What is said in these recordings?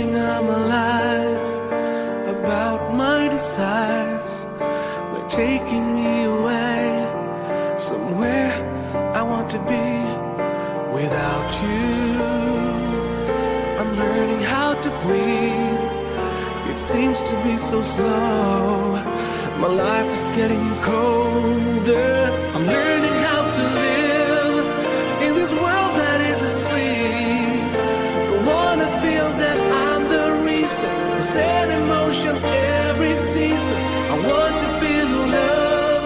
thinking I'm alive, about my desires. They're taking me away, somewhere I want to be without you. I'm learning how to breathe. It seems to be so slow. My life is getting colder. I'm learning how to live in this world that is asleep. Don't wanna feel that I'm the reason. Sad emotions every season. I want to feel your love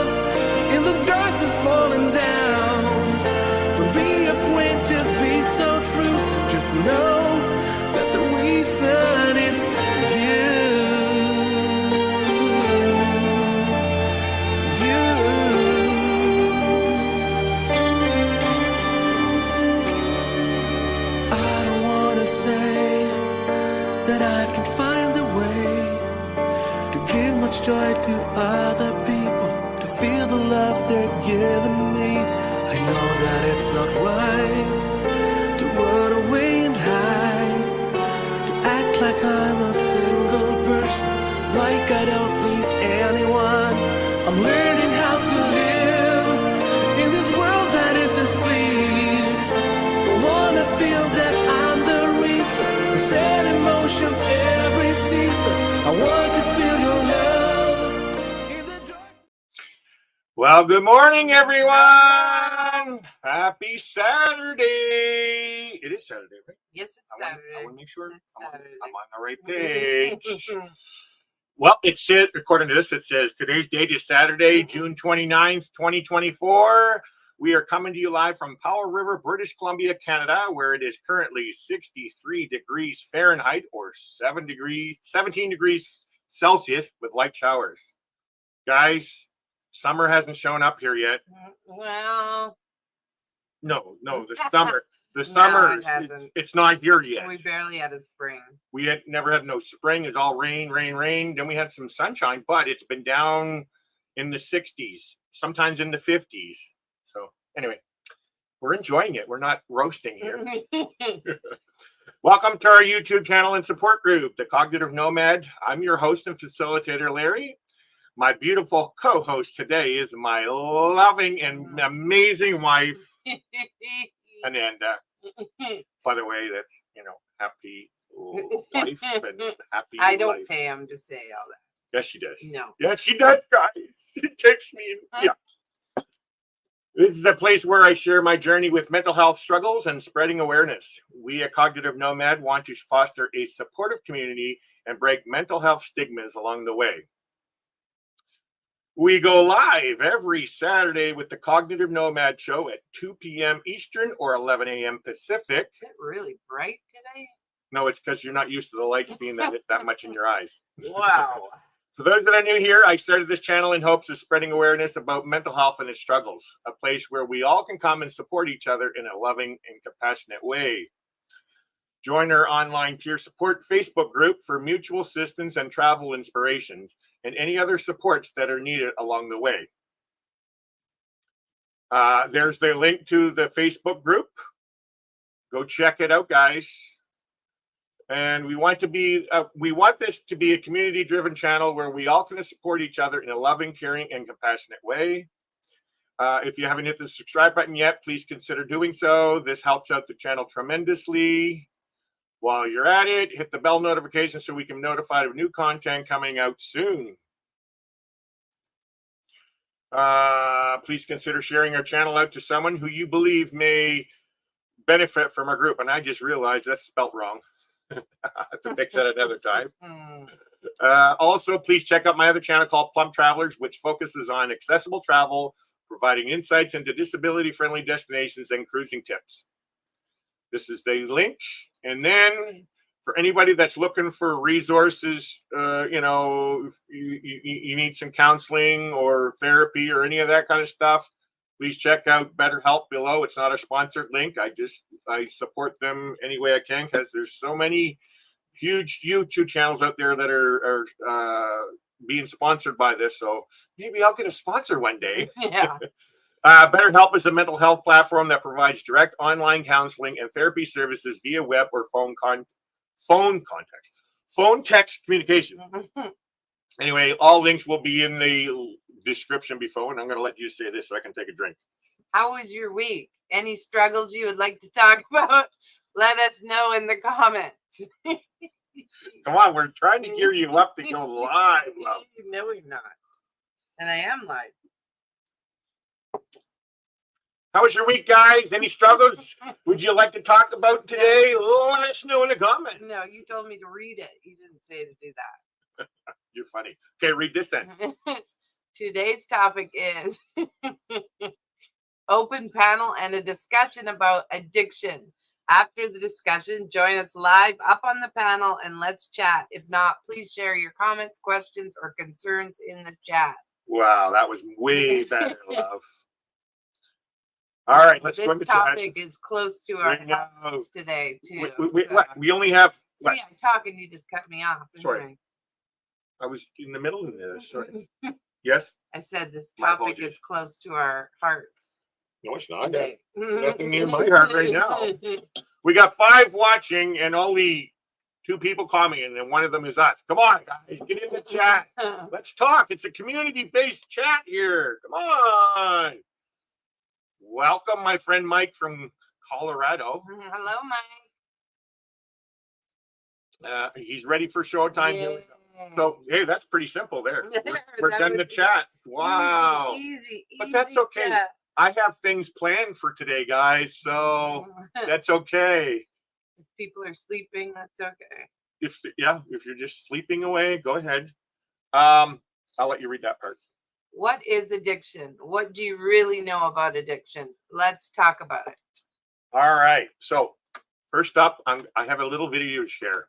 in the darkness falling down. Don't be afraid to be so true. Just know that the reason is you. I don't wanna say that I can find a way to give much joy to other people, to feel the love they're giving me. I know that it's not right to run away and hide, act like I'm a single person, like I don't need anyone. I'm learning how to live in this world that is asleep. Don't wanna feel that I'm the reason for sad emotions every season. I want to feel your love in the dark. Well, good morning, everyone. Happy Saturday. It is Saturday, right? Yes, it's I Saturday. want to make sure It's I'm Saturday. on the right page. Well, it said, according to this, it says today's date is Saturday, June 29th, 2024. We are coming to you live from Powell River, British Columbia, Canada, where it is currently 63 degrees Fahrenheit or 17 degrees Celsius with light showers. Guys, summer hasn't shown up here yet. Well, No, the summer, it hasn't. it's not here yet. We barely had a spring. We had never had no spring. It's all rain. Then we had some sunshine, but it's been down in the 60s, sometimes in the 50s. So anyway, we're enjoying it. We're not roasting here. Welcome to our YouTube channel and support group, The Cognitive Nomad. I'm your host and facilitator, Larry. My beautiful co-host today is my loving and amazing wife, Ananda. By the way, that's, happy life and happy I don't life. pay him to say all that. Yes, she does. No. Yes, she does, guys. She takes me. Yeah. This is a place where I share my journey with mental health struggles and spreading awareness. We at Cognitive Nomad want to foster a supportive community and break mental health stigmas along the way. We go live every Saturday with the Cognitive Nomad Show at 2 p.m. Eastern or 11 a.m. Pacific. Is it really bright today? No, it's because you're not used to the lights being that much in your eyes. Wow. For those that are new here, I started this channel in hopes of spreading awareness about mental health and its struggles, a place where we all can come and support each other in a loving and compassionate way. Join our online peer support Facebook group for mutual assistance and travel inspirations and any other supports that are needed along the way. There's the link to the Facebook group. Go check it out, guys. And we want this to be a community-driven channel where we all can support each other in a loving, caring, and compassionate way. If you haven't hit the subscribe button yet, please consider doing so. This helps out the channel tremendously. While you're at it, hit the bell notification so we can be notified of new content coming out soon. Please consider sharing our channel out to someone who you believe may benefit from our group. And I just realized that's spelt wrong. I have to fix that another time. Also, please check out my other channel called Plum Travelers, which focuses on accessible travel, providing insights into disability-friendly destinations and cruising tips. This is the link. And then for anybody that's looking for resources, if you need some counseling or therapy or any of that kind of stuff, please check out BetterHelp below. It's not a sponsored link. I support them any way I can because there's so many huge YouTube channels out there that are being sponsored by this. So maybe I'll get a sponsor one day. Yeah. BetterHelp is a mental health platform that provides direct online counseling and therapy services via web or phone phone context, phone text communication. Anyway, all links will be in the description below, and I'm going to let you say this so I can take a drink. How was your week? Any struggles you would like to talk about? Let us know in the comments. Come on, we're trying to gear you up to go live. No, we're not. And I am live. How was your week, guys? Any struggles would you like to talk about today? Let us know in the comments. No, you told me to read it. You didn't say to do that. You're funny. Okay, read this then. Today's topic is open panel and a discussion about addiction. After the discussion, join us live up on the panel and let's chat. If not, please share your comments, questions, or concerns in the chat. Wow, that was way better, love. All right, let's go into this topic is close to our hearts today, too. We only have... See, I'm talking, you just cut me off. Sorry. Anyway. I was in the middle of this. Sorry. Yes? I said this topic is close to our hearts. No, it's not. Nothing near my heart right now. We got 5 watching and only 2 people commenting, and one of them is us. Come on, guys, get in the chat. Let's talk. It's a community-based chat here. Come on. Welcome, my friend Mike from Colorado. Hello, Mike. He's ready for showtime. Yay. Here we go. So, hey, that's pretty simple there. We're done the chat. Wow. Easy, but that's okay. Chat. I have things planned for today, guys, so that's okay. If people are sleeping, that's okay. If you're just sleeping away, go ahead. I'll let you read that part. What is addiction? What do you really know about addiction? Let's talk about it. All right. So first up, I have a little video to share.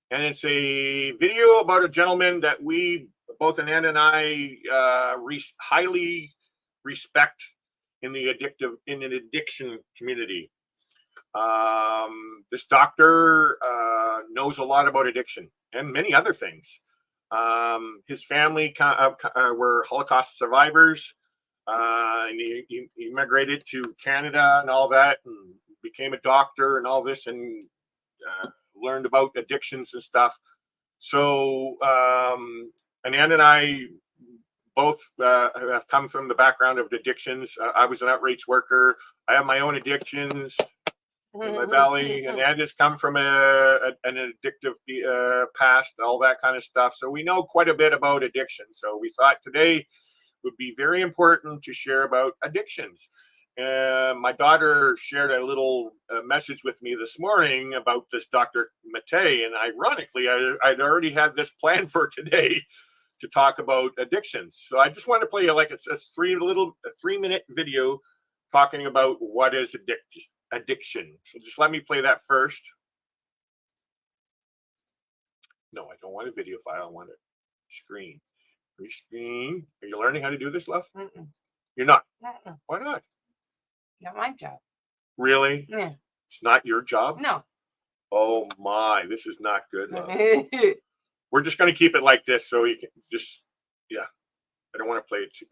And it's a video about a gentleman that we, both Ananda and I, highly respect in the addiction community. This doctor knows a lot about addiction and many other things. His family were Holocaust survivors, and he immigrated to Canada and all that, and became a doctor and all this, and learned about addictions and stuff. So Ananda and I both have come from the background of addictions. I was an outreach worker. I have my own addictions in my belly, and Ananda's come from an addictive past, all that kind of stuff. So we know quite a bit about addiction. So we thought today would be very important to share about addictions. My daughter shared a little message with me this morning about this Dr. Mattei, and ironically, I'd already had this planned for today to talk about addictions. So I just want to play you like it's a 3-minute video talking about what is addiction. So just let me play that first. No, I don't want a video file. I want a screen. Screen. Are you learning how to do this, love? You're not. Why not? Not my job. Really? Yeah. It's not your job? No. Oh my, this is not good, love. We're just going to keep it like this so you can just, yeah. I don't want to play it too.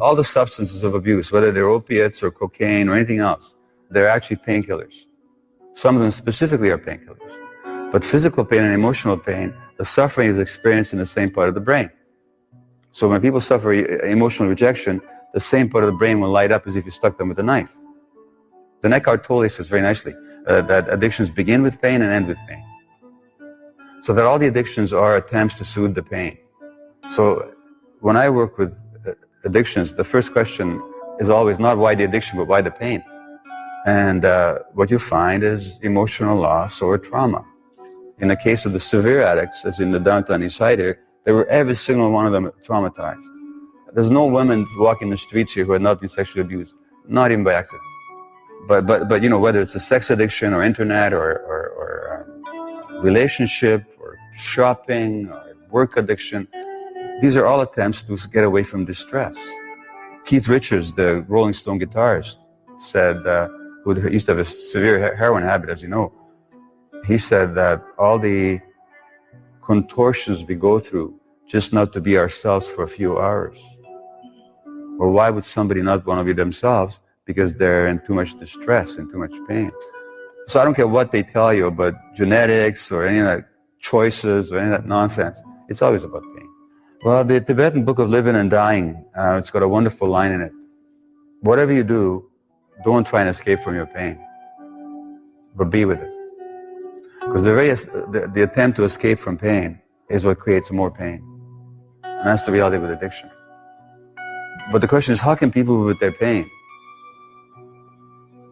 All the substances of abuse, whether they're opiates or cocaine or anything else, they're actually painkillers. Some of them specifically are painkillers. But physical pain and emotional pain, the suffering is experienced in the same part of the brain. So when people suffer emotional rejection, the same part of the brain will light up as if you stuck them with a knife. The Eckhart Tolle says very nicely that addictions begin with pain and end with pain. So that all the addictions are attempts to soothe the pain. So when I work with addictions, the first question is always not why the addiction, but why the pain. And what you find is emotional loss or trauma. In the case of the severe addicts, as in the downtown East Side here, they were every single one of them traumatized. There's no women walking the streets here who had not been sexually abused, not even by accident. But you know, whether it's a sex addiction or internet or relationship or shopping or work addiction, these are all attempts to get away from distress. Keith Richards, the Rolling Stone guitarist, said, who used to have a severe heroin habit, as you know, he said that all the contortions we go through just not to be ourselves for a few hours. Well, why would somebody not want to be themselves because they're in too much distress and too much pain. So I don't care what they tell you about genetics or any of that choices or any of that nonsense. It's always about pain. Well, the Tibetan Book of Living and Dying, it's got a wonderful line in it. Whatever you do, don't try and escape from your pain, but be with it. Because the attempt to escape from pain is what creates more pain. And that's the reality with addiction. But the question is, how can people be with their pain?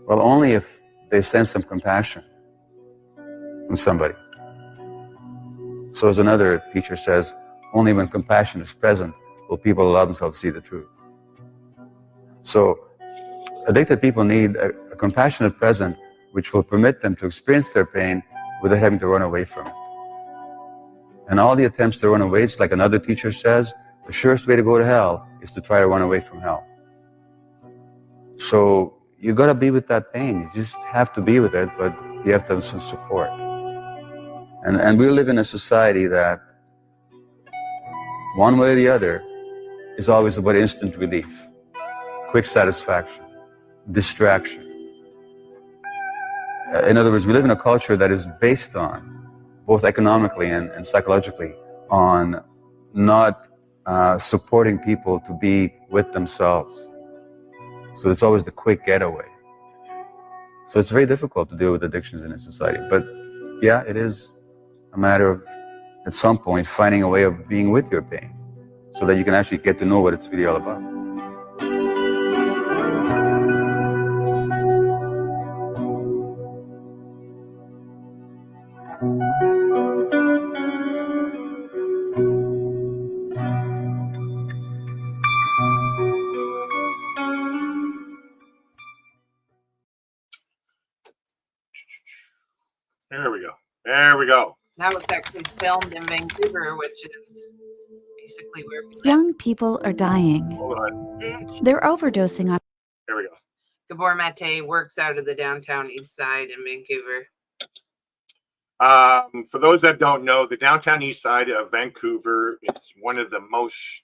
Well, only if they sense some compassion from somebody. So as another teacher says, only when compassion is present will people allow themselves to see the truth. So addicted people need a compassionate present which will permit them to experience their pain without having to run away from it. And all the attempts to run away, it's like another teacher says, the surest way to go to hell is to try to run away from hell. So you got to be with that pain. You just have to be with it, but you have to have some support. And we live in a society that, one way or the other, is always about instant relief, quick satisfaction, distraction. In other words, we live in a culture that is based on, both economically and psychologically, on not supporting people to be with themselves. So it's always the quick getaway. So it's very difficult to deal with addictions in a society. But yeah, it is a matter of, at some point, finding a way of being with your pain so that you can actually get to know what it's really all about. There we go. There we go. Now it's actually filmed in Vancouver, which is basically where we live. Young people are dying. Hold on. They're overdosing on. There we go. Gabor Mate works out of the downtown east side in Vancouver. For those that don't know, the downtown east side of Vancouver is one of the most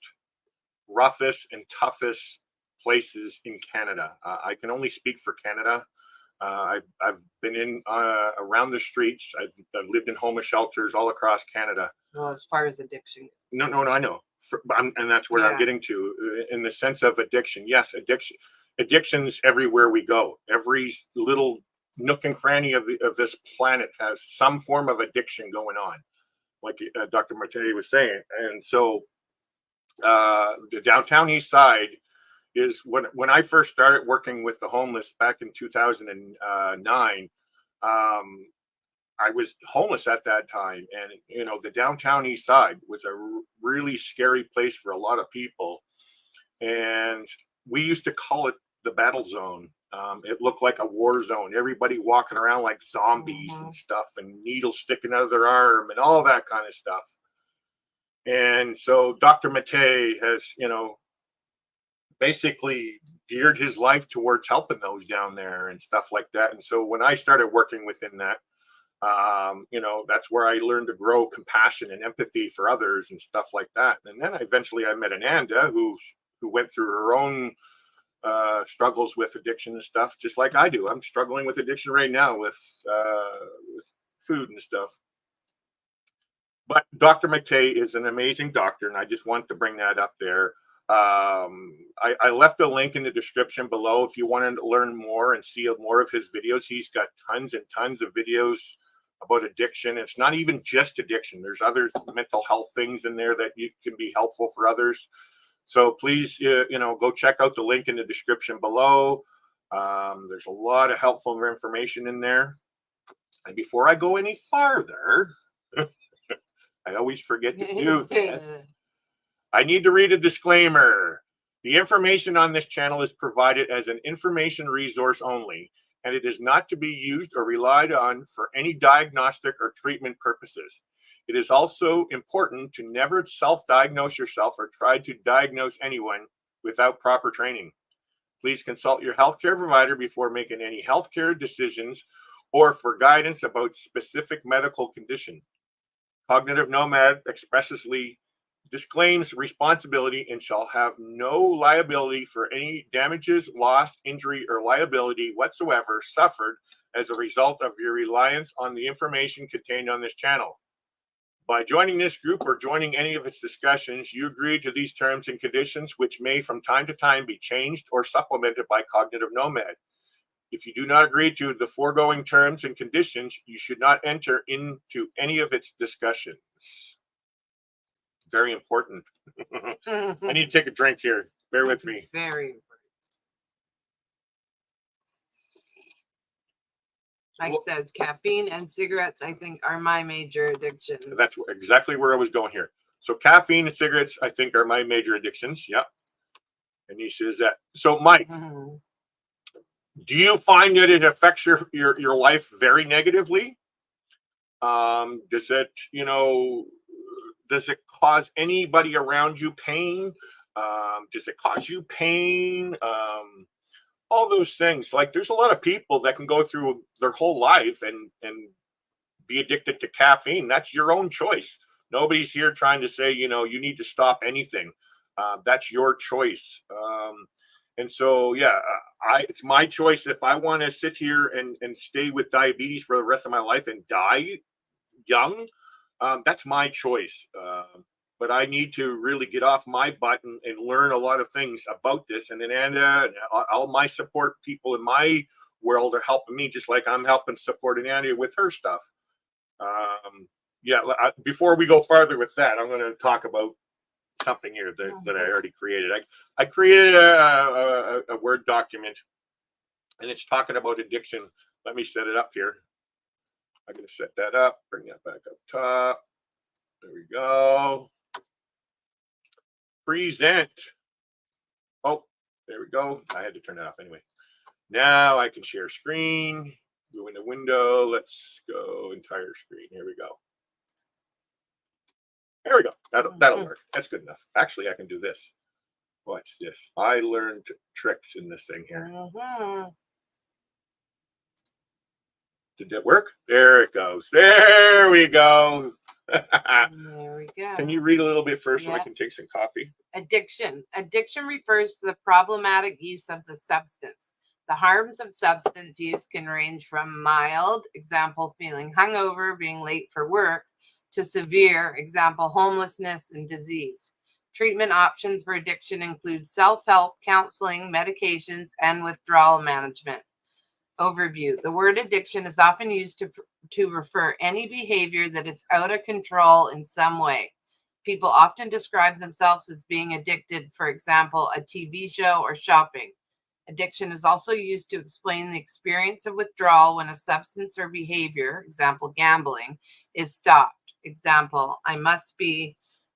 roughest and toughest places in Canada. I can only speak for Canada. I've been in around the streets. I've lived in homeless shelters all across Canada. Well, as far as addiction goes. No, I know, and that's where I'm getting to. In the sense of addiction, yes, addiction's everywhere we go. Every little nook and cranny of this planet has some form of addiction going on, like Dr. Mate was saying. And so, the downtown east side is when I first started working with the homeless back in 2009. I was homeless at that time, and the downtown east side was a really scary place for a lot of people, and we used to call it the battle zone. It looked like a war zone. Everybody walking around like zombies and stuff, and needles sticking out of their arm and all that kind of stuff. And so Dr. Mate has, basically geared his life towards helping those down there and stuff like that. And so when I started working within that, that's where I learned to grow compassion and empathy for others and stuff like that. And then eventually I met Ananda, who went through her own struggles with addiction and stuff, just like I do. I'm struggling with addiction right now with food and stuff. But Dr. Mate is an amazing doctor, and I just want to bring that up there. I left a link in the description below if you want to learn more and see more of his videos. He's got tons and tons of videos about addiction. It's not even just addiction. There's other mental health things in there that you can be helpful for others. So please, go check out the link in the description below. There's a lot of helpful information in there. And before I go any farther, I always forget to do this. I need to read a disclaimer. The information on this channel is provided as an information resource only, and it is not to be used or relied on for any diagnostic or treatment purposes. It is also important to never self-diagnose yourself or try to diagnose anyone without proper training. Please consult your healthcare provider before making any healthcare decisions or for guidance about specific medical condition. Cognitive Nomad expressly disclaims responsibility and shall have no liability for any damages, loss, injury, or liability whatsoever suffered as a result of your reliance on the information contained on this channel. By joining this group or joining any of its discussions, you agree to these terms and conditions, which may from time to time be changed or supplemented by Cognitive Nomad. If you do not agree to the foregoing terms and conditions, you should not enter into any of its discussions. Very important. I need to take a drink here. Bear with me. Very important. Mike says caffeine and cigarettes, I think, are my major addictions. That's exactly where I was going here. So caffeine and cigarettes, I think, are my major addictions. Yep. And he says that. So Mike, do you find that it affects your life very negatively? Does it, does it cause anybody around you pain? Does it cause you pain? All those things. Like, there's a lot of people that can go through their whole life and be addicted to caffeine. That's your own choice. Nobody's here trying to say, you need to stop anything. That's your choice. And so, yeah, it's my choice. If I want to sit here and stay with diabetes for the rest of my life and die young, that's my choice. But I need to really get off my butt and learn a lot of things about this. And then Anna and all my support people in my world are helping me, just like I'm helping supporting Anna with her stuff. Before we go farther with that, I'm going to talk about something here that I already created. I created a Word document, and it's talking about addiction. Let me set it up here. I'm going to set that up, bring that back up top. There we go. Present. Oh, there we go. I had to turn it off anyway. Now I can share screen. Go in the window. Let's go entire screen. Here we go. There we go. That'll work. That's good enough. Actually, I can do this. Watch this. I learned tricks in this thing here. Did that work? There it goes. There we go. There we go. Can you read a little bit first so I can take some coffee? Addiction. Addiction refers to the problematic use of the substance. The harms of substance use can range from mild, example, feeling hungover, being late for work, to severe, example, homelessness and disease. Treatment options for addiction include self-help, counseling, medications, and withdrawal management. Overview. The word addiction is often used to refer any behavior that is out of control in some way. People often describe themselves as being addicted, for example, a TV show or shopping. Addiction is also used to explain the experience of withdrawal when a substance or behavior, example, gambling, is stopped. Example, I must be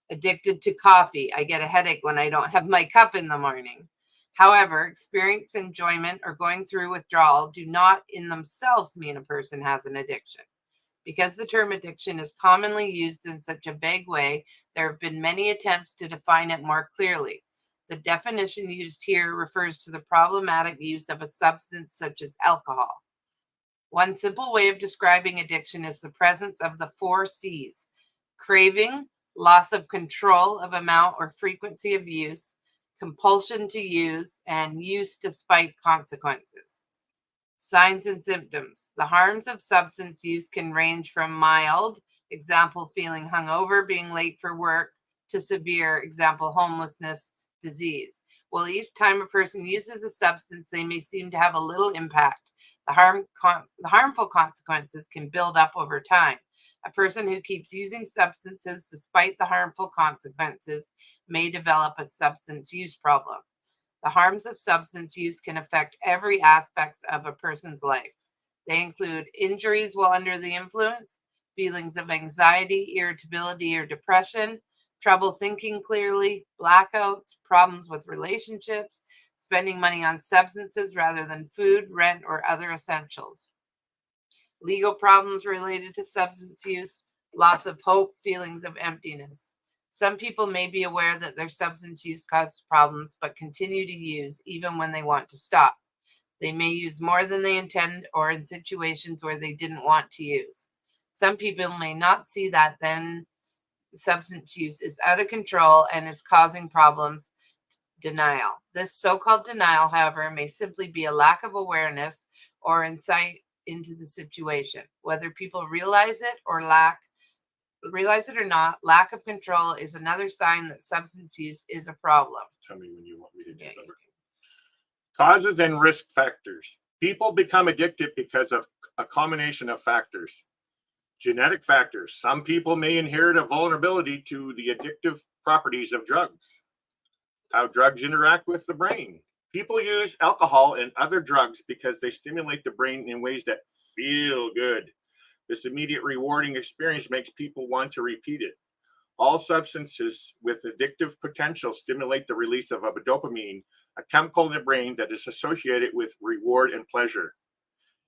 addicted to coffee. I get a headache when I don't have my cup in the morning. However, experience enjoyment or going through withdrawal do not in themselves mean a person has an addiction. Because the term addiction is commonly used in such a vague way, there have been many attempts to define it more clearly. The definition used here refers to the problematic use of a substance such as alcohol. One simple way of describing addiction is the presence of the 4 C's: craving, loss of control of amount or frequency of use, compulsion to use, and use despite consequences. Signs and symptoms. The harms of substance use can range from mild, example, feeling hungover, being late for work, to severe, example, homelessness, disease. Well, each time a person uses a substance, they may seem to have a little impact. The harmful consequences can build up over time. A person who keeps using substances despite the harmful consequences may develop a substance use problem. The harms of substance use can affect every aspect of a person's life. They include injuries while under the influence, feelings of anxiety, irritability, or depression, trouble thinking clearly, blackouts, problems with relationships, spending money on substances rather than food, rent, or other essentials. Legal problems related to substance use, loss of hope, feelings of emptiness. Some people may be aware that their substance use causes problems, but continue to use even when they want to stop. They may use more than they intend or in situations where they didn't want to use. Some people may not see that then substance use is out of control and is causing problems. Denial. This so-called denial, however, may simply be a lack of awareness or insight into the situation. Whether people realize it or not, lack of control is another sign that substance use is a problem. Tell me when you want me to take over. Causes and risk factors. People become addicted because of a combination of factors. Genetic factors. Some people may inherit a vulnerability to the addictive properties of drugs. How drugs interact with the brain. People use alcohol and other drugs because they stimulate the brain in ways that feel good. This immediate rewarding experience makes people want to repeat it. All substances with addictive potential stimulate the release of a dopamine, a chemical in the brain that is associated with reward and pleasure.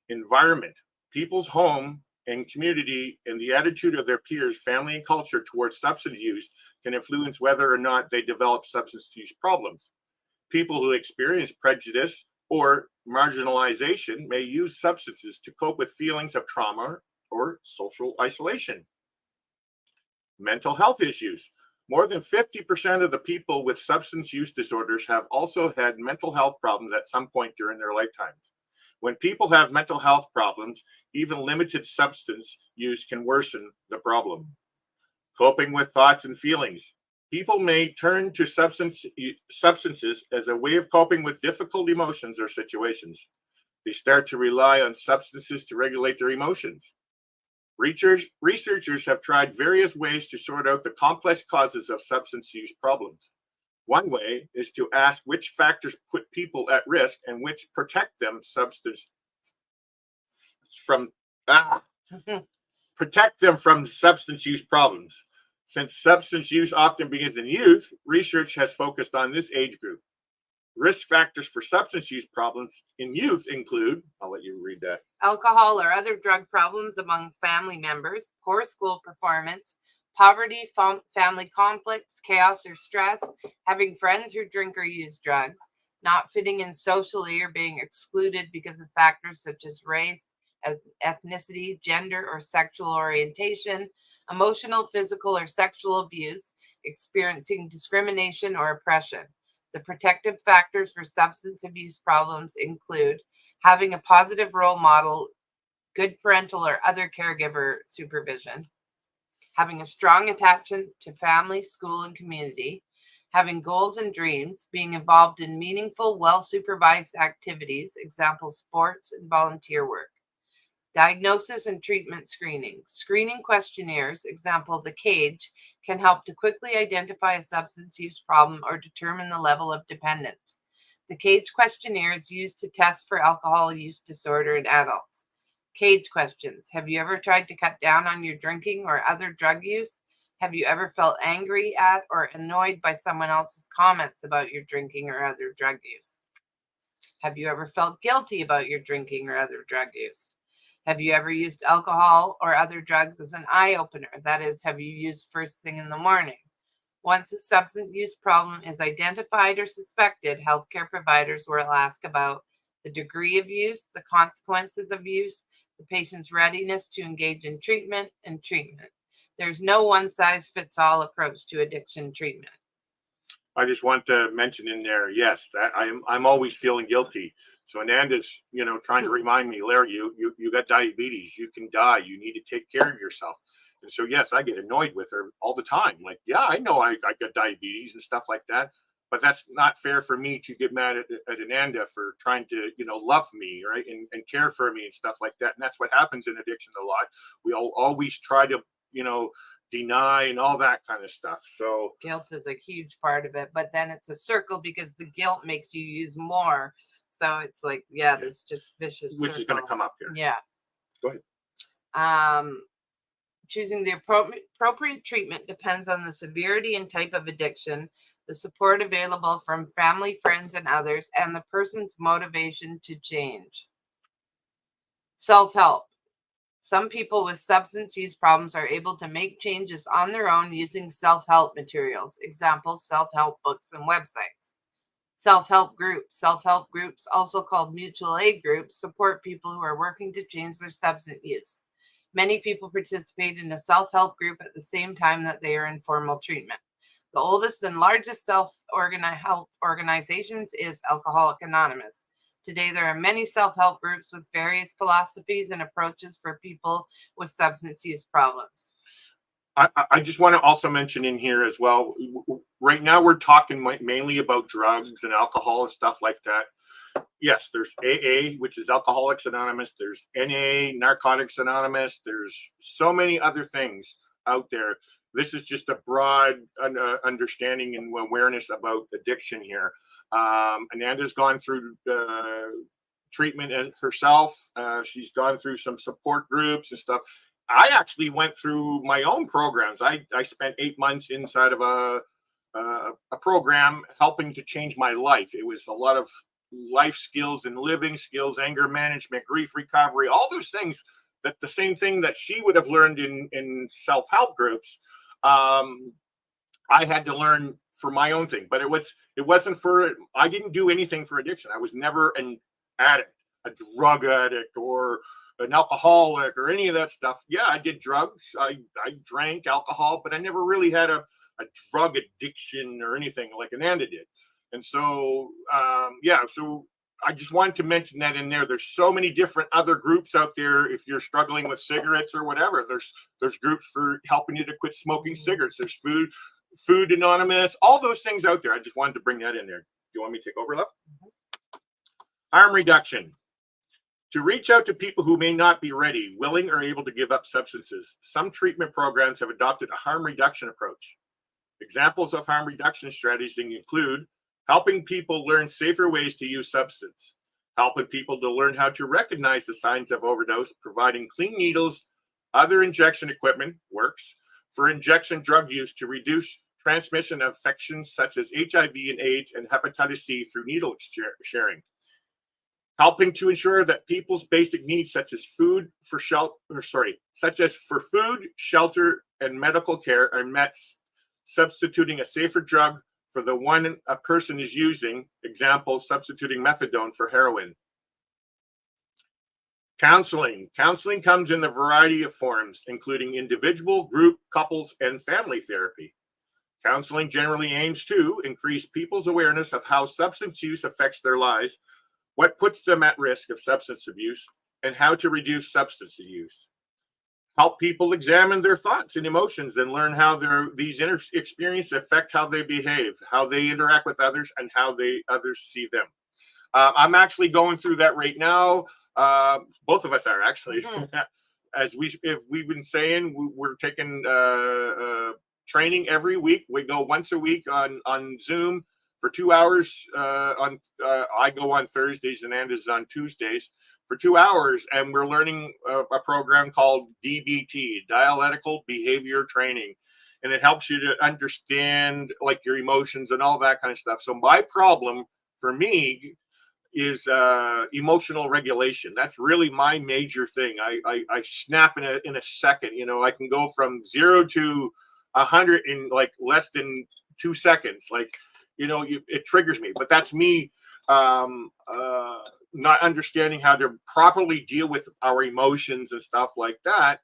Environment. People's home and community and the attitude of their peers, family, and culture towards substance use can influence whether or not they develop substance use problems. People who experience prejudice or marginalization may use substances to cope with feelings of trauma or social isolation. Mental health issues. More than 50% of the people with substance use disorders have also had mental health problems at some point during their lifetimes. When people have mental health problems, even limited substance use can worsen the problem. Coping with thoughts and feelings. People may turn to substances as a way of coping with difficult emotions or situations. They start to rely on substances to regulate their emotions. Researchers have tried various ways to sort out the complex causes of substance use problems. One way is to ask which factors put people at risk and which protect them protect them from substance use problems. Since substance use often begins in youth, research has focused on this age group. Risk factors for substance use problems in youth include, I'll let you read that. Alcohol or other drug problems among family members, poor school performance, poverty, family conflicts, chaos or stress, having friends who drink or use drugs, not fitting in socially or being excluded because of factors such as race, ethnicity, gender, or sexual orientation, emotional, physical, or sexual abuse, experiencing discrimination or oppression. The protective factors for substance abuse problems include having a positive role model, good parental or other caregiver supervision, having a strong attachment to family, school, and community, having goals and dreams, being involved in meaningful, well-supervised activities, example, sports and volunteer work. Diagnosis and treatment screening. Screening questionnaires, example, the CAGE, can help to quickly identify a substance use problem or determine the level of dependence. The CAGE questionnaire is used to test for alcohol use disorder in adults. CAGE questions. Have you ever tried to cut down on your drinking or other drug use? Have you ever felt angry at or annoyed by someone else's comments about your drinking or other drug use? Have you ever felt guilty about your drinking or other drug use? Have you ever used alcohol or other drugs as an eye-opener? That is, have you used first thing in the morning? Once a substance use problem is identified or suspected, healthcare providers will ask about the degree of use, the consequences of use, the patient's readiness to engage in treatment, and treatment. There's no one-size-fits-all approach to addiction treatment. I just want to mention in there, yes, that I'm always feeling guilty. So Ananda's, trying to remind me, Larry, you got diabetes, you can die, you need to take care of yourself. And so, yes, I get annoyed with her all the time. Like, yeah, I know I got diabetes and stuff like that, but that's not fair for me to get mad at Ananda for trying to, love me, right, and care for me and stuff like that. And that's what happens in addiction a lot. We always try to, deny and all that kind of stuff. So guilt is a huge part of it, but then it's a circle because the guilt makes you use more. So it's like, there's just vicious which circle. is going to come up here. Yeah. Go ahead. Choosing the appropriate treatment depends on the severity and type of addiction, the support available from family, friends, and others, and the person's motivation to change. Self-help. Some people with substance use problems are able to make changes on their own using self-help materials, examples, self-help books and websites. Self-help groups. Self-help groups, also called mutual aid groups, support people who are working to change their substance use. Many people participate in a self-help group at the same time that they are in formal treatment. The oldest and largest self-help organizations is Alcoholics Anonymous. Today, there are many self-help groups with various philosophies and approaches for people with substance use problems. I just want to also mention in here as well, right now we're talking mainly about drugs and alcohol and stuff like that. Yes, there's AA, which is Alcoholics Anonymous. There's NA, Narcotics Anonymous. There's so many other things out there. This is just a broad understanding and awareness about addiction here. Ananda's gone through treatment herself. She's gone through some support groups and stuff. I actually went through my own programs. I spent 8 months inside of a program helping to change my life. It was a lot of life skills and living skills, anger management, grief recovery, all those things, that the same thing that she would have learned in self-help groups. I had to learn for my own thing, but it wasn't for, I didn't do anything for addiction. I was never an addict, a drug addict, or an alcoholic, or any of that stuff. Yeah, I did drugs. I drank alcohol, but I never really had a drug addiction or anything like Ananda did. And so, so I just wanted to mention that in there. There's so many different other groups out there. If you're struggling with cigarettes or whatever, there's groups for helping you to quit smoking cigarettes. There's Food Anonymous, all those things out there. I just wanted to bring that in there. Do you want me to take over, Love? Harm reduction. To reach out to people who may not be ready, willing, or able to give up substances, some treatment programs have adopted a harm reduction approach. Examples of harm reduction strategies include helping people learn safer ways to use substance, helping people to learn how to recognize the signs of overdose, providing clean needles, other injection equipment works for injection drug use to reduce transmission of infections such as HIV and AIDS and hepatitis C through needle sharing. Helping to ensure that people's basic needs such as food, shelter, and medical care are met, substituting a safer drug for the one a person is using, example, substituting methadone for heroin. Counseling. Counseling comes in a variety of forms, including individual, group, couples, and family therapy. Counseling generally aims to increase people's awareness of how substance use affects their lives, what puts them at risk of substance abuse, and how to reduce substance use. Help people examine their thoughts and emotions and learn how these experiences affect how they behave, how they interact with others, and how others see them. I'm actually going through that right now. Both of us are actually. Mm-hmm. As we've been saying, we're taking training every week. We go once a week on Zoom for 2 hours. I go on Thursdays and Anda's on Tuesdays for 2 hours, and we're learning a program called DBT, Dialectical Behavior Training, and it helps you to understand like your emotions and all that kind of stuff. So my problem for me is emotional regulation. That's really my major thing. I snap in a second. You know, I can go from 0 to 100 in like less than 2 seconds. Like, you know, it triggers me. But that's me not understanding how to properly deal with our emotions and stuff like that.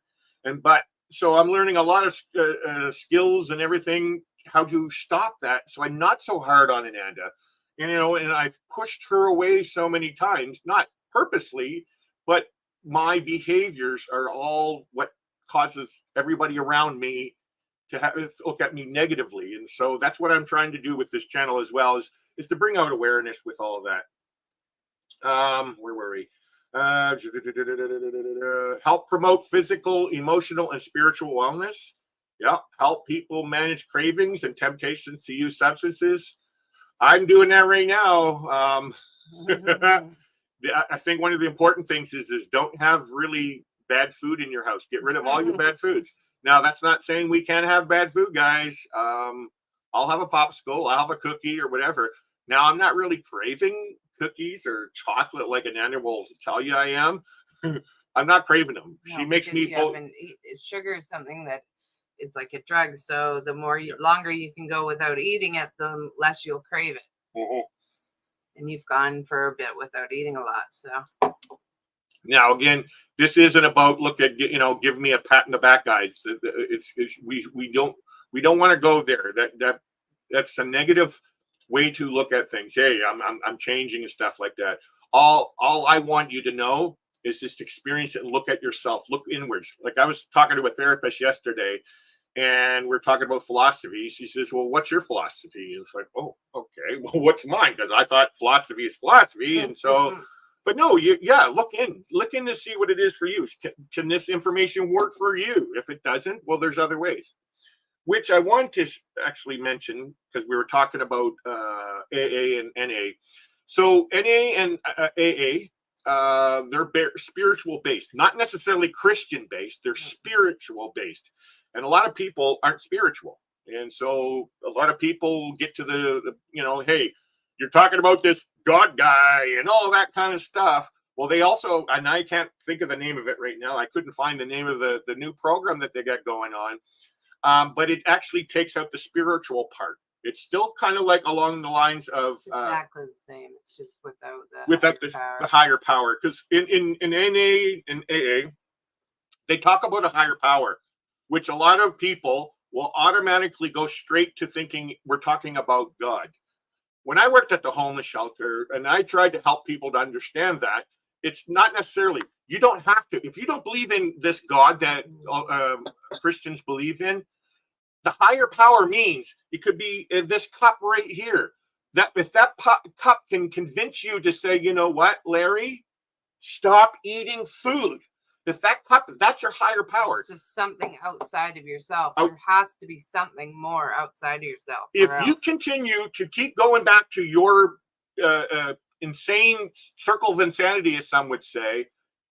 So I'm learning a lot of skills and everything, how to stop that. So I'm not so hard on Ananda. You know, and I've pushed her away so many times, not purposely, but my behaviors are all what causes everybody around me to look at me negatively. And so that's what I'm trying to do with this channel as well, is to bring out awareness with all of that. Where were we? Help promote physical, emotional, and spiritual wellness. Yeah. Help people manage cravings and temptations to use substances. I'm doing that right now. I think one of the important things is don't have really bad food in your house. Get rid of all your bad foods. Now, that's not saying we can't have bad food, guys. I'll have a popsicle. I'll have a cookie or whatever. Now, I'm not really craving cookies or chocolate like Ananda will tell you I am. I'm not craving them. No, she makes me... Sugar is something that is like a drug. So the longer you can go without eating it, the less you'll crave it. Mm-hmm. And you've gone for a bit without eating a lot. So Now, again, this isn't about give me a pat in the back, guys. We don't want to go there. That's a negative way to look at things. Hey, I'm changing and stuff like that. All I want you to know is just experience it and look at yourself, look inwards. Like I was talking to a therapist yesterday, and we're talking about philosophy. She says, well, what's your philosophy? And it's like, oh, okay, well, what's mine? Because I thought philosophy is philosophy. And so, but no, look in to see what it is for you. Can this information work for you? If it doesn't, well, there's other ways. Which I want to actually mention, because we were talking about AA and NA. So NA and AA, they're spiritual based, not necessarily Christian based. They're spiritual based, and a lot of people aren't spiritual, and so a lot of people get to the hey, you're talking about this God guy and all that kind of stuff. Well, they also, and I can't think of the name of it right now. I couldn't find the name of the new program that they got going on. But it actually takes out the spiritual part. It's still kind of like along the lines of exactly the same. It's just without the higher power. Because in NA and AA, they talk about a higher power, which a lot of people will automatically go straight to thinking we're talking about God. When I worked at the homeless shelter and I tried to help people to understand that, it's not necessarily, you don't have to, if you don't believe in this God that Christians believe in, the higher power means it could be this cup right here. That if that cup can convince you to say, you know what, Larry, stop eating food. If that cup, that's your higher power. It's just something outside of yourself. There has to be something more outside of yourself. If you continue to keep going back to your insane circle of insanity, as some would say,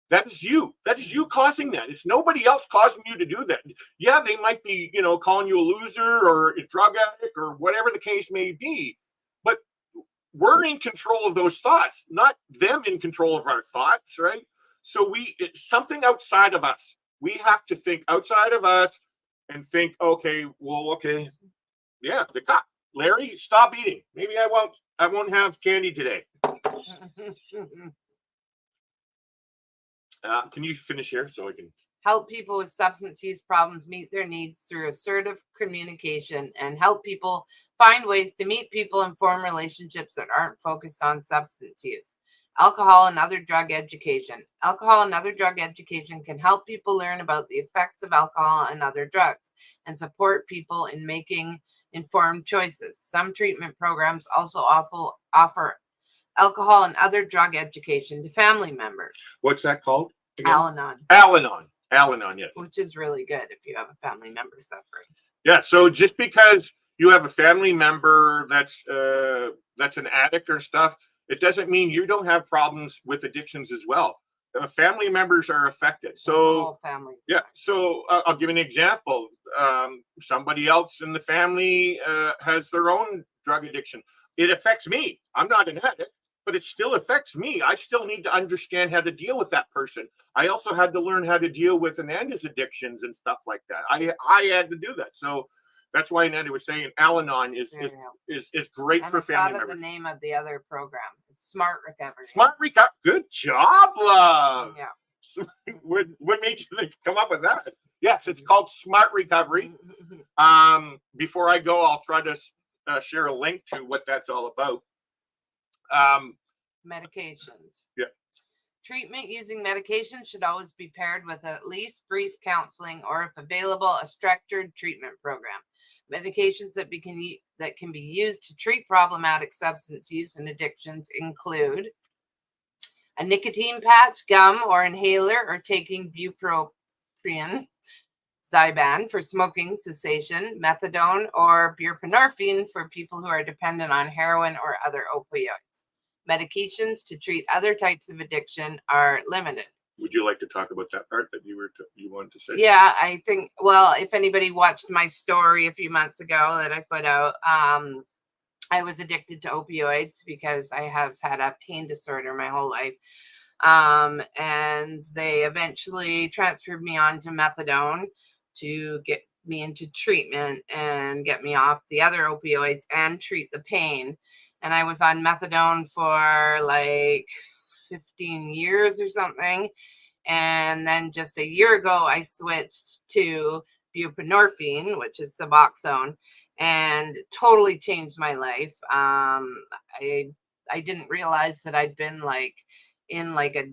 that is you. That is you causing that. It's nobody else causing you to do that. Yeah, they might be, calling you a loser or a drug addict or whatever the case may be. But we're in control of those thoughts, not them in control of our thoughts, right? So it's something outside of us. We have to think outside of us and think, okay, yeah, the cup. Larry, stop eating. Maybe I won't have candy today. Can you finish here so I can help people with substance use problems meet their needs through assertive communication and help people find ways to meet people and form relationships that aren't focused on substance use. Alcohol and other drug education. Alcohol and other drug education can help people learn about the effects of alcohol and other drugs and support people in making informed choices. Some treatment programs also offer alcohol and other drug education to family members. What's that called? Al-Anon. Al-Anon, yes. Which is really good if you have a family member suffering. Yeah, so just because you have a family member that's an addict or stuff, it doesn't mean you don't have problems with addictions as well. Family members are affected. So all families. Yeah, so I'll give an example. Somebody else in the family has their own drug addiction. It affects me. I'm not an addict, but it still affects me. I still need to understand how to deal with that person. I also had to learn how to deal with Ananda's addictions and stuff like that. I had to do that. So that's why Ananda was saying Al-Anon is great for family members. The name of the other program. It's Smart Recovery. Smart Recovery. Good job, love. Yeah. What made you come up with that? Yes, it's called Smart Recovery. Before I go, I'll try to share a link to what that's all about. Medications. Yeah. Treatment using medication should always be paired with at least brief counseling or, if available, a structured treatment program. Medications that can be used to treat problematic substance use and addictions include a nicotine patch, gum, or inhaler, or taking bupropion, Zyban for smoking cessation, methadone, or buprenorphine for people who are dependent on heroin or other opioids. Medications to treat other types of addiction are limited. Would you like to talk about that part that you wanted to say? Yeah, I think, well, if anybody watched my story a few months ago that I put out, I was addicted to opioids because I have had a pain disorder my whole life. And they eventually transferred me on to methadone to get me into treatment and get me off the other opioids and treat the pain. And I was on methadone for like 15 years or something. And then just a year ago, I switched to buprenorphine, which is Suboxone, and totally changed my life. I didn't realize that I'd been like in like a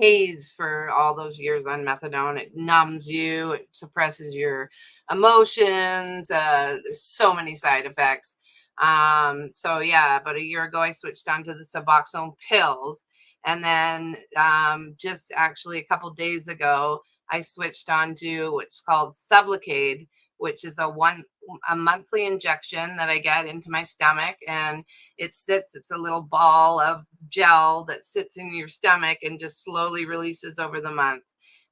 haze for all those years on methadone. It numbs you, it suppresses your emotions. There's so many side effects. So yeah, about a year ago, I switched onto the Suboxone pills. And then just actually a couple days ago, I switched on to what's called Sublocade, which is a monthly injection that I get into my stomach, and it's a little ball of gel that sits in your stomach and just slowly releases over the month.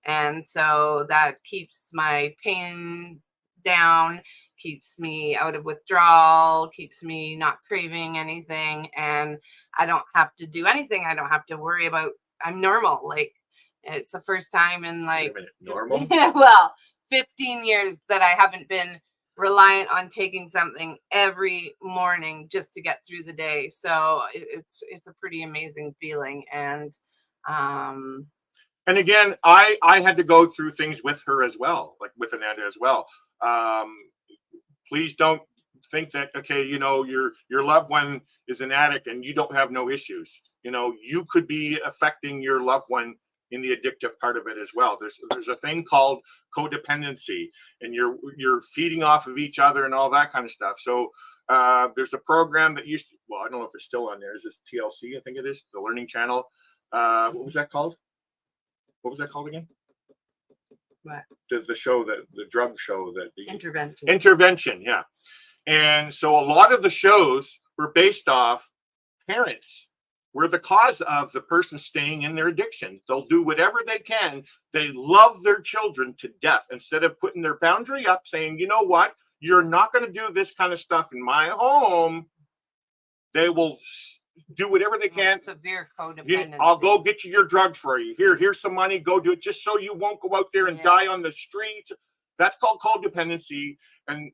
And so that keeps my pain down, keeps me out of withdrawal, keeps me not craving anything, and I don't have to do anything. I don't have to worry about, I'm normal. Like, it's the first time in Wait like a minute, normal? well, 15 years that I haven't been reliant on taking something every morning just to get through the day. So it's a pretty amazing feeling. And And again, I had to go through things with her as well, like with Ananda as well. Please don't think that, okay, you know, your loved one is an addict and you don't have no issues. You know, you could be affecting your loved one in the addictive part of it as well. There's a thing called codependency, and you're feeding off of each other and all that kind of stuff. So there's a program that used to, well, I don't know if it's still on there. Is this TLC? I think it is, the Learning Channel. What was that called? What was that called again? what? The show, the drug show, that the Intervention. yeah. And so a lot of the shows were based off parents were the cause of the person staying in their addiction. They'll do whatever they can. They love their children to death. Instead of putting their boundary up, saying, you know what, you're not going to do this kind of stuff in my home, they will do whatever they can. Severe codependency. I'll go get you your drugs for you. Here's some money. Go do it, just so you won't go out there and die on the streets. That's called codependency, and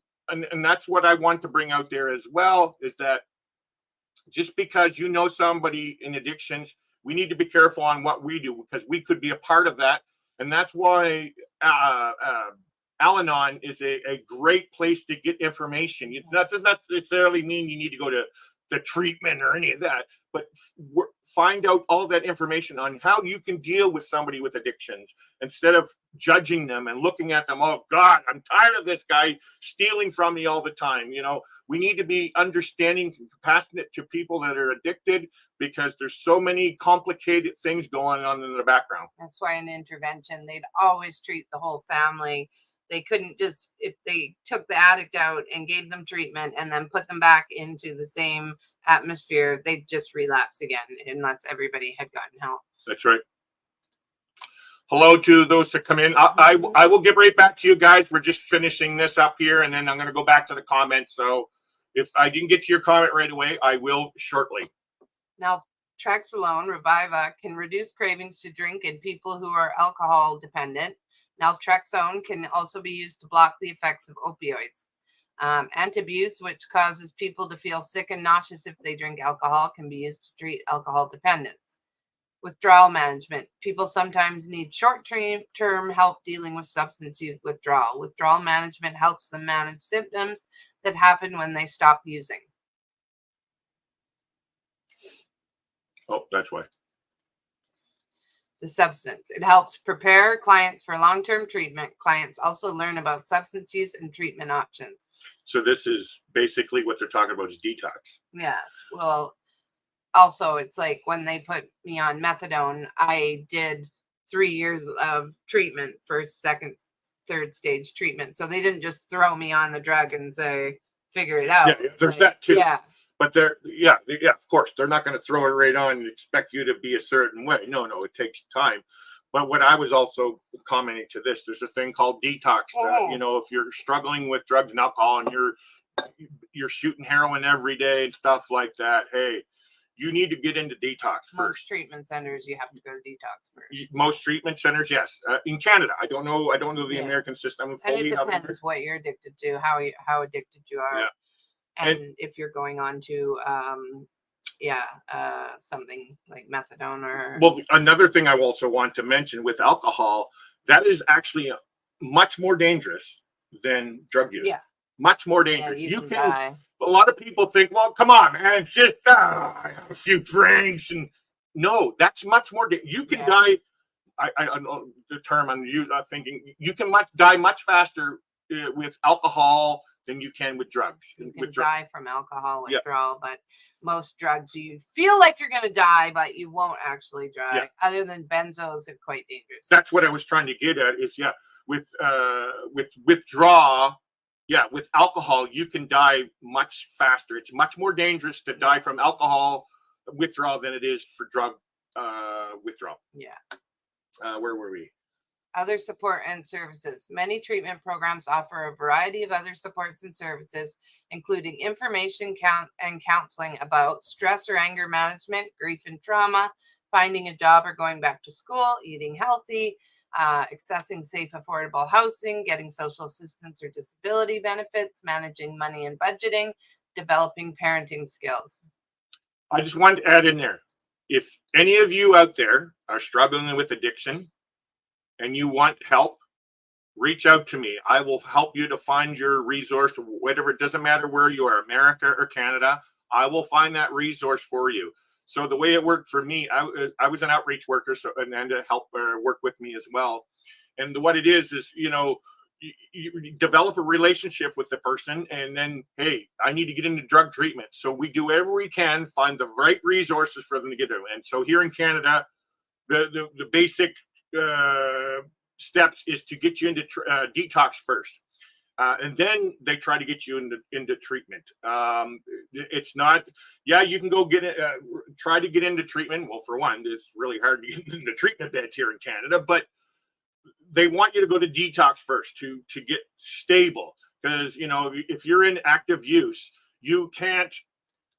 that's what I want to bring out there as well. Is that just because you know somebody in addictions, we need to be careful on what we do, because we could be a part of that, and that's why Al-Anon is a great place to get information. That does not necessarily mean you need to go to the treatment or any of that, but find out all that information on how you can deal with somebody with addictions instead of judging them and looking at them. Oh God, I'm tired of this guy stealing from me all the time. You know, we need to be understanding, compassionate to people that are addicted, because there's so many complicated things going on in the background. That's why in intervention, they'd always treat the whole family. They couldn't just, if they took the addict out and gave them treatment and then put them back into the same atmosphere, they'd just relapse again unless everybody had gotten help. That's right. Hello to those that come in. I will get right back to you guys. We're just finishing this up here, and then I'm going to go back to the comments. So if I didn't get to your comment right away, I will shortly. Now, Naltrexone, Reviva, can reduce cravings to drink in people who are alcohol dependent. Naltrexone can also be used to block the effects of opioids. Antabuse, which causes people to feel sick and nauseous if they drink alcohol, can be used to treat alcohol dependence. Withdrawal management. People sometimes need short-term help dealing with substance use withdrawal. Withdrawal management helps them manage symptoms that happen when they stop using. Oh, that's why. The substance. It helps prepare clients for long-term treatment. Clients also learn about substance use and treatment options. So this is basically what they're talking about, is detox. Yes. Well, also it's like when they put me on methadone, I did 3 years of treatment, first, second, third stage treatment. So they didn't just throw me on the drug and say, figure it out. Yeah, there's that too. Yeah. But of course, they're not going to throw it right on and expect you to be a certain way. No, it takes time. But what I was also commenting to this, there's a thing called detox. That, you know, if you're struggling with drugs and alcohol and you're shooting heroin every day and stuff like that, hey, you need to get into detox first. Most treatment centers, you have to go to detox first. Most treatment centers, yes. In Canada, I don't know the American system. And it depends what you're addicted to, how addicted you are. Yeah. And if you're going on to something like methadone or Well, another thing I also want to mention with alcohol, that is actually much more dangerous than drug use. yeah, Much more yeah, dangerous. you You can can. die. A lot of people think, well, come on, man, it's just a few drinks, and no, that's much more. You can Yeah. die. I know the term I'm thinking. You can die much faster with alcohol than you can with drugs. You can with die from alcohol Yeah. withdrawal, but most drugs you feel like you're going to die, but you won't actually die. Yeah. Other than benzos, are quite dangerous. That's what I was trying to get at. Is with withdrawal. Yeah, with alcohol, you can die much faster. It's much more dangerous to die from alcohol withdrawal than it is for drug withdrawal. Yeah. Where were we? Other support and services. Many treatment programs offer a variety of other supports and services, including information and counseling about stress or anger management, grief and trauma, finding a job or going back to school, eating healthy, accessing safe, affordable housing, getting social assistance or disability benefits, managing money and budgeting, developing parenting skills. I just wanted to add in there, if any of you out there are struggling with addiction and you want help, reach out to me. I will help you to find your resource, whatever. It doesn't matter where you are, America or Canada. I will find that resource for you. So the way it worked for me, I was an outreach worker, so and to help work with me as well. And what it is you develop a relationship with the person, and then, hey, I need to get into drug treatment. So we do whatever we can, find the right resources for them to get there. And so here in Canada, the basic steps is to get you into detox first. And then they try to get you into treatment. It's not, you can go get it, try to get into treatment. Well, for one, it's really hard to get into treatment beds here in Canada, but they want you to go to detox first to get stable. Because, if you're in active use, you can't,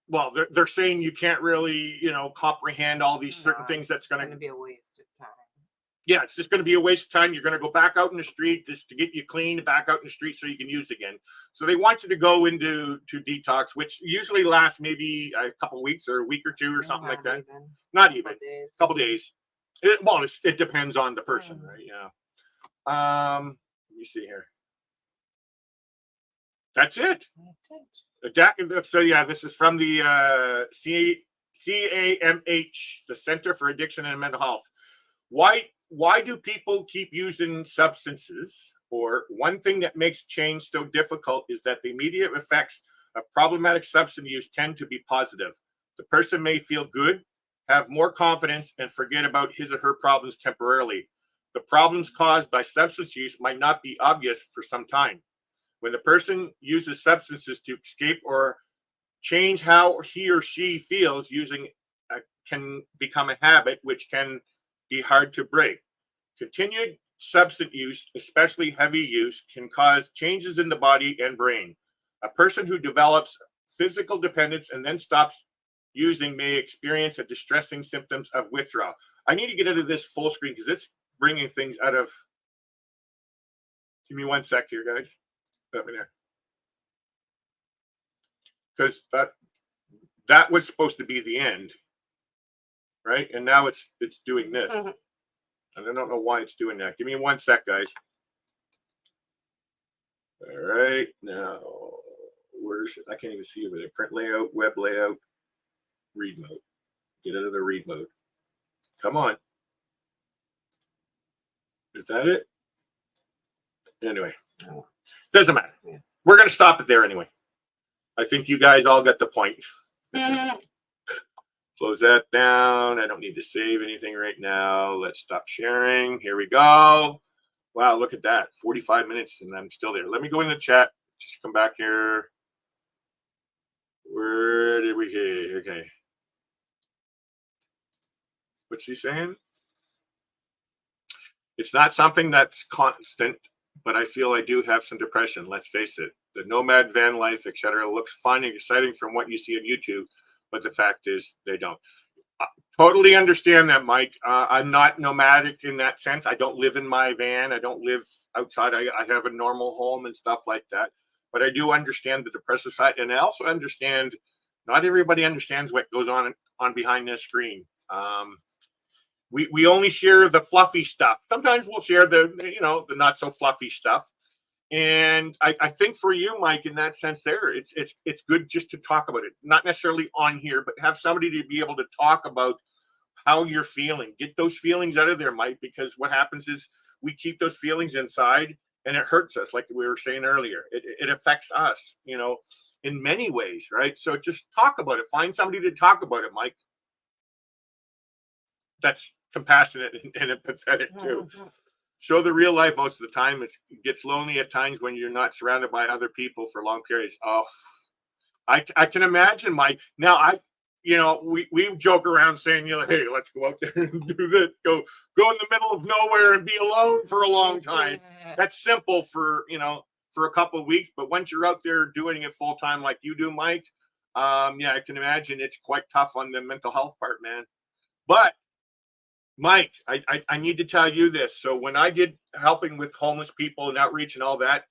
well, they're saying you can't really, comprehend all these certain things. That's going to be a waste of time. Yeah, it's just going to be a waste of time. You're going to go back out in the street just to get you clean, back out in the street so you can use again. So they want you to go into detox, which usually lasts maybe a couple of weeks or a week or two or something like that. Not even. A couple days. It depends on the person, right? Yeah. Let me see here. That's it. So yeah, this is from the CAMH, the Center for Addiction and Mental Health. Why do people keep using substances? Or one thing that makes change so difficult is that the immediate effects of problematic substance use tend to be positive. The person may feel good, have more confidence, and forget about his or her problems temporarily. The problems caused by substance use might not be obvious for some time. When the person uses substances to escape or change how he or she feels, using can become a habit, which can be hard to break. Continued substance use, especially heavy use, can cause changes in the body and brain. A person who develops physical dependence and then stops using may experience a distressing symptoms of withdrawal. I need to get out of this full screen because it's bringing things out of. Give me 1 sec here, guys. Let me there. Because that was supposed to be the end, right? And now it's doing this. And I don't know why it's doing that. Give me 1 sec, guys. All right. Now, where's it? I can't even see over there. Print layout, web layout, read mode. Get out of the read mode. Come on. Is that it? Anyway, doesn't matter. We're going to stop it there anyway. I think you guys all got the point. Close that down. I don't need to save anything right now. Let's stop sharing. Here we go. Wow, look at that. 45 minutes and I'm still there. Let me go in the chat. Just come back here. Where did we hit? Okay. What's she saying? It's not something that's constant, but I feel I do have some depression. Let's face it. The nomad van life, etc., looks fun and exciting from what you see on YouTube. But the fact is, they don't. Totally understand that, Mike. I'm not nomadic in that sense. I don't live in my van. I don't live outside. I have a normal home and stuff like that. But I do understand the depressive side. And I also understand Not everybody understands what goes on behind this screen. We only share the fluffy stuff. Sometimes we'll share the not so fluffy stuff. And I think for you, Mike, in that sense, it's good just to talk about it, not necessarily on here, but have somebody to be able to talk about how you're feeling. Get those feelings out of there, Mike, because what happens is we keep those feelings inside, and it hurts us, like we were saying earlier. It affects us, in many ways, right? So just talk about it. Find somebody to talk about it, Mike. That's compassionate and empathetic too. Show the real life most of the time. It gets lonely at times when you're not surrounded by other people for long periods. Oh, I can imagine, Mike. Now we joke around saying, hey, let's go out there and do this. Go in the middle of nowhere and be alone for a long time. That's simple for a couple of weeks, but once you're out there doing it full time like you do, Mike, I can imagine it's quite tough on the mental health part, man. But Mike, I need to tell you this. So when I did helping with homeless people and outreach and all that,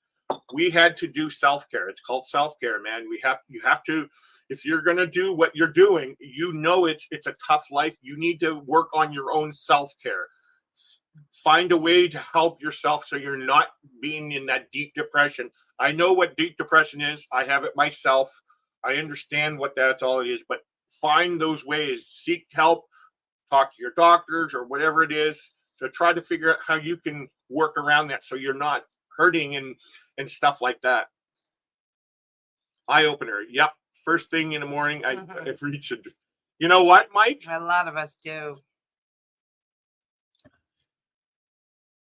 we had to do self-care. It's called self-care, man. You have to, if you're going to do what you're doing, it's a tough life. You need to work on your own self-care. Find a way to help yourself so you're not being in that deep depression. I know what deep depression is. I have it myself. I understand what that's all it is, but find those ways. Seek help. Talk to your doctors or whatever it is to try to figure out how you can work around that so you're not hurting and stuff like that. Eye opener. Yep. First thing in the morning, I reach it. You know what, Mike? A lot of us do.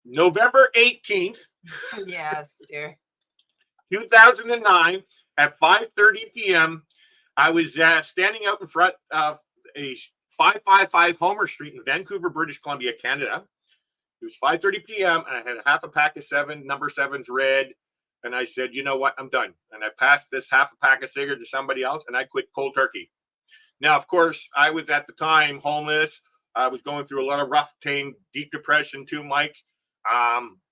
November 18th. Yes, dear. 2009 at 5:30 p.m. I was standing out in front of a 555 Homer Street in Vancouver, British Columbia, Canada. It was 5:30 p.m. and I had a half a pack of number 7s red. And I said, you know what? I'm done. And I passed this half a pack of cigarettes to somebody else and I quit cold turkey. Now, of course, I was at the time homeless. I was going through a lot of rough pain, deep depression too, Mike.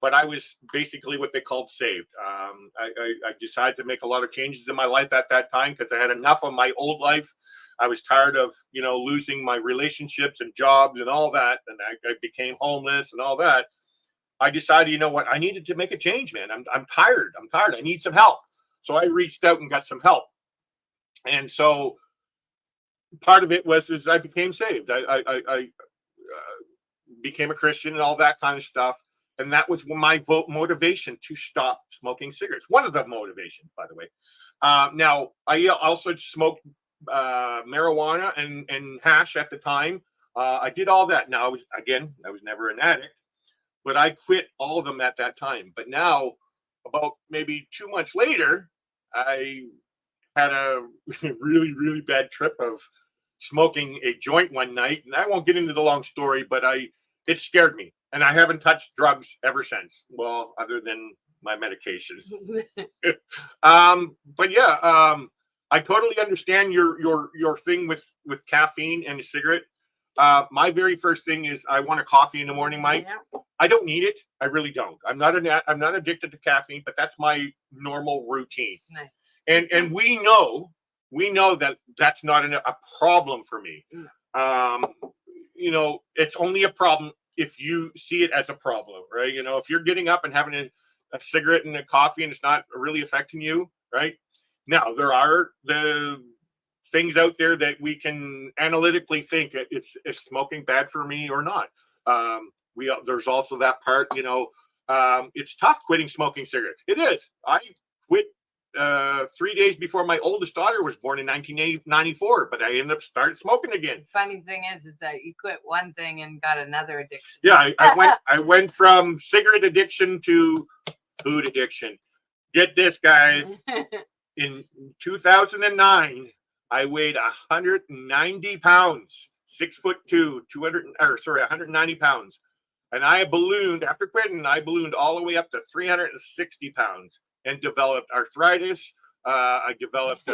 But I was basically what they called saved. I decided to make a lot of changes in my life at that time because I had enough of my old life. I was tired of, losing my relationships and jobs and all that. And I became homeless and all that. I decided, you know what? I needed to make a change, man. I'm tired. I need some help. So I reached out and got some help. And so part of it was I became saved. I became a Christian and all that kind of stuff. And that was my motivation to stop smoking cigarettes. One of the motivations, by the way. Now, I also smoked marijuana and hash at the time. I did all that. Now, I was never an addict, but I quit all of them at that time. But now, about maybe 2 months later, I had a really, really bad trip of smoking a joint one night. And I won't get into the long story, but it scared me. And I haven't touched drugs ever since. Well, other than my medications. But yeah, I totally understand your thing with caffeine and a cigarette. My very first thing is I want a coffee in the morning, Mike. Yeah. I don't need it. I really don't. I'm not addicted to caffeine, but that's my normal routine. Nice. And we know that that's not a problem for me. It's only a problem if you see it as a problem, right? If you're getting up and having a cigarette and a coffee and it's not really affecting you, right? Now, there are the things out there that we can analytically think is smoking bad for me or not. There's also that part, it's tough quitting smoking cigarettes. It is. I quit 3 days before my oldest daughter was born in 1994, but I ended up starting smoking again. Funny thing is that you quit one thing and got another addiction. Yeah, I went from cigarette addiction to food addiction. Get this, guys. In 2009, I weighed 190 pounds, 6'2", 190 pounds. And I ballooned, after quitting, all the way up to 360 pounds and developed arthritis. I developed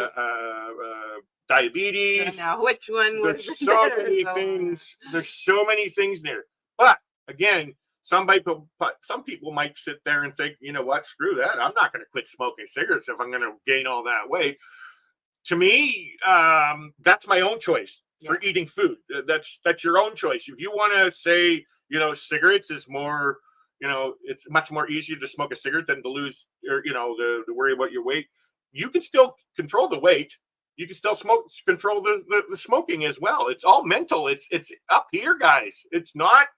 diabetes. So now, which one was There's so many things. There's so many things there. But again, some people might sit there and think, you know what, screw that. I'm not going to quit smoking cigarettes if I'm going to gain all that weight. to me, that's my own choice for eating food. That's your own choice. If you want to say, you know, cigarettes is more, you know, it's much more easier to smoke a cigarette than to lose, or, you know, to worry about your weight. You can still control the weight. You can still control the smoking as well. It's all mental. It's up here, guys. It's not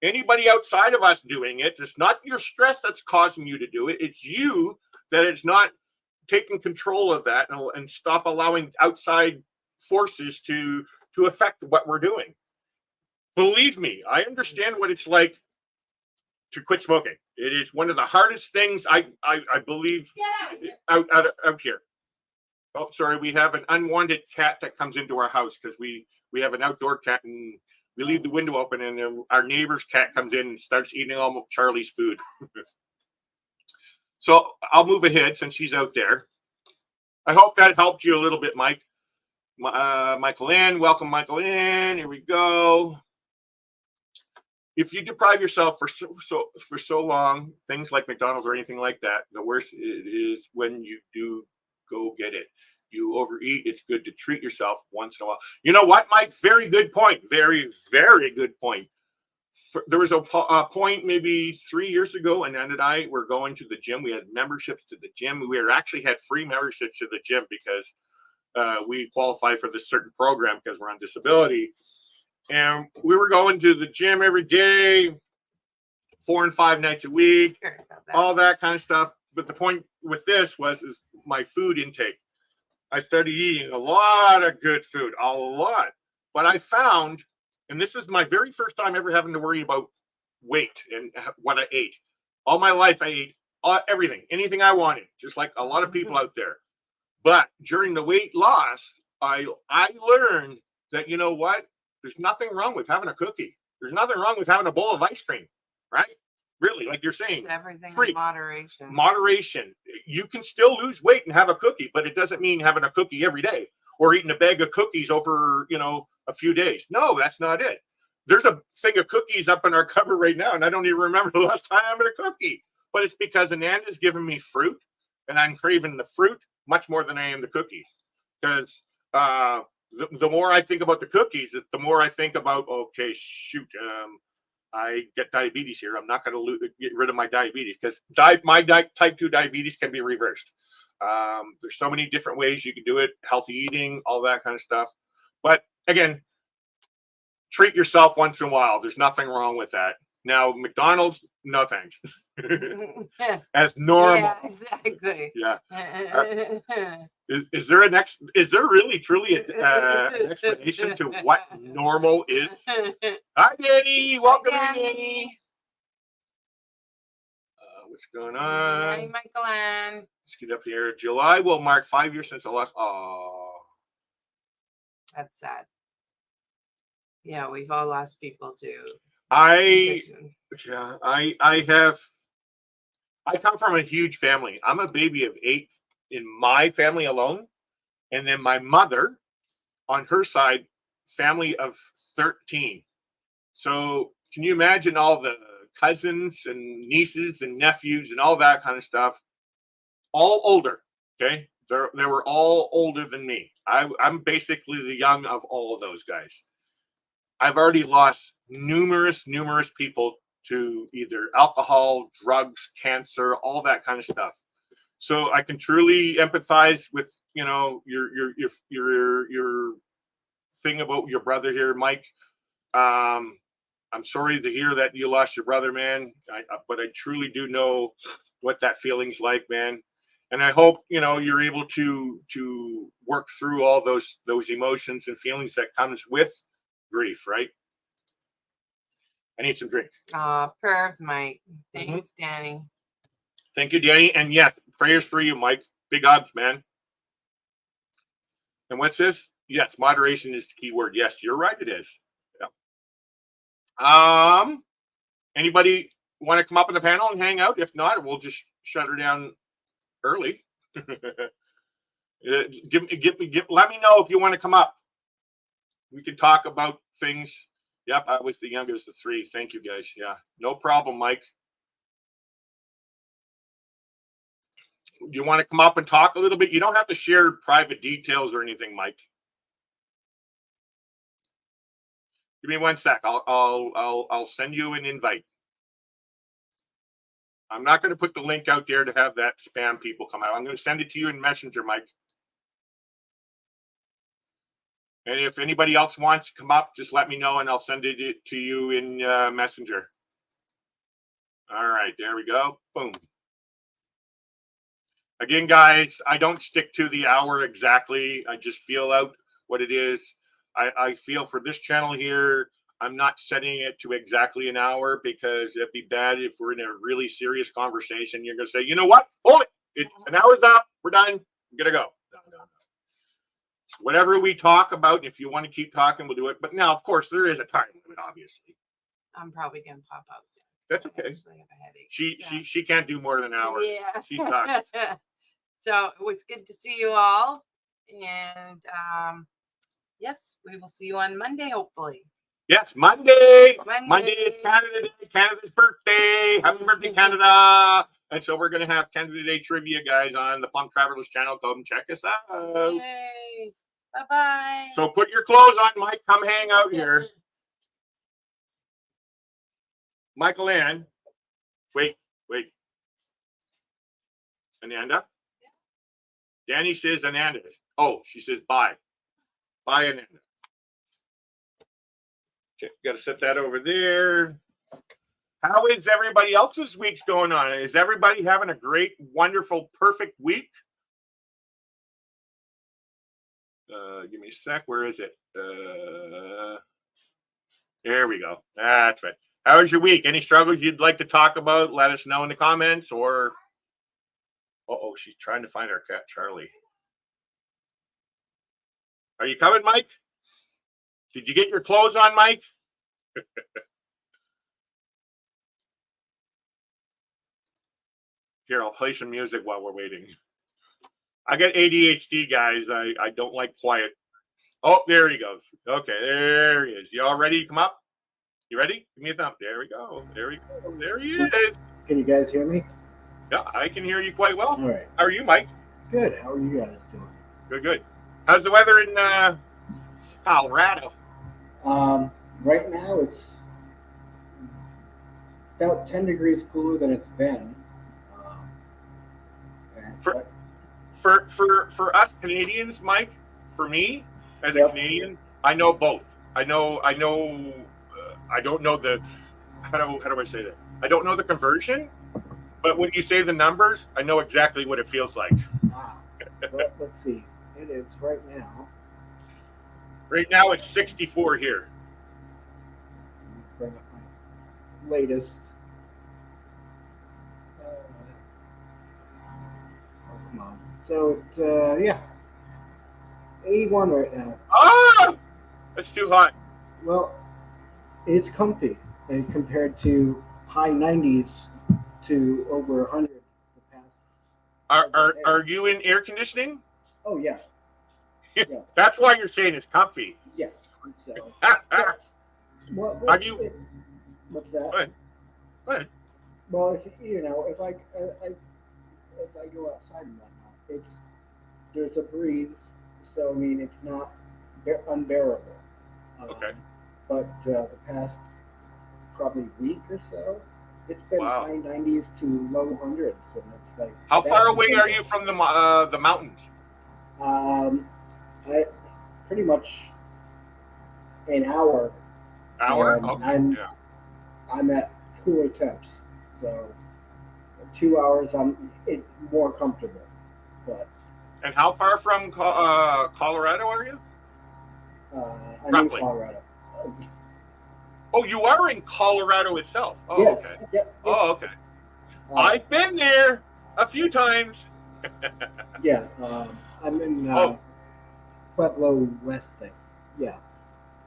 anybody outside of us doing it. It's not your stress that's causing you to do it. It's you that it's not taking control of that and stop allowing outside forces to affect what we're doing. Believe me, I understand what it's like to quit smoking. It is one of the hardest things I believe out here. Oh, sorry, we have an unwanted cat that comes into our house because we have an outdoor cat, and we leave the window open, and our neighbor's cat comes in and starts eating all of Charlie's food. So I'll move ahead since she's out there. I hope that helped you a little bit, Mike. Michael Ann, welcome, Michael Ann. Here we go. If you deprive yourself for so long, things like McDonald's or anything like that, the worst it is when you do go get it. You overeat. It's good to treat yourself once in a while. You know what, Mike? Very good point. Very, very good point. There was a point maybe 3 years ago, and Ann and I were going to the gym. We had memberships to the gym. We actually had free memberships to the gym because we qualify for this certain program because we're on disability. And we were going to the gym every day, 4 and 5 nights a week, all that kind of stuff. But the point with this is my food intake. I started eating a lot of good food, a lot. But I found, and this is my very first time ever having to worry about weight and what I ate. All my life, I ate everything, anything I wanted, just like a lot of people out there. But during the weight loss, I learned that, you know what? There's nothing wrong with having a cookie. There's nothing wrong with having a bowl of ice cream, right? Really, like you're saying. Everything in moderation. Moderation. You can still lose weight and have a cookie, but it doesn't mean having a cookie every day or eating a bag of cookies over, you know, a few days. No, that's not it. There's a thing of cookies up in our cupboard right now, and I don't even remember the last time I had a cookie. But it's because Ananda's giving me fruit, and I'm craving the fruit much more than I am the cookies. Because the more I think about the cookies, the more I think about, okay, shoot, I get diabetes here. I'm not going to get rid of my diabetes because my type 2 diabetes can be reversed. There's so many different ways you can do it, healthy eating, all that kind of stuff. But again, treat yourself once in a while. There's nothing wrong with that. Now, McDonald's, no thanks. As normal. Yeah, exactly. Yeah. Is there really truly an explanation to what normal is? Hi, Danny. Welcome, Danny. What's going on? Hi, Michael Ann. Let's get up here. July will mark 5 years since I lost. Oh, that's sad. Yeah, we've all lost people too. I come from a huge family. I'm a baby of 8 in my family alone. And then my mother, on her side, family of 13. So can you imagine all the cousins and nieces and nephews and all that kind of stuff? All older, okay? They were all older than me. I'm basically the young of all of those guys. I've already lost numerous people to either alcohol, drugs, cancer, all that kind of stuff. So I can truly empathize with, you know, your thing about your brother here, Mike. I'm sorry to hear that you lost your brother, man. But I truly do know what that feeling's like, man. And I hope, you know, you're able to work through all those emotions and feelings that comes with grief, right? I need some drink. Prayers, Mike. Thanks, Danny. Thank you, Danny. And yes, prayers for you, Mike. Big hugs, man. And what's this? Yes, moderation is the key word. Yes, you're right. It is. Yeah. Anybody want to come up on the panel and hang out? If not, we'll just shut her down early. Let me know if you want to come up. We can talk about things. Yep, I was the youngest of 3. Thank you, guys. Yeah, no problem, Mike. you want to come up and talk a little bit? You don't have to share private details or anything, Mike. Give me 1 sec. I'll send you an invite. I'm not going to put the link out there to have that spam people come out. I'm going to send it to you in Messenger, Mike. And if anybody else wants to come up, just let me know and I'll send it to you in Messenger. All right, there we go. Boom. Again, guys, I don't stick to the hour exactly. I just feel out what it is. I feel for this channel here, I'm not setting it to exactly an hour because it'd be bad if we're in a really serious conversation. You're going to say, you know what? Hold it. It's an hour's up. We're done. I'm going to go. No. Whatever we talk about, if you want to keep talking, we'll do it. But now, of course, there is a time limit, obviously. I'm probably going to pop out. That's okay. I actually have a headache. She can't do more than an hour. Yeah. She's not. So it was good to see you all. And yes, we will see you on Monday, hopefully. Yes, Monday. Monday. Monday is Canada Day, Canada's birthday. Happy birthday, Canada. And so we're going to have Canada Day trivia, guys, on the Plum Travelers channel. Come check us out. Yay. Bye-bye. So put your clothes on, Mike. Come hang out here. Michael Ann. Wait. Ananda? Danny says Ananda. Oh, she says bye. Bye, Ananda. Okay, got to set that over there. How is everybody else's week's going on? Is everybody having a great, wonderful, perfect week? Give me a sec. Where is it? There we go. That's right. How was your week? Any struggles you'd like to talk about? Let us know in the comments or... Uh-oh, she's trying to find our cat, Charlie. Are you coming, Mike? Did you get your clothes on, Mike? Here, I'll play some music while we're waiting. I got ADHD, guys. I don't like quiet. Oh, there he goes. Okay, there he is. You all ready to come up? You ready? Give me a thumb. There we go. There we go. There he is. Can you guys hear me? Yeah, I can hear you quite well. All right. How are you, Mike? Good. How are you guys doing? Good. How's the weather in Colorado? Right now it's about 10 degrees cooler than it's been. For us Canadians, Mike, for me as a Canadian, I know both. I don't know the how do I say that? I don't know the conversion, but when you say the numbers, I know exactly what it feels like. Well, let's see. It is right now. Right now it's 64 here. Bring up my latest. Come on. So it's 81 right now. Ah, that's too hot. Well, it's comfy, and compared to high 90s to over 100 the past. Are you in air conditioning? Oh yeah. That's why you're saying it's comfy. Yeah. So. Are you? What's that? Go ahead. Well, if I go outside and whatnot, there's a breeze, so I mean it's not unbearable. Okay. But the past probably week or so, it's been high 90s to low hundreds, and it's like. How far away are you from the mountains? I pretty much an hour. Okay. I'm at cooler temps, so 2 hours it's more comfortable. But. And how far from Colorado are you? I'm in Colorado. Oh, you are in Colorado itself. Oh, yes. Okay. Yep. Oh, okay. I've been there a few times. Yeah. I'm in Pueblo West. Yeah.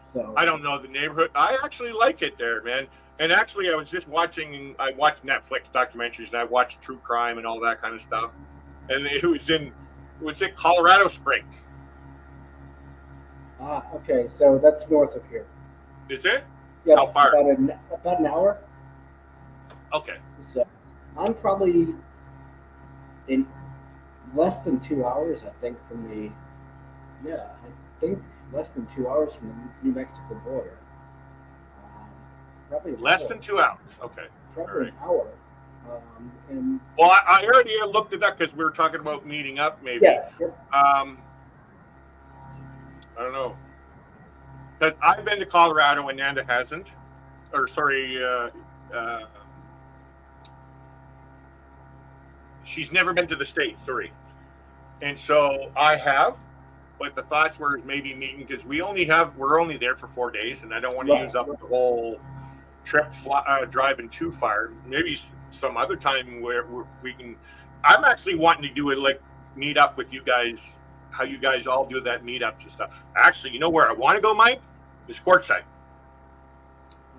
So. I don't know the neighborhood. I actually like it there, man. And actually, I watched Netflix documentaries, and I watched true crime and all that kind of stuff. And it was in Colorado Springs. Okay. So that's north of here. Is it? Yeah. How far? About an hour. Okay. So I'm probably in less than 2 hours, I think, from the, yeah, I think less than 2 hours from the New Mexico border. Um, Probably an Less hour. than 2 hours. Okay. All Probably right. an hour. And Well, I already looked at that because we were talking about meeting up. Maybe. yes, yep. I don't know. Because I've been to Colorado and Nanda hasn't. Or sorry, she's never been to the state. Sorry. And so I have, but the thoughts were maybe meeting because we're only there for 4 days, and I don't want to use up the whole trip driving too far. Maybe some other time where we can. I'm actually wanting to do it like meet up with you guys, how you guys all do that meetups and stuff. Actually, you know where I want to go, Mike? Is Quartzsite.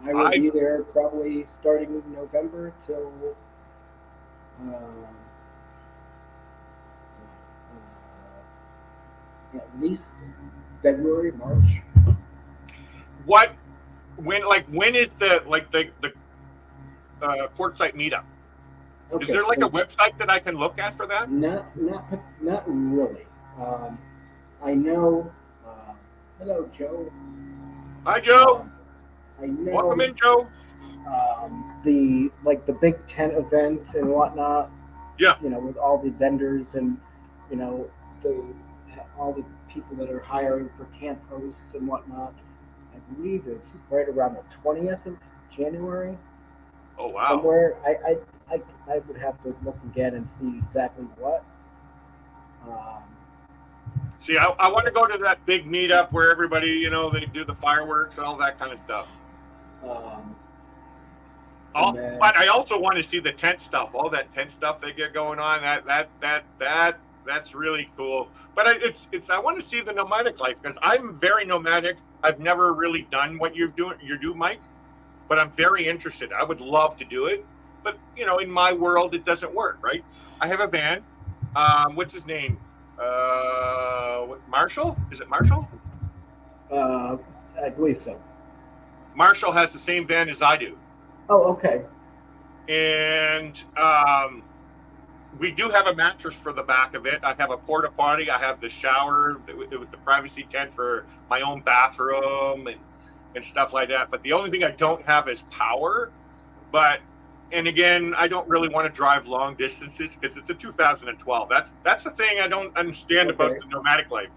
I will be there probably starting in November till at least February, March. When is the Quartzsite meetup? Okay, is there like a website that I can look at for that? Not really. I know. Hello, Joe. Hi, Joe. I know. Welcome in, Joe. The Big Tent event and whatnot. Yeah. With all the vendors and all the people that are hiring for camp hosts and whatnot. I believe it's right around the 20th of January. Oh wow! Somewhere. I would have to look again and see exactly what. See, I want to go to that big meetup where everybody, they do the fireworks and all that kind of stuff. But I also want to see the tent stuff, all that tent stuff they get going on. That's really cool. But I want to see the nomadic life because I'm very nomadic. I've never really done what you do, Mike. But I'm very interested. I would love to do it. But in my world, it doesn't work, right? I have a van. What's his name? Marshall? Is it Marshall? I believe so. Marshall has the same van as I do. Oh, okay. And we do have a mattress for the back of it. I have a porta potty. I have the shower with the privacy tent for my own bathroom and stuff like that. But the only thing I don't have is power. And again, I don't really want to drive long distances because it's a 2012. That's the thing I don't understand about the nomadic life.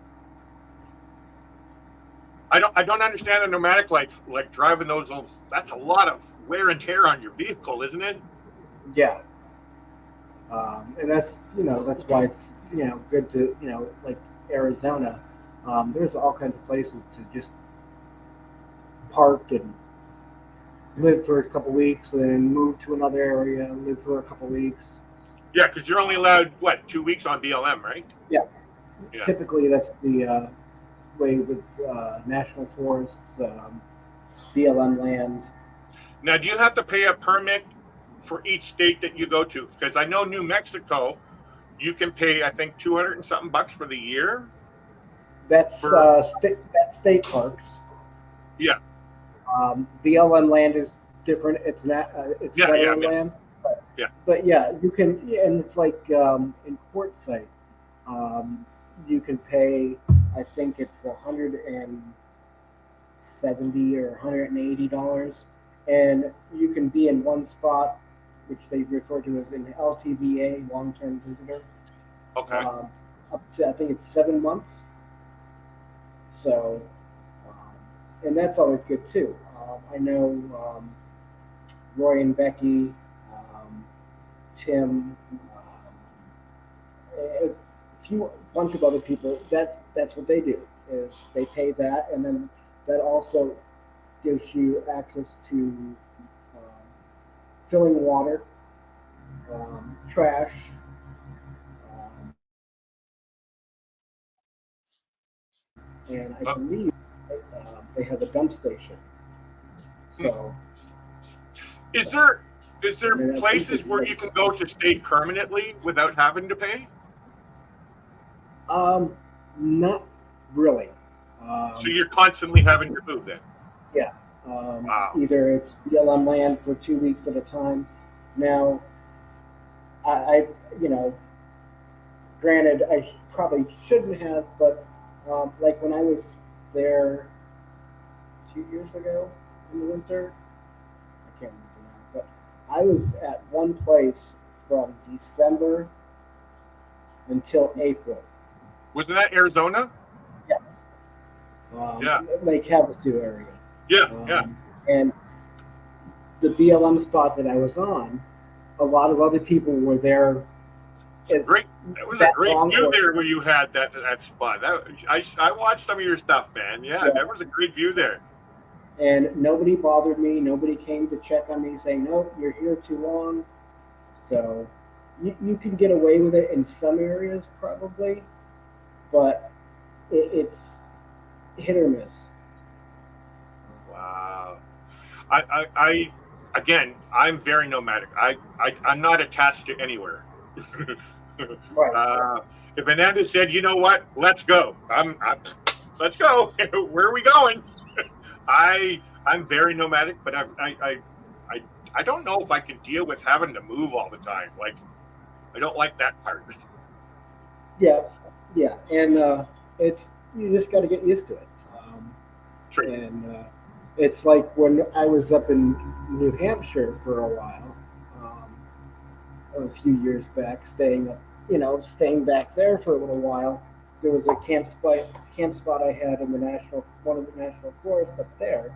I don't understand the nomadic life, like driving those. That's a lot of wear and tear on your vehicle, isn't it? Yeah. And that's why it's good to like Arizona. There's all kinds of places to just park and live for a couple weeks, and then move to another area, live for a couple weeks. Yeah, because you're only allowed 2 weeks on BLM, right? Yeah. Typically, that's the way with national forests, BLM land. Now, do you have to pay a permit for each state that you go to? Because I know New Mexico, you can pay, I think, $200 and something for the year. That's state parks. Yeah. BLM land is different. It's not. It's federal land. But yeah, you can, and it's like in Quartzsite, you can pay. I think it's $170 or $180, and you can be in one spot, which they refer to as an LTVA, long-term visitor. Okay. Up to, I think it's 7 months. So, and that's always good too. I know Roy and Becky, Tim, a bunch of other people. That's what they do. Is they pay that, and then that also gives you access to filling water, trash. And I believe they have a dump station. So, is there places where you can go to stay permanently without having to pay? Not really. So you're constantly having to move then? Yeah. Wow. Either it's BLM land for 2 weeks at a time. Now, I granted, I probably shouldn't have, but like when I was there 2 years ago in the winter, I can't remember now, but I was at one place from December until April. Wasn't that Arizona? Yeah. Lake Havasu area. Yeah. And the BLM spot that I was on, a lot of other people were there. Great. It was a great view there where you had that spot. I watched some of your stuff, man. Yeah, there was a great view there. And nobody bothered me. Nobody came to check on me saying, "Nope, you're here too long." So you can get away with it in some areas probably, but it's hit or miss. Wow. Again, I'm very nomadic. I'm not attached to anywhere. Right. If Ananda said, "You know what? Let's go," let's go. Where are we going? I'm very nomadic, but I don't know if I can deal with having to move all the time. Like, I don't like that part. Yeah, and it's you just got to get used to it. True. And it's like when I was up in New Hampshire for a while, a few years back, staying back there for a little while. There was a camp spot I had in one of the national forests up there.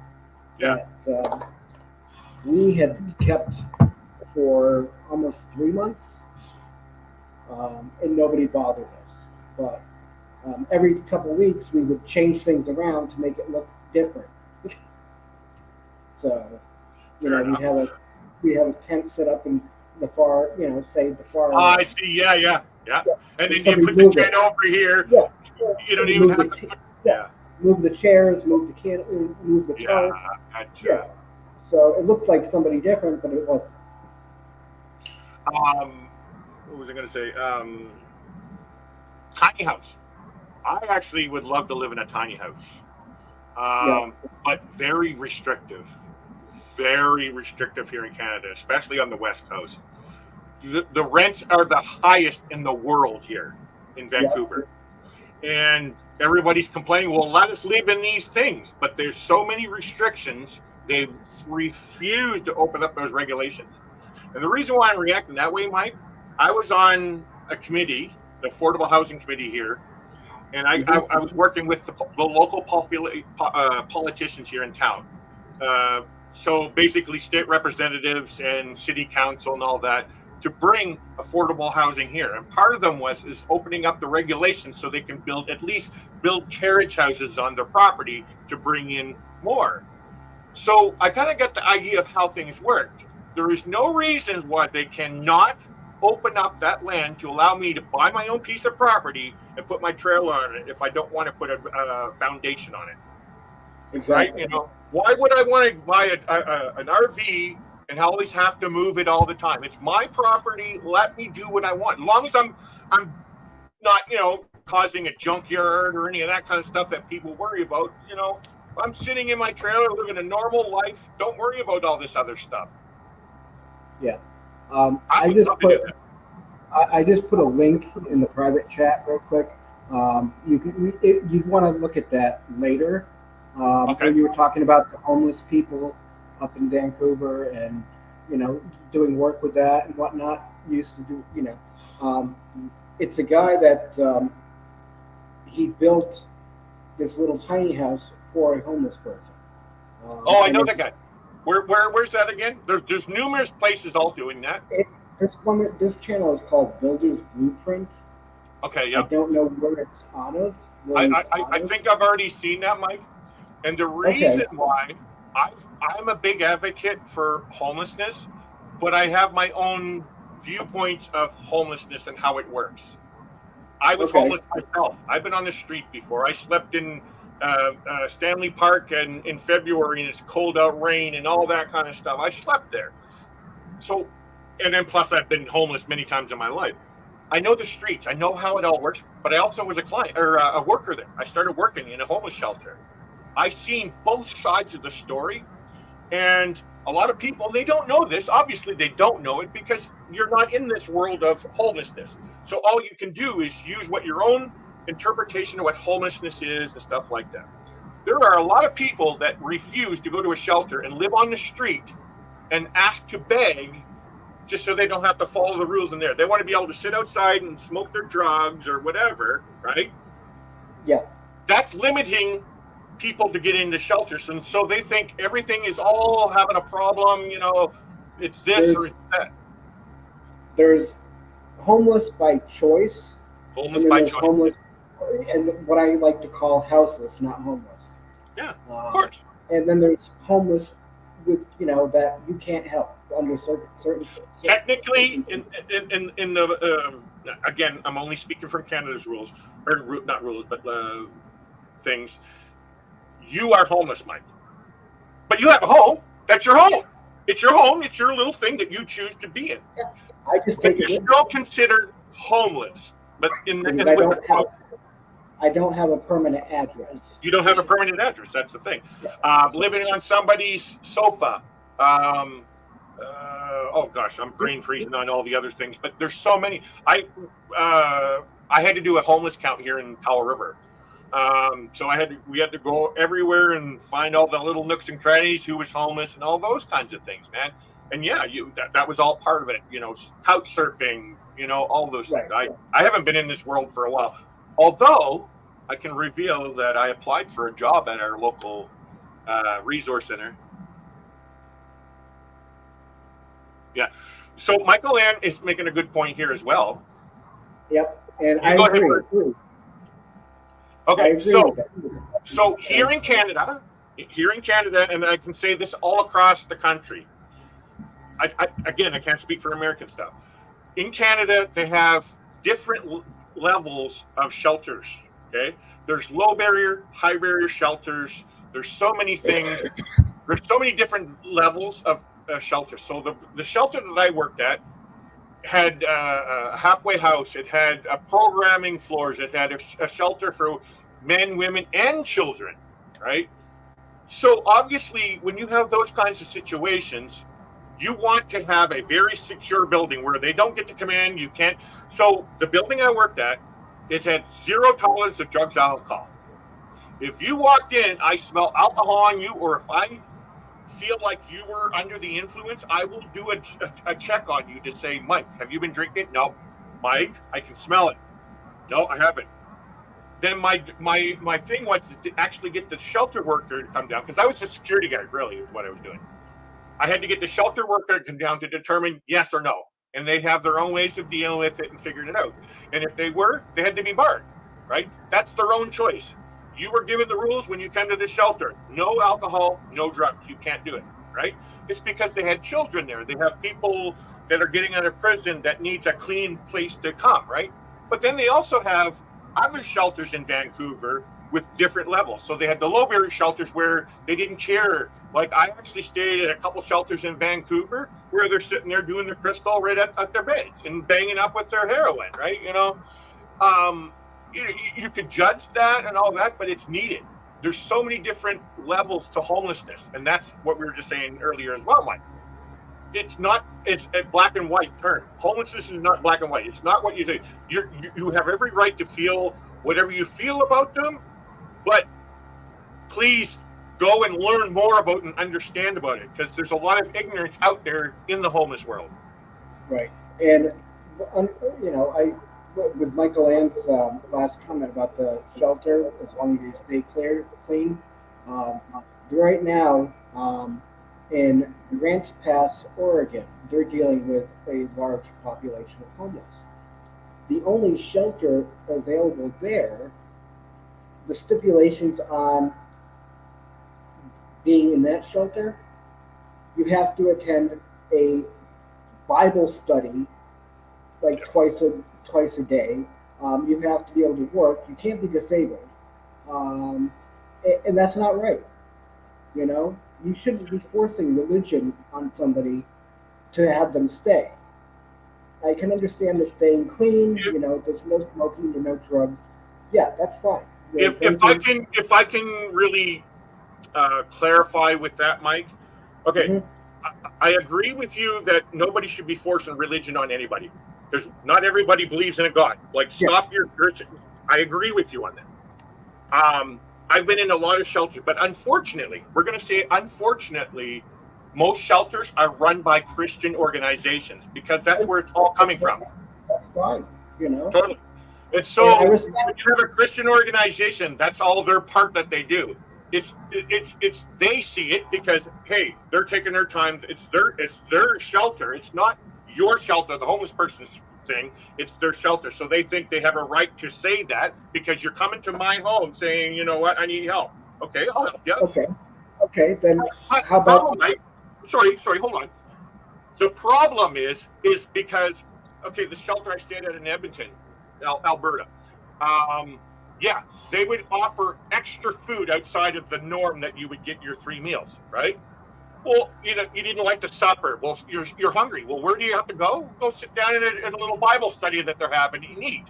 Yeah. That we had kept for almost 3 months, and nobody bothered us. But every couple of weeks, we would change things around to make it look different. So, we have a tent set up in the far, say the far. Oh, I see. Yeah. And then you put the tent over here. Yeah. You don't even have to. Move the chairs, move the tarp. Gotcha. Yeah. So it looked like somebody different, but it wasn't. What was I going to say? Tiny house. I actually would love to live in a tiny house, but very restrictive. Very restrictive here in Canada, especially on the West Coast. The rents are the highest in the world here in Vancouver. And everybody's complaining, well, let us live in these things. But there's so many restrictions, they refuse to open up those regulations. And the reason why I'm reacting that way, Mike, I was on a committee, the Affordable Housing Committee here, and I was working with the local politicians here in town. So basically state representatives and city council and all that to bring affordable housing here. And part of them is opening up the regulations so they can build carriage houses on their property to bring in more. So I kind of got the idea of how things worked. There is no reasons why they cannot open up that land to allow me to buy my own piece of property and put my trailer on it if I don't want to put a foundation on it. Exactly. Right? Why would I want to buy an RV and always have to move it all the time? It's my property. Let me do what I want. As long as I'm not, causing a junkyard or any of that kind of stuff that people worry about. If I'm sitting in my trailer living a normal life, don't worry about all this other stuff. Yeah. I just put a link in the private chat real quick. You'd want to look at that later. Okay. When you were talking about the homeless people up in Vancouver and doing work with that and whatnot, used to do. It's a guy that he built this little tiny house for a homeless person. I know that guy. Where's that again? There's numerous places all doing that. This channel is called Builder's Blueprint. Okay, yeah. I don't know where it's out of. I think I've already seen that, Mike. And the reason why I'm a big advocate for homelessness, but I have my own viewpoints of homelessness and how it works. I was homeless myself. I've been on the street before. I slept in Stanley Park in February and it's cold out, rain and all that kind of stuff. I slept there. So, and then plus I've been homeless many times in my life. I know the streets. I know how it all works, but I also was a client or a worker there. I started working in a homeless shelter. I've seen both sides of the story, and a lot of people, they don't know this. Obviously, they don't know it because you're not in this world of homelessness. So all you can do is use what your own interpretation of what homelessness is and stuff like that. There are a lot of people that refuse to go to a shelter and live on the street and ask to beg just so they don't have to follow the rules in there. They want to be able to sit outside and smoke their drugs or whatever, right? Yeah. That's limiting people to get into shelters. And so they think everything is all having a problem, it's this or it's that. There's homeless by choice. Homeless by choice. Homeless, and what I like to call houseless, not homeless. Yeah, of course. And then there's homeless with, that you can't help under certain technically in the again, I'm only speaking from Canada's rules, or not rules, but things. You are homeless, Mike, but you have a home. That's your home. It's your home. It's your little thing that you choose to be in. Yeah. I just take you're still considered homeless, but I don't have a permanent address. You don't have a permanent address. That's the thing. Living on somebody's sofa. Oh gosh, I'm brain freezing on all the other things, but there's so many. I had to do a homeless count here in Powell River. So we had to go everywhere and find all the little nooks and crannies who was homeless and all those kinds of things, man. And yeah, that was all part of it. Couch surfing, all those things. I haven't been in this world for a while, although I can reveal that I applied for a job at our local resource center. Yeah. So Michael Ann is making a good point here as well. Yep. And I agree. Okay. So here in Canada, and I can say this all across the country. I can't speak for American stuff. In Canada, they have different levels of shelters. Okay. There's low barrier, high barrier shelters. There's so many things. There's so many different levels of shelter. So the shelter that I worked at had a halfway house. It had programming floors. It had a shelter for men, women, and children, right? So obviously, when you have those kinds of situations, you want to have a very secure building where they don't get to come in. You can't. So the building I worked at, it had 0 tolerance of drugs, alcohol. If you walked in, I smell alcohol on you, or if I feel like you were under the influence, I will do a check on you to say, Mike, have you been drinking? No. Mike, I can smell it. No, I haven't. Then my thing was to actually get the shelter worker to come down, because I was a security guard, really, is what I was doing. I had to get the shelter worker to come down to determine yes or no. And they have their own ways of dealing with it and figuring it out. And if they had to be barred, right? That's their own choice. You were given the rules when you come to the shelter. No alcohol, no drugs. You can't do it, right? It's because they had children there. They have people that are getting out of prison that needs a clean place to come, right? But then they also have other shelters in Vancouver with different levels. So they had the low barrier shelters where they didn't care. Like I actually stayed at a couple shelters in Vancouver where they're sitting there doing their crystal right at their beds and banging up with their heroin, right? You could judge that and all that, but it's needed. There's so many different levels to homelessness, and that's what we were just saying earlier as well, Mike. It's a black and white term. Homelessness is not black and white. It's not what you say. You have every right to feel whatever you feel about them, but please go and learn more about and understand about it, because there's a lot of ignorance out there in the homeless world. Right. And, with Michael Ann's last comment about the shelter, as long as you stay clean, right now in Grants Pass, Oregon, they're dealing with a large population of homeless. The only shelter available there, the stipulations on being in that shelter, you have to attend a Bible study like twice a day. You have to be able to work. You can't be disabled, and that's not right. You shouldn't be forcing religion on somebody to have them stay. I can understand the staying clean. There's no smoking, there's no drugs. Yeah, that's fine. If I can really clarify with that, Mike. Okay, I agree with you that nobody should be forcing religion on anybody. Because not everybody believes in a God. Like, stop your church. I agree with you on that. I've been in a lot of shelters, but unfortunately, we're going to say unfortunately, most shelters are run by Christian organizations because that's where it's all coming from. That's fine, you know. Totally. And so when you have a Christian organization, that's all their part that they do. It's they see it because, hey, they're taking their time. It's their shelter. It's not your shelter, the homeless person's thing. It's their shelter. So they think they have a right to say that because you're coming to my home saying, you know what, I need help. Okay, I'll help you. Okay, then how about... Sorry, hold on. The problem is because, okay, the shelter I stayed at in Edmonton, Alberta, they would offer extra food outside of the norm that you would get your 3 meals, right? Well, you didn't like the supper. Well, you're hungry. Well, where do you have to go? Go sit down in a little Bible study that they're having and eat.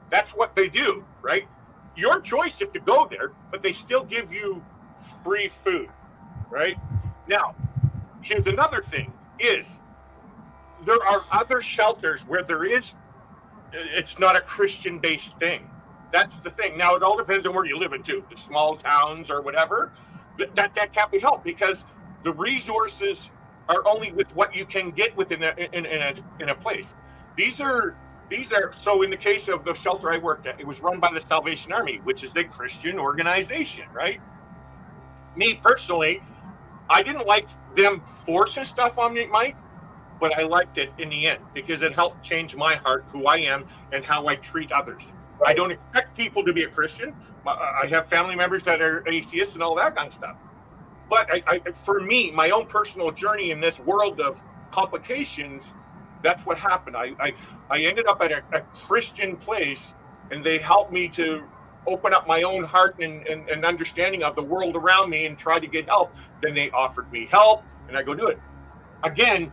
That's what they do, right? Your choice if to go there, but they still give you free food, right? Now, here's another thing is there are other shelters where it's not a Christian-based thing. That's the thing. Now, it all depends on where you live in, too. The small towns or whatever, that can't be helped because the resources are only with what you can get within in a place. These are so in the case of the shelter I worked at, it was run by the Salvation Army, which is a Christian organization, right? Me personally, I didn't like them forcing stuff on me, Mike, but I liked it in the end because it helped change my heart, who I am, and how I treat others. Right. I don't expect people to be a Christian. I have family members that are atheists and all that kind of stuff. But for me, my own personal journey in this world of complications, that's what happened. I ended up at a Christian place, and they helped me to open up my own heart and understanding of the world around me and try to get help. Then they offered me help, and I go do it. Again,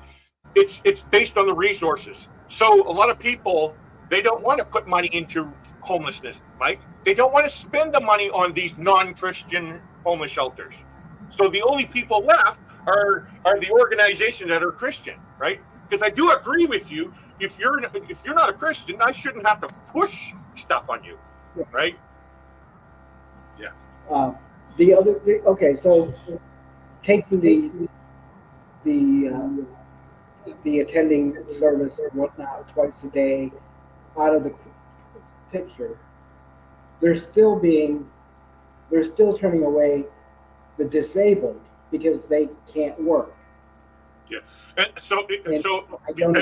it's based on the resources. So a lot of people, they don't want to put money into homelessness, Mike. They don't want to spend the money on these non-Christian homeless shelters. So the only people left are the organizations that are Christian, right? Because I do agree with you. If you're not a Christian, I shouldn't have to push stuff on you, right? Yeah. So taking the attending service or whatnot twice a day out of the picture, they're still turning away the disabled because they can't work. Yeah, and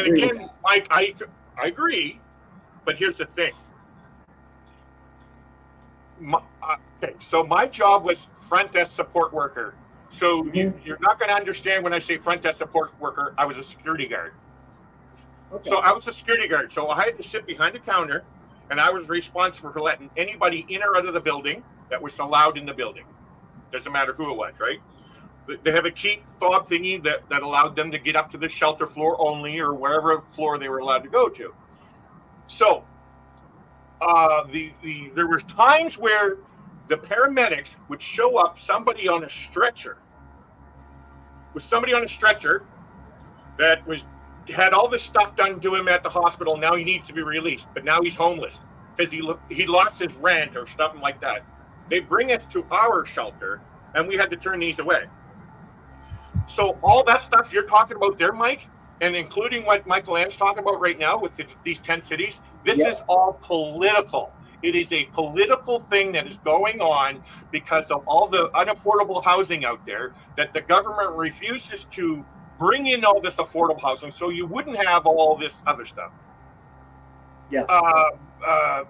again, Mike, I agree, but here's the thing. So my job was front desk support worker. So you're not going to understand when I say front desk support worker. I was a security guard. Okay. So I was a security guard. So I had to sit behind a counter, and I was responsible for letting anybody in or out of the building that was allowed in the building. Doesn't matter who it was, right? They have a key fob thingy that allowed them to get up to the shelter floor only or wherever floor they were allowed to go to. So there were times where the paramedics would show up somebody on a stretcher that had all this stuff done to him at the hospital. Now he needs to be released, but now he's homeless because he lost his rent or something like that. They bring us to our shelter, and we had to turn these away. So all that stuff you're talking about there, Mike, and including what Michael Ann's talking about right now with these 10 cities, this is all political. It is a political thing that is going on because of all the unaffordable housing out there that the government refuses to bring in all this affordable housing so you wouldn't have all this other stuff. Yeah.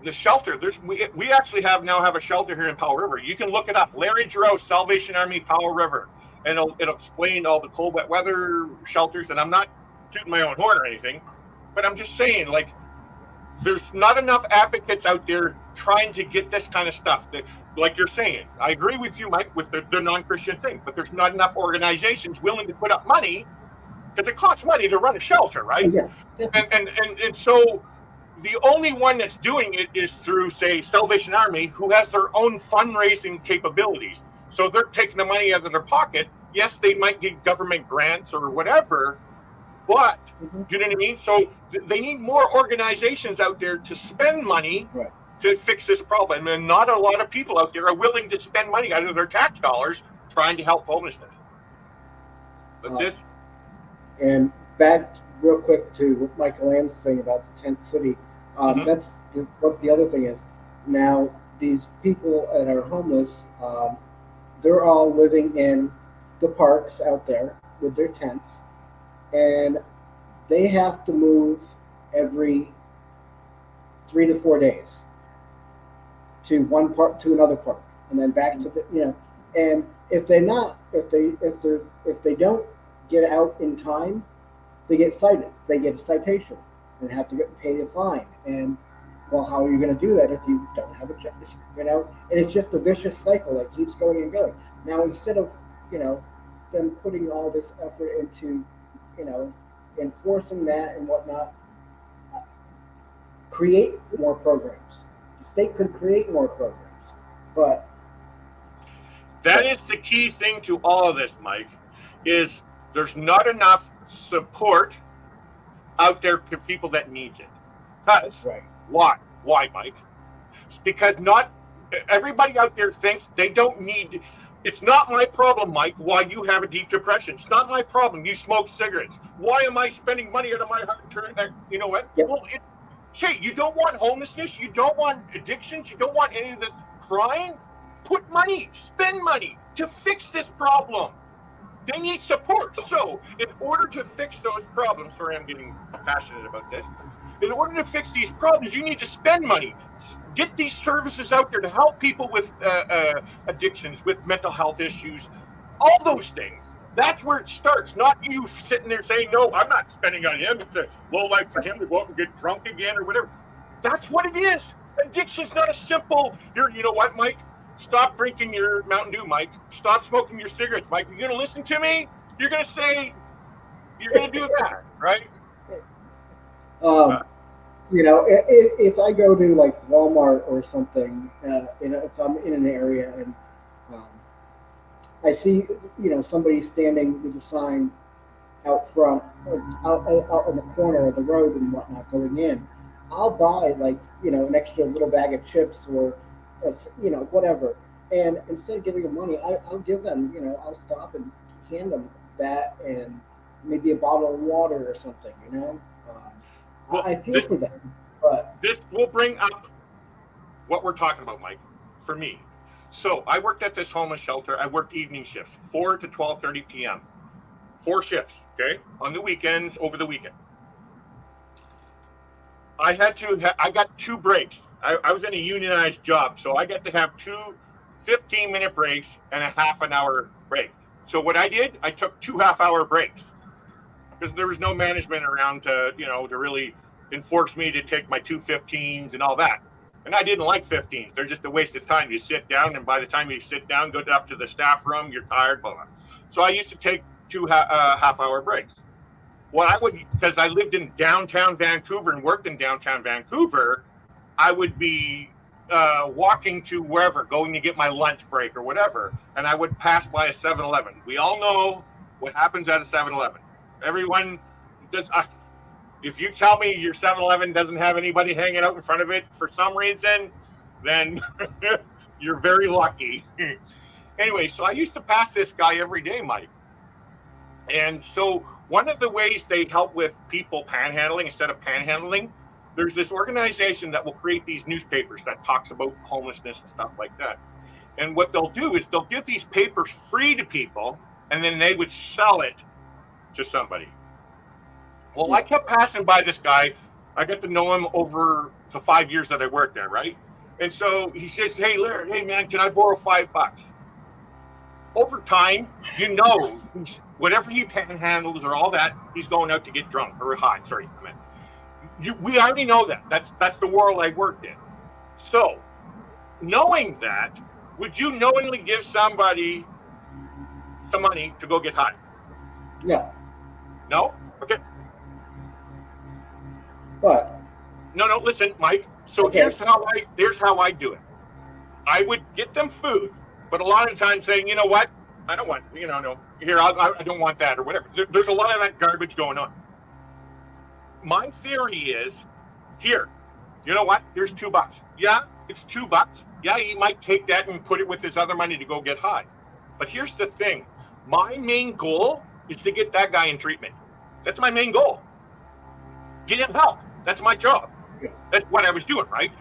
The shelter, we actually now have a shelter here in Powell River. You can look it up. Larry Giroux, Salvation Army, Powell River. And it'll explain all the cold, wet weather shelters. And I'm not tooting my own horn or anything, but I'm just saying, like, there's not enough advocates out there trying to get this kind of stuff. Like you're saying, I agree with you, Mike, with the non-Christian thing, but there's not enough organizations willing to put up money because it costs money to run a shelter, right? Yeah. And so the only one that's doing it is through, say, Salvation Army, who has their own fundraising capabilities. So they're taking the money out of their pocket. Yes, they might get government grants or whatever, But Mhm. do you know what I mean? So they need more organizations out there to spend money Right. to fix this problem. And not a lot of people out there are willing to spend money out of their tax dollars trying to help homelessness. That's this. And back real quick to what Michael Ann's saying about the tent city. Mhm. That's what the other thing is. Now these people that are homeless, they're all living in the parks out there with their tents, and they have to move every 3 to 4 days to one park to another park, and then back to the And if they're not, if they don't get out in time, they get cited. They get a citation and have to pay a fine. And well, how are you going to do that if you don't have a check? And it's just a vicious cycle that keeps going and going. Now, instead of them putting all this effort into enforcing that and whatnot, create more programs. The state could create more programs, but That is the key thing to all of this, Mike, is there's not enough support out there for people that needs it. Because right. why? Why, Mike? Because not everybody out there thinks they don't need. It's not my problem, Mike, why you have a deep depression. It's not my problem. You smoke cigarettes. Why am I spending money out of my heart? You know what? Yep. Well, hey, you don't want homelessness. You don't want addictions. You don't want any of this crying. Put money, spend money to fix this problem. They need support. So, in order to fix those problems, sorry, I'm getting passionate about this. In order to fix these problems, you need to spend money. Get these services out there to help people with addictions, with mental health issues, all those things. That's where it starts, not you sitting there saying, no, I'm not spending on him. It's a low life for him to go out and get drunk again or whatever. That's what it is. Addiction's not a simple, you know what, Mike? Stop drinking your Mountain Dew, Mike. Stop smoking your cigarettes, Mike. You're going to listen to me? You're going to say, you're going to do that, right? If I go to like Walmart or something, if I'm in an area and I see, somebody standing with a sign out front, or out on the corner of the road and whatnot going in, I'll buy an extra little bag of chips or, whatever. And instead of giving them money, I'll give them, I'll stop and hand them that and maybe a bottle of water or something, Well, I feel for them, but this will bring up what we're talking about, Mike, for me. So I worked at this homeless shelter. I worked evening shifts, 4 to 12:30 p.m. 4 shifts, okay, on the weekends, over the weekend. I got 2 breaks. I was in a unionized job, so I got to have 2 15-minute breaks and a half an hour break. So what I did, I took 2 half-hour breaks because there was no management around to really enforce me to take my 2 15s and all that. And I didn't like 15s. They're just a waste of time. You sit down, and by the time you sit down, go up to the staff room, you're tired, blah, blah. So I used to take 2 half-hour breaks. Because I lived in downtown Vancouver and worked in downtown Vancouver, I would be walking to wherever, going to get my lunch break or whatever, and I would pass by a 7-Eleven. We all know what happens at a 7-Eleven. Everyone does. If you tell me your 7-Eleven doesn't have anybody hanging out in front of it for some reason, then you're very lucky. Anyway, so I used to pass this guy every day, Mike. And so one of the ways they help with people panhandling instead of panhandling, there's this organization that will create these newspapers that talks about homelessness and stuff like that. And what they'll do is they'll give these papers free to people, and then they would sell it to somebody. Well, I kept passing by this guy. I got to know him over the 5 years that I worked there, right? And so he says, hey, Larry, hey, man, can I borrow $5? Over time, whatever he panhandles or all that, he's going out to get drunk or high. Sorry, I meant. We already know that. That's the world I worked in. So, knowing that, would you knowingly give somebody some money to go get high? yeah. No? Okay. But No, listen, Mike. So okay. here's how I do it. I would get them food, but a lot of times saying, you know what? I don't want, no, here, I don't want that or whatever. There's a lot of that garbage going on. my theory is, here, you know what? Here's $2. Yeah, it's $2. Yeah, he might take that and put it with his other money to go get high. But here's the thing. My main goal is to get that guy in treatment. That's my main goal. Get him help. That's my job. That's what I was doing, right?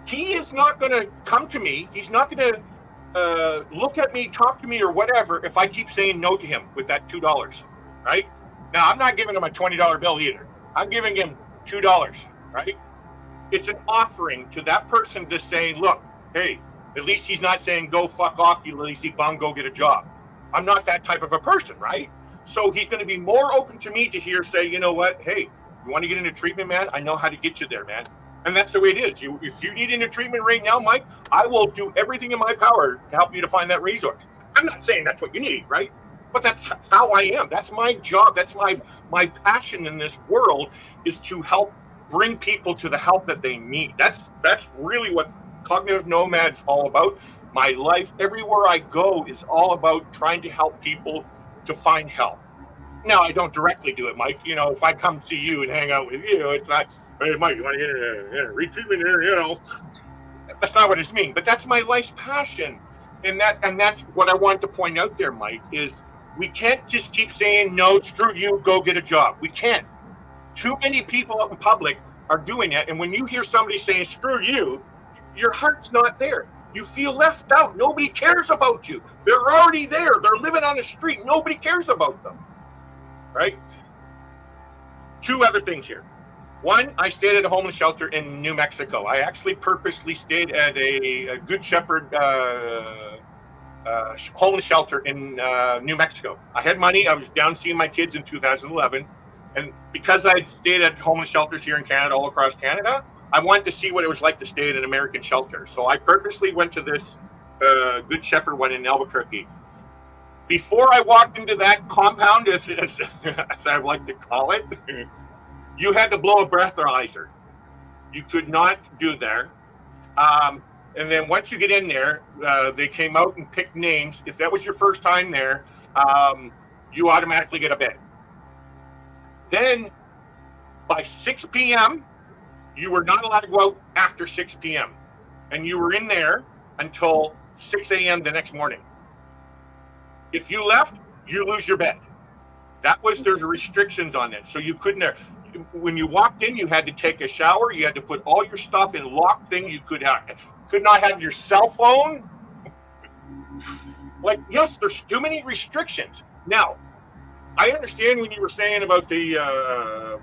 He is not going to come to me. He's not going to look at me, talk to me, or whatever if I keep saying no to him with that $2, right? Now, I'm not giving him a $20 bill either. I'm giving him $2, right? It's an offering to that person to say, look, hey, at least he's not saying, go fuck off, you lazy bum, go get a job. I'm not that type of a person, right? So he's going to be more open to me to hear, say, you know what, hey, you want to get into treatment, man? I know how to get you there, man. And that's the way it is. If you need into treatment right now, Mike, I will do everything in my power to help you to find that resource. I'm not saying that's what you need, right? But that's how I am. That's my job. That's my passion in this world, is to help bring people to the help that they need. That's really what Cognitive Nomad's all about. My life, everywhere I go, is all about trying to help people to find help. Now, I don't directly do it, Mike. You know, if I come to you and hang out with you, it's not, hey, Mike, you want to get a retreatment here? You know, that's not what it's mean. But that's my life's passion, and that's what I want to point out there, Mike. Is we can't just keep saying no. Screw you. Go get a job. We can't. Too many people out in public are doing that, and when you hear somebody saying "screw you," your heart's not there. You feel left out. Nobody cares about you. They're already there. They're living on the street. Nobody cares about them. Right? Two other things here. One, I stayed at a homeless shelter in New Mexico. I actually purposely stayed at a Good Shepherd homeless shelter in New Mexico. I had money. I was down seeing my kids in 2011. And because I'd stayed at homeless shelters here in Canada, all across Canada, I wanted to see what it was like to stay at an American shelter. So I purposely went to this Good Shepherd one in Albuquerque. Before I walked into that compound, as I like to call it, you had to blow a breathalyzer. You could not do there. And then once you get in there, they came out and picked names. If that was your first time there, you automatically get a bed. Then by 6 p.m., you were not allowed to go out after 6 p.m. And you were in there until 6 a.m. the next morning. If you left, you lose your bed. There's restrictions on it. So you couldn't, when you walked in, you had to take a shower. You had to put all your stuff in locked thing. You could not have your cell phone. Like, yes, there's too many restrictions. Now, I understand when you were saying about the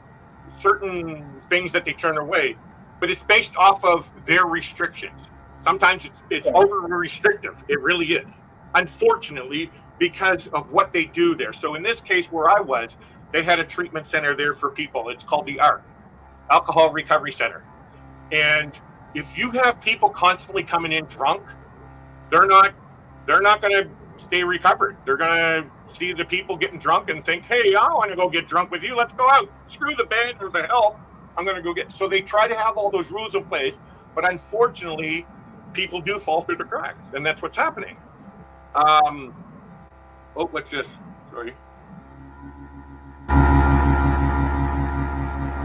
certain things that they turn away, but it's based off of their restrictions. Sometimes it's over restrictive. It really is. Unfortunately, because of what they do there. So in this case where I was, they had a treatment center there for people. It's called the ARC, Alcohol Recovery Center. And if you have people constantly coming in drunk, they're not going to stay recovered. They're going to see the people getting drunk and think, hey, I want to go get drunk with you. Let's go out. Screw the bed or the help. I'm going to go get. So they try to have all those rules in place, but unfortunately, people do fall through the cracks, and that's what's happening. What's this? Sorry.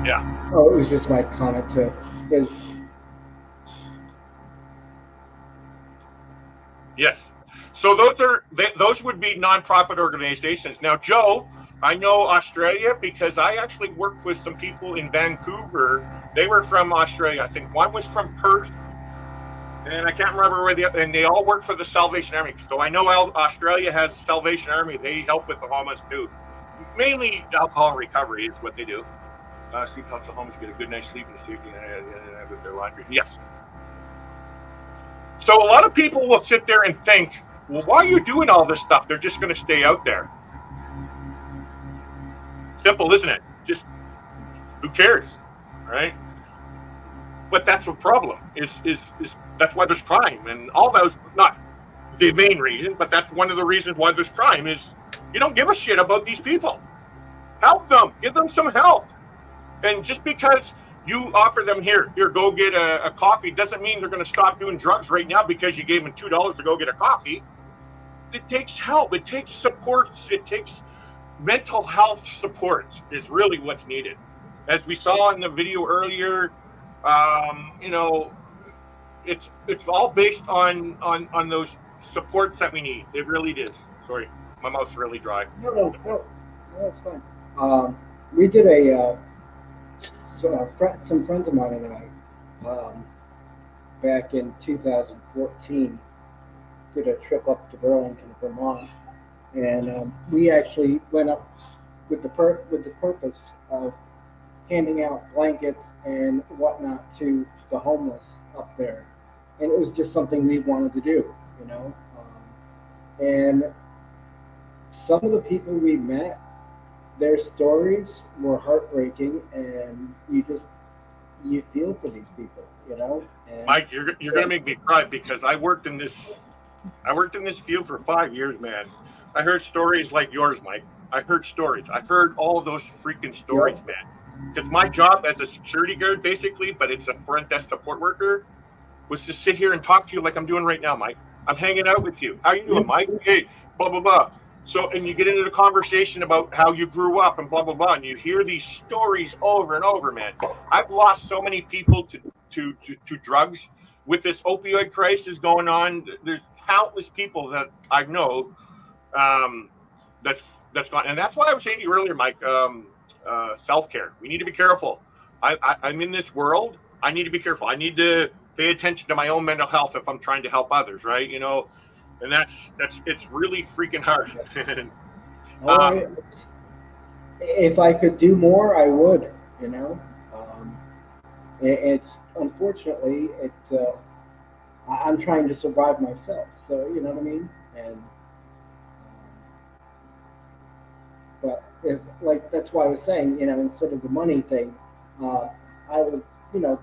Yeah. Oh, it was just my comment to is. Yes. So those would be nonprofit organizations. Now, Joe, I know Australia because I actually worked with some people in Vancouver. They were from Australia. I think one was from Perth, and I can't remember where and they all work for the Salvation Army. So I know Australia has a Salvation Army. They help with the homeless too. Mainly alcohol recovery is what they do. Sleep helps the homeless get a good night's sleep and safety with their laundry. Yes. So a lot of people will sit there and think, well, why are you doing all this stuff? They're just going to stay out there. Simple, isn't it? Just who cares, right? But that's the problem. Is that's why there's crime and all those. Not the main reason, but that's one of the reasons why there's crime. Is you don't give a shit about these people. Help them. Give them some help. And just because you offer them here, go get a coffee, doesn't mean they're going to stop doing drugs right now because you gave them $2 to go get a coffee. It takes help. It takes supports. It takes mental health support is really what's needed. as we saw in the video earlier, you know, it's all based on those supports that we need. It really is. Sorry, my mouth's really dry. No, that's fine. We did some friends of mine and I, back in 2014, did a trip up to Burlington, Vermont, and we actually went up with the purpose of handing out blankets and whatnot to the homeless up there, and it was just something we wanted to do, you know. And some of the people we met, their stories were heartbreaking, and you feel for these people, you know. And Mike, you're gonna make me cry because I worked in this field for 5 years, man. I heard stories like yours, Mike. I heard stories. I heard all of those freaking stories, man. Because my job as a security guard, basically, but it's a front desk support worker, was to sit here and talk to you like I'm doing right now, Mike. I'm hanging out with you. How you doing, Mike? Hey, blah blah blah. So, and you get into the conversation about how you grew up and blah blah blah, and you hear these stories over and over, man. I've lost so many people to drugs with this opioid crisis going on. There's countless people that I know that's gone, and that's what I was saying to you earlier, Mike. Self-care. We need to be careful. I'm in this world. I need to be careful. I need to pay attention to my own mental health if I'm trying to help others, right? You know, and it's really freaking hard. If I could do more, I would, you know. It's unfortunately I'm trying to survive myself, so you know what I mean. And but if, like, that's why I was saying, you know, instead of the money thing, I would, you know,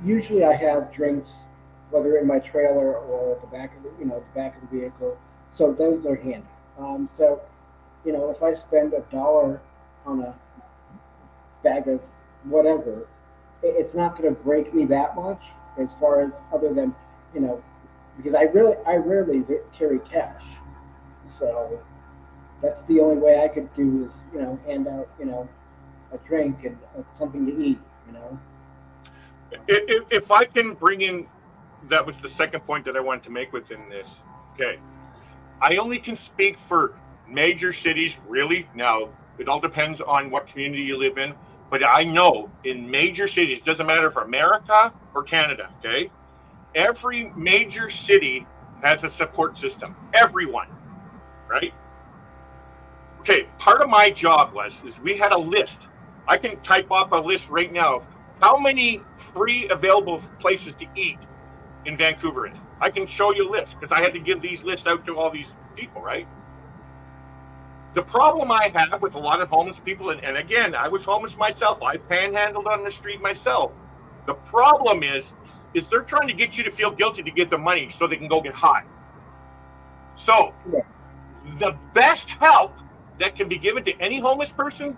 usually I have drinks, whether in my trailer or the back of the back of the vehicle, so those are handy. So, you know, if I spend $1 on a bag of whatever, it's not going to break me that much, as far as other than, you know, because I rarely carry cash, so that's the only way I could do is, you know, hand out, you know, a drink and something to eat, you know. If I can bring in, that was the second point that I wanted to make within this. Okay, I only can speak for major cities, really. Now, it all depends on what community you live in, but I know in major cities, doesn't matter if America or Canada, okay, every major city has a support system. Everyone, right? Okay, part of my job is we had a list. I can type off a list right now of how many free available places to eat in Vancouver is. I can show you a list because I had to give these lists out to all these people, right? The problem I have with a lot of homeless people, and again, I was homeless myself. I panhandled on the street myself. The problem is they're trying to get you to feel guilty to get the money so they can go get high. So the best help that can be given to any homeless person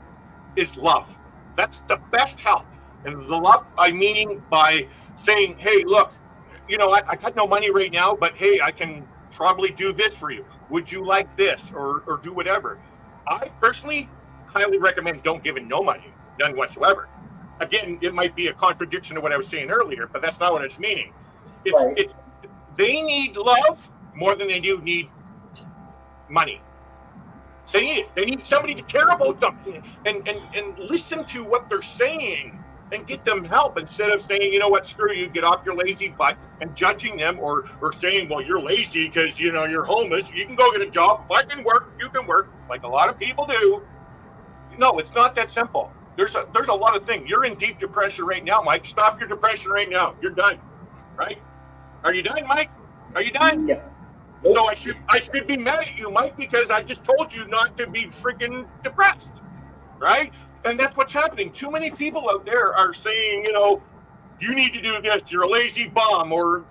is love. That's the best help. And the love I'm meaning by saying, hey, look, you know, I got no money right now, but hey, I can probably do this for you. Would you like this or do whatever? I personally highly recommend don't give it no money, none whatsoever. Again, it might be a contradiction to what I was saying earlier, but that's not what it's meaning. It's they need love more than they do need money. They need it. They need somebody to care about them and listen to what they're saying and get them help, instead of saying, you know what, screw you, get off your lazy butt, and judging them or saying, well, you're lazy because, you know, you're homeless. You can go get a job. If I can work, you can work, like a lot of people do. No, it's not that simple. There's a lot of things. You're in deep depression right now, Mike. Stop your depression right now. You're done, right? Are you done, Mike? Are you done? Yeah. So I should be mad at you, Mike, because I just told you not to be freaking depressed, right? And that's what's happening. Too many people out there are saying, you know, you need to do this. You're a lazy bum, or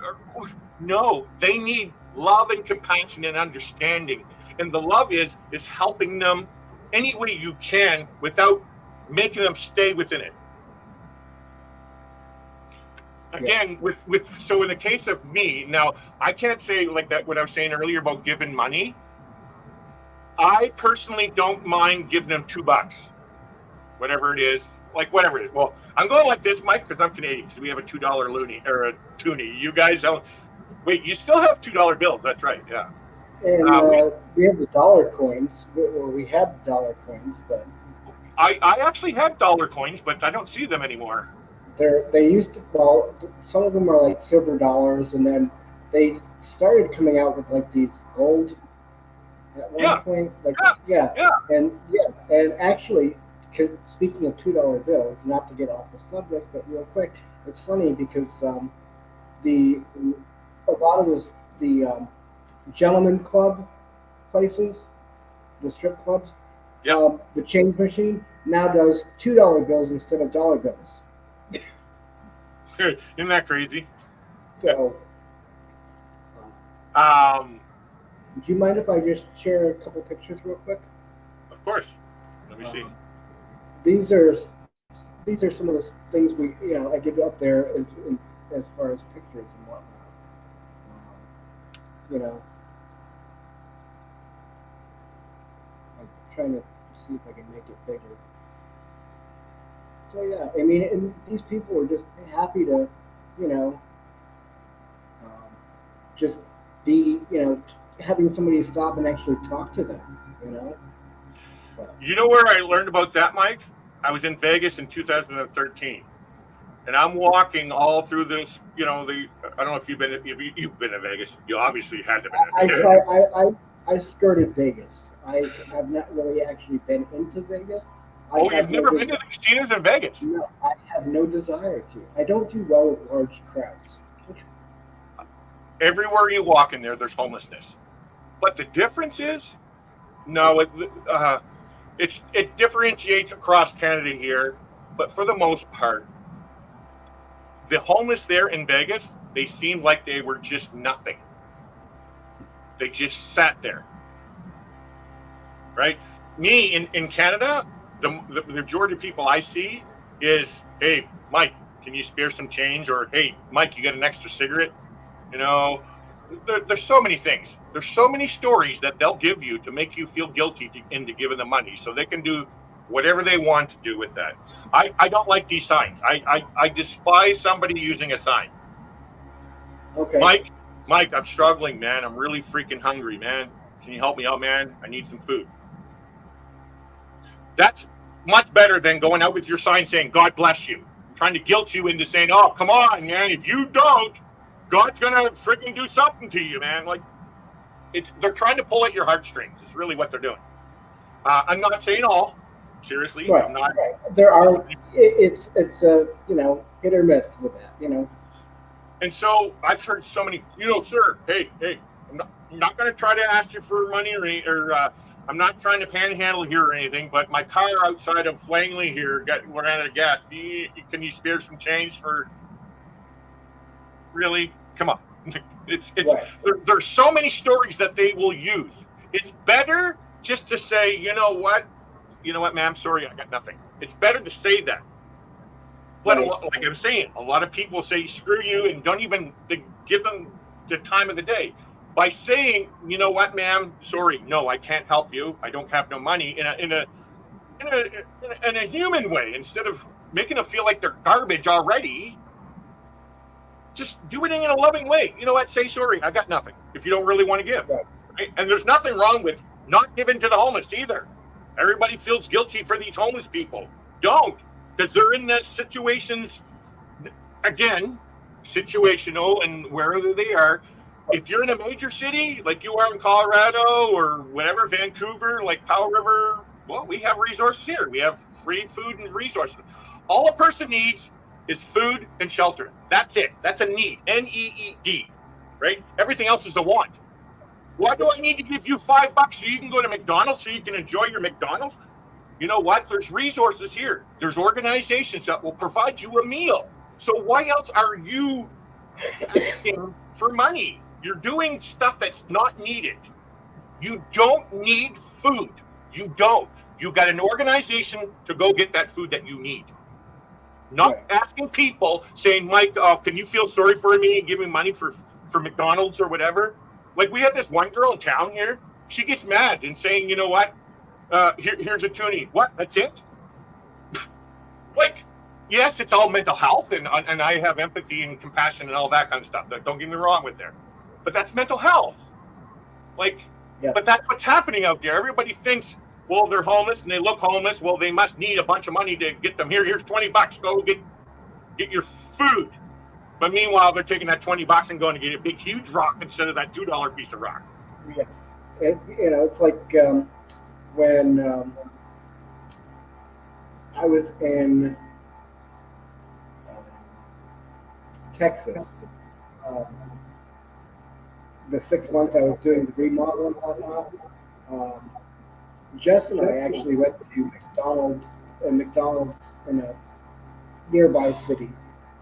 no. They need love and compassion and understanding, and the love is helping them any way you can without making them stay within it. Again, so in the case of me, now I can't say like that what I was saying earlier about giving money. I personally don't mind giving them $2, whatever it is, like whatever it is. Well, I'm going like this, Mike, because I'm Canadian. So we have a $2 loony or a toonie. You guys don't. Wait, you still have $2 bills? That's right. Yeah. And we have the dollar coins, or we had the dollar coins, but I actually had dollar coins, but I don't see them anymore. they used to, well, some of them are like silver dollars, and then they started coming out with like these gold at one point. Like and actually, speaking of $2 bills, not to get off the subject, but real quick, it's funny because a lot of the gentleman club places, the strip clubs, the change machine now does $2 bills instead of dollar bills. Isn't that crazy? So, do you mind if I just share a couple pictures real quick? Of course. Let me see. These are some of the things I give up there as far as pictures and whatnot. I'm trying to see if I can make it bigger. So yeah, I mean, and these people are just happy to, just be, having somebody stop and actually talk to them, But, You know where I learned about that, Mike? I was in Vegas in 2013, and I'm walking all through this. I don't know if you've been to Vegas. You obviously had to be. I skirted Vegas. I have not really actually been into Vegas. You've never been to the casinos in Vegas? No, I have no desire to. I don't do well with large crowds. Everywhere you walk in there, there's homelessness. But the difference is, it differentiates across Canada here, but for the most part, the homeless there in Vegas, they seemed like they were just nothing. They just sat there, right? Me in Canada, the majority of people I see is, hey, Mike, can you spare some change? Or, hey, Mike, you got an extra cigarette? There's so many things. There's so many stories that they'll give you to make you feel guilty into giving them money, so they can do whatever they want to do with that. I don't like these signs. I despise somebody using a sign. Okay. Mike, I'm struggling, man. I'm really freaking hungry, man. Can you help me out, man? I need some food. That's much better than going out with your sign saying, God bless you. Trying to guilt you into saying, oh, come on, man. If you don't, God's going to freaking do something to you, man. Like, they're trying to pull at your heartstrings. Is really what they're doing. I'm not saying all. Seriously. Right, I'm not. Right. There are, it's a, hit or miss with that, And so I've heard so many, sir, hey, I'm not going to try to ask you for money or I'm not trying to panhandle here or anything, but my car outside of Langley here ran out of gas. Can you spare some change for? Really? Come on. It's right. There's so many stories that they will use. It's better just to say, you know what, ma'am, sorry, I got nothing. It's better to say that. But like I'm saying, a lot of people say screw you and don't even give them the time of the day. By saying, you know what, ma'am, sorry, no, I can't help you. I don't have no money in a human way, instead of making them feel like they're garbage already. Just do it in a loving way. You know what? Say sorry. I got nothing. If you don't really want to give, right? And there's nothing wrong with not giving to the homeless either. Everybody feels guilty for these homeless people. Don't, because they're in those situations. Again, situational, and wherever they are. If you're in a major city like you are in Colorado or whatever, Vancouver, like Powell River, well, we have resources here. We have free food and resources. All a person needs is food and shelter. That's it. That's a need. N-E-E-D, right? Everything else is a want. Why do I need to give you $5 so you can go to McDonald's, so you can enjoy your McDonald's? You know what? There's resources here. There's organizations that will provide you a meal. So why else are you asking for money? You're doing stuff that's not needed. You don't need food. You don't. You got an organization to go get that food that you need. Not asking people, saying, Mike, can you feel sorry for me and give me money for McDonald's or whatever? Like, we have this one girl in town here. She gets mad and saying, you know what? Here's a toonie. What? That's it? Like, yes, it's all mental health, and I have empathy and compassion and all that kind of stuff. Don't get me wrong with there, but that's mental health. Like, Yeah. but that's what's happening out there. Everybody thinks, well, they're homeless and they look homeless. Well, they must need a bunch of money to get them here. Here's $20. Go get your food. But meanwhile, they're taking that $20 and going to get a big, huge rock instead of that $2 piece of rock. Yes. It's like when I was in Texas, the 6 months I was doing the remodel and whatnot, Jess and I actually went to McDonald's in a nearby city,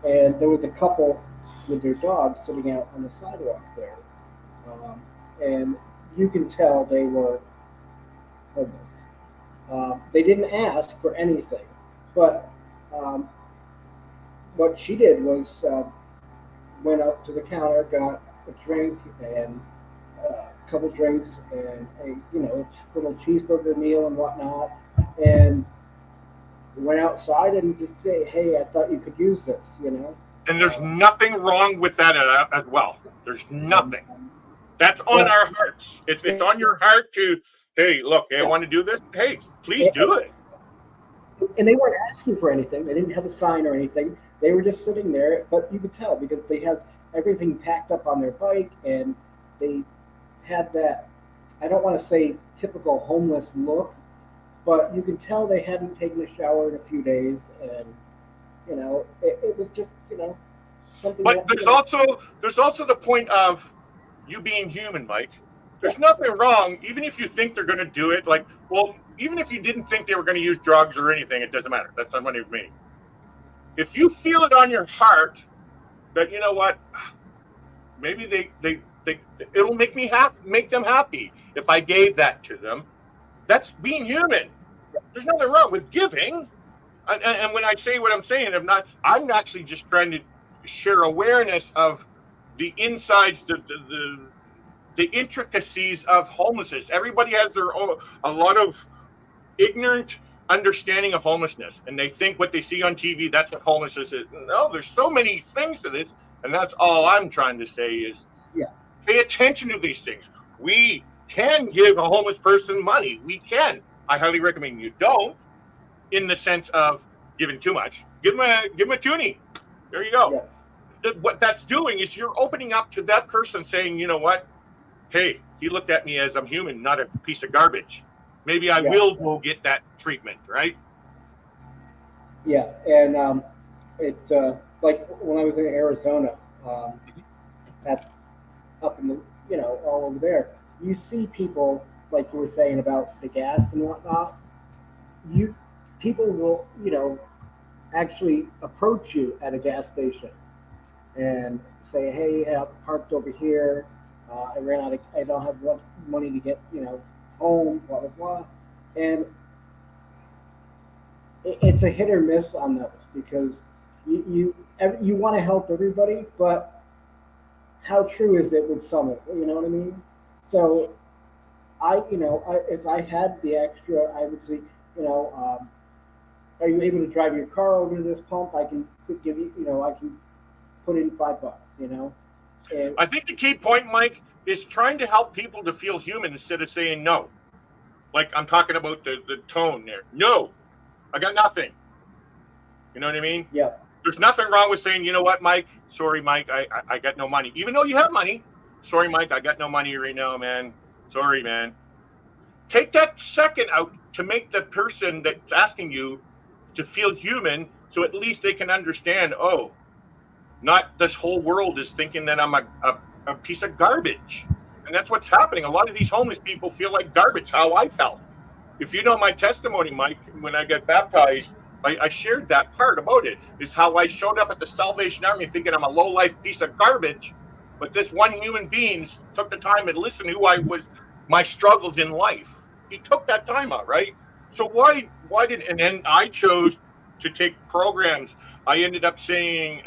and there was a couple with their dog sitting out on the sidewalk there, and you can tell they were homeless. They didn't ask for anything, but what she did was went up to the counter, got a drink and a couple drinks and a little cheeseburger meal and whatnot, and went outside and just say, "Hey, I thought you could use this," And there's nothing wrong with that as well. There's nothing. That's on our hearts. It's on your heart to, hey, look, I want to do this. Hey, please do it. And they weren't asking for anything. They didn't have a sign or anything. They were just sitting there, but you could tell because they had everything packed up on their bike, and they had that, I don't want to say typical homeless look, but you can tell they hadn't taken a shower in a few days, and it was just something. But there's also the point of you being human, Mike. There's nothing wrong, even if you think they're going to do it. Like, well, even if you didn't think they were going to use drugs or anything, it doesn't matter. That's not money with me. If you feel it on your heart that you know what, maybe it'll make them happy if I gave that to them. That's being human. There's nothing wrong with giving. And when I say what I'm saying, I'm actually just trying to share awareness of the insides, the intricacies of homelessness. Everybody has a lot of ignorant understanding of homelessness, and they think what they see on TV, that's what homelessness is. No, there's so many things to this, and that's all I'm trying to say is pay attention to these things. We can give a homeless person money. We can. I highly recommend you don't, in the sense of giving too much. Give them a toonie. There you go. Yeah. What that's doing is you're opening up to that person saying, you know what? Hey, he looked at me as I'm human, not a piece of garbage. Maybe I will go get that treatment, right? Yeah, and like when I was in Arizona, up in the all over there, you see people like you were saying about the gas and whatnot. People will actually approach you at a gas station and say, "Hey, I'm parked over here. I don't have money to get home, blah blah blah," and it's a hit or miss on those because you want to help everybody, but how true is it with some of it? You know what I mean? So if I had the extra, I would say, are you able to drive your car over to this pump? I can give you, I can put in $5, And I think the key point, Mike, is trying to help people to feel human instead of saying no. Like I'm talking about the tone there. No, I got nothing. You know what I mean? Yeah. There's nothing wrong with saying, you know what, Mike? Sorry, Mike, I got no money. Even though you have money. Sorry, Mike, I got no money right now, man. Sorry, man. Take that second out to make the person that's asking you to feel human, so at least they can understand, oh, not this whole world is thinking that I'm a piece of garbage. And that's what's happening. A lot of these homeless people feel like garbage, how I felt. If you know my testimony, Mike, when I got baptized, I shared that part about it, is how I showed up at the Salvation Army thinking I'm a low-life piece of garbage, but this one human being took the time and listened to who I was, my struggles in life. He took that time out, right? So why did, and then I chose to take programs. I ended up saying,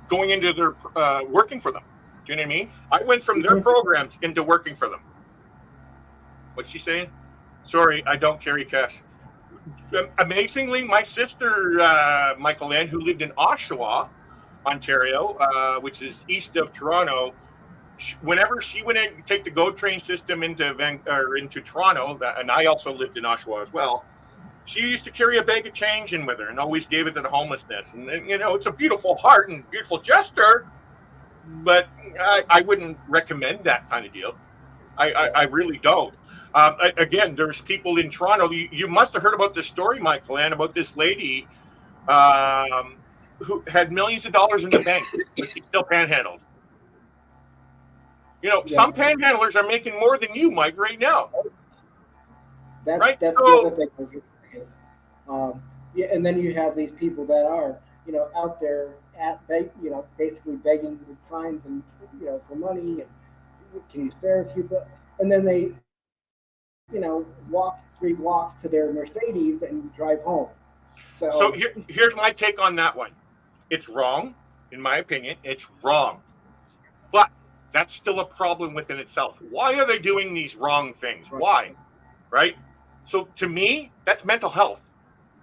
going into their, working for them. Do you know what I mean? I went from their programs into working for them. What's she saying? Sorry, I don't carry cash. Amazingly, my sister, Michael Ann, who lived in Oshawa, Ontario, which is east of Toronto, whenever she went in take the GO train system into Toronto, and I also lived in Oshawa as well, she used to carry a bag of change in with her and always gave it to the homelessness. And it's a beautiful heart and beautiful gesture, but I wouldn't recommend that kind of deal. I really don't. Again, there's people in Toronto. You must have heard about this story, Michael Ann, about this lady who had millions of dollars in the bank, but she still panhandled. Some panhandlers are making more than you, Mike, right now. Right? That's So, the other thing. Yeah, and then you have these people that are, out there basically begging with signs and, for money and can you spare a few bucks? And then they, walk 3 blocks to their Mercedes and drive home. So here's my take on that one. It's wrong, in my opinion. It's wrong. But that's still a problem within itself. Why are they doing these wrong things? Why? Right? So to me, that's mental health.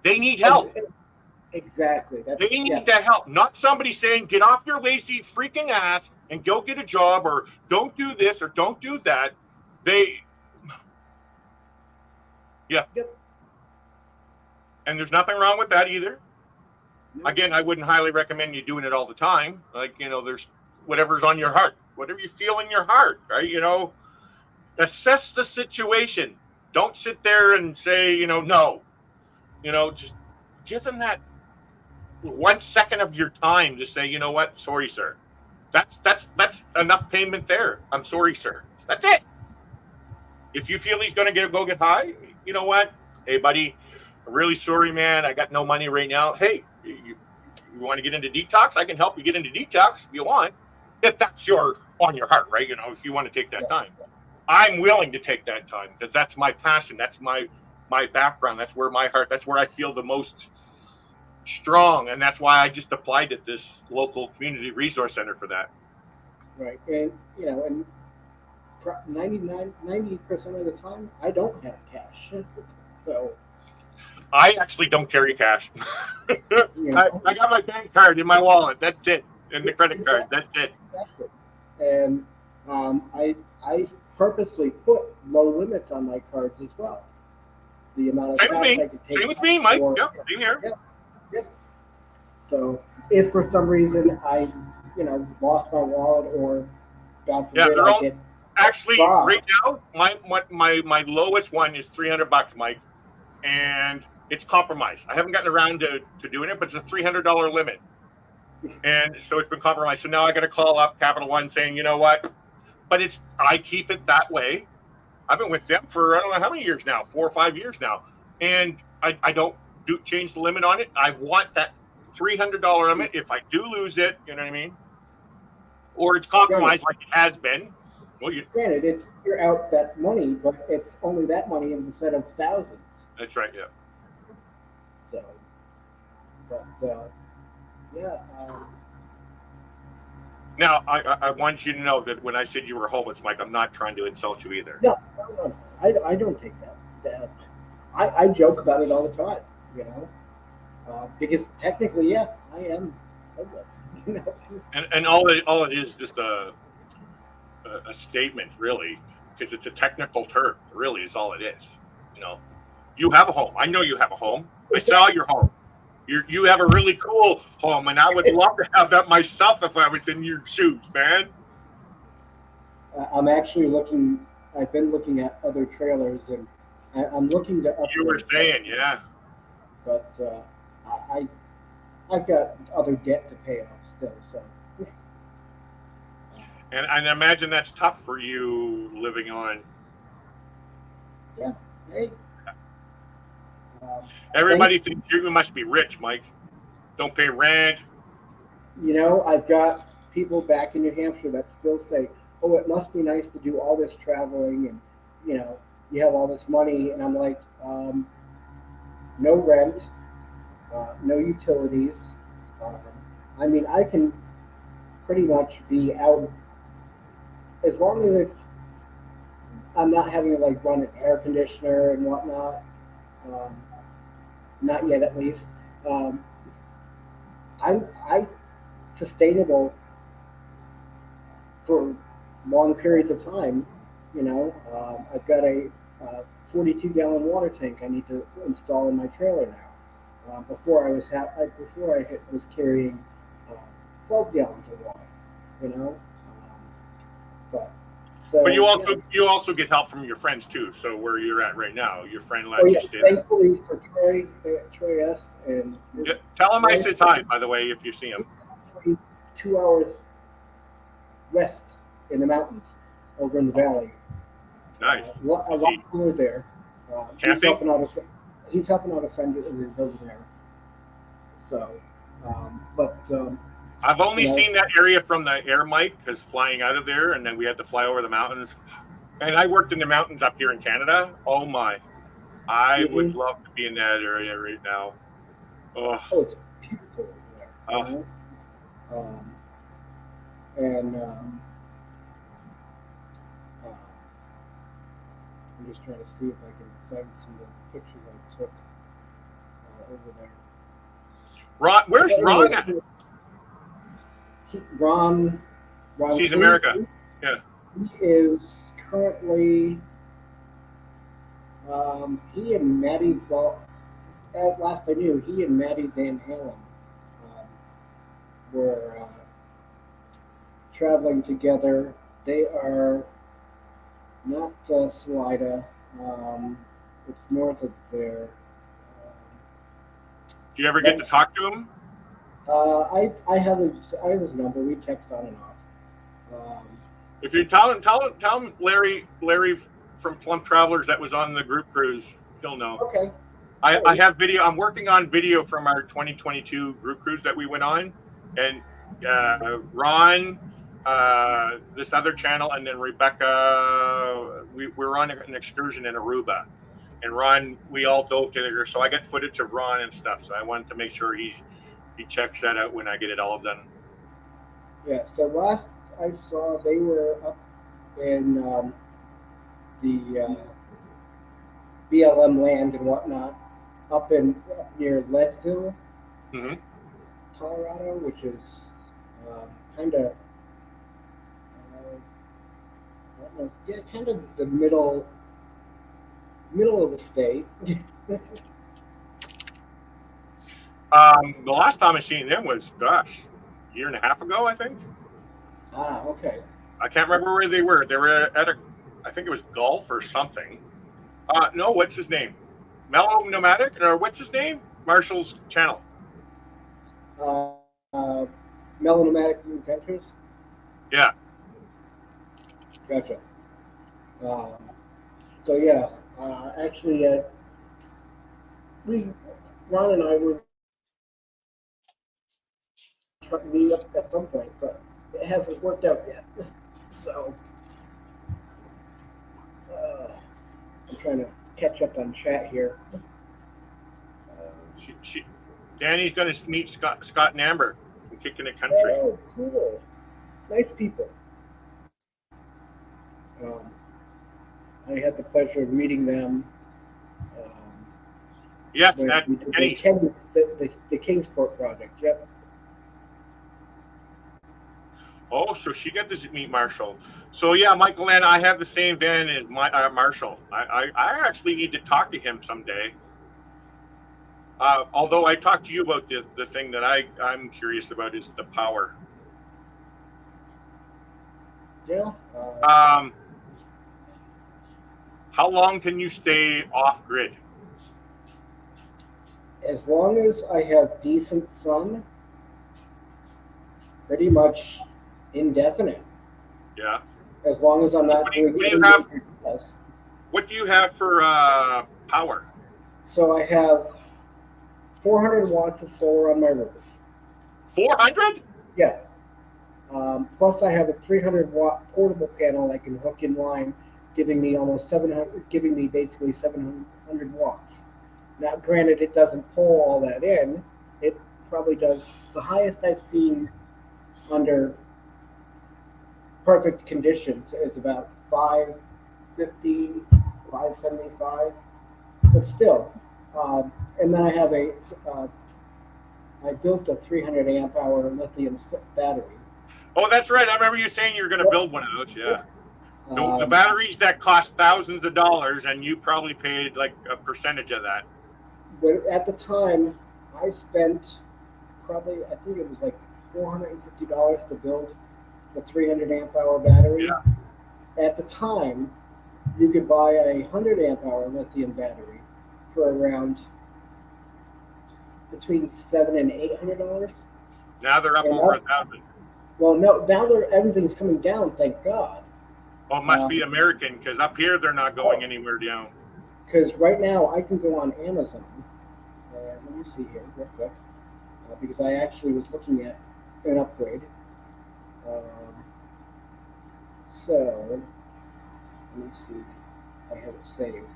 They need help. Exactly. They need that help. Not somebody saying, get off your lazy freaking ass and go get a job, or don't do this or don't do that. Yeah. Yep. And there's nothing wrong with that either. Again, I wouldn't highly recommend you doing it all the time. Like, there's whatever's on your heart, whatever you feel in your heart, right? Assess the situation. Don't sit there and say, no. Just give them that 1 second of your time to say, you know what? Sorry, sir. That's enough payment there. I'm sorry, sir. That's it. If you feel he's going to go get high, you know what? Hey, buddy, I'm really sorry, man. I got no money right now. Hey, you want to get into detox? I can help you get into detox if you want. If that's on your heart, right? If you want to take that time. I'm willing to take that time because that's my passion. That's my background. That's where my heart, that's where I feel the most strong. And that's why I just applied at this local community resource center for that. Right. And, and 90% of the time, I don't have cash. So I actually don't carry cash. I got my bank card in my wallet. That's it. And the credit card. That's it. Exactly. And I purposely put low limits on my cards as well. The amount of cash I can take. Same with me, Mike. Yep, same here. Yep. So if for some reason I, lost my wallet or God forbid I get actually robbed. Right now, my lowest one is $300, Mike, and it's compromised. I haven't gotten around to doing it, but it's a $300 limit, and so it's been compromised. So now I got to call up Capital One saying, you know what? But I keep it that way. I've been with them for I don't know how many years now, 4 or 5 years now, and I don't change the limit on it. I want that $300 limit. If I do lose it, you know what I mean, or it's compromised like it has been. Well, granted, you're out that money, but it's only that money instead of thousands. That's right. Yeah. So, but yeah. Now, I want you to know that when I said you were homeless, Mike, I'm not trying to insult you either. No. I don't take that. I joke about it all the time, because technically, yeah, I am homeless. And all it is just a statement, really, because it's a technical term. Really, is all it is. You have a home. I know you have a home. I saw your home. You have a really cool home, and I would love to have that myself if I was in your shoes, man. I'm actually looking. I've been looking at other trailers, and I'm looking to upgrade. You were saying, yeah. But I've got other debt to pay off still, so. And I imagine that's tough for you living on. Yeah. Hey. Everybody thinks you must be rich, Mike. Don't pay rent. I've got people back in New Hampshire that still say, "Oh, it must be nice to do all this traveling, and you have all this money." And I'm like, no rent, no utilities. I can pretty much be out as long as it's I'm not having to like run an air conditioner and whatnot. Um, not yet, at least. Um, I sustainable for long periods of time. I've got a 42-gallon water tank I need to install in my trailer now. Before I was carrying 12 gallons of water. You know, but so But yeah. you also get help from your friends too. So where you're at right now, your friend Oh lets yeah, you stay there. thankfully for Troy S. and his Yeah, tell him I wife, said hi, by the way, if you see him. he's actually 2 hours west in the mountains, over in the valley. Nice. A lot Is he cooler there. He's camping? helping out a friend of his over there. So, but I've only you know, seen that area from the air mic because flying out of there, and then we had to fly over the mountains. And I worked in the mountains up here in Canada. Oh my. I would mhm. love to be in that area right now. Oh, Oh, it's beautiful over there. oh. Um, and uh, I'm just trying to see if I can find some of the pictures I took over there. Ron, where's But Ron anyways, at? Ron She's King, America. Yeah. he is currently he and Maddie. Well, at last I knew, he and Maddie Van Halen were traveling together. They are not Salida. It's north of there. Do you ever get to talk to him? I have his number. We text on and off. If you tell him Larry from Plump Travelers that was on the group cruise, he'll know. Okay. I have video. I'm working on video from our 2022 group cruise that we went on, and Ron, this other channel, and then Rebecca. We're on an excursion in Aruba, and Ron, we all dove together. So I got footage of Ron and stuff. So I wanted to make sure he checks that out when I get it all done. Yeah. So last I saw, they were up in the BLM land and whatnot, up near Leadville, Mm-hmm. Colorado, which is kind of I don't know, yeah, kind of the middle of the state. The last time I seen them was, gosh, a year and a half ago, I think. Okay. I can't remember where they were. They were at I think it was golf or something. No, what's his name? Mellow Nomadic, or what's his name? Marshall's channel. Melonomatic Adventures. Yeah. Gotcha. So yeah, actually, Ron and I were trying to meet up at some point, but it hasn't worked out yet. So I'm trying to catch up on chat here. Danny's going to meet Scott and Amber from Kicking It Country. Oh, cool! Nice people. I had the pleasure of meeting them. Yes, when at we did Kenny's. the Kingsport project. Yep. Oh, so she got to meet Marshall. So yeah, Michael and I have the same van as Marshall. I actually need to talk to him someday. Although I talked to you about the thing that I'm curious about is the power. Yeah. How long can you stay off grid? As long as I have decent sun, pretty much indefinite. Yeah. As long as I'm not doing anything. What do you have for power? So I have 400 watts of solar on my roof. 400? Yeah. Plus I have a 300-watt portable panel I can hook in line, giving me basically 700 watts. Now, granted, it doesn't pull all that in. It probably does. The highest I've seen under perfect conditions is about 5 550, 575, but still. And then I have I built a 300 amp hour lithium battery. Oh, that's right. I remember you saying you were going to build one of those. Yeah. The Um, batteries that cost thousands of dollars, and you probably paid like a percentage of that. But at the time, I spent probably, I think it was like $450 to build the 300 amp hour battery. Yeah. At the time, you could buy a 100 amp hour lithium battery for around between $700 and $800. Now they're up And over up- 1,000. Well, no, now everything's coming down, thank God. Oh, it must be American, because up here they're not going anywhere down. Because right now I can go on Amazon. Let me see here real quick, because I actually was looking at an upgrade. So let me see. I have it saved.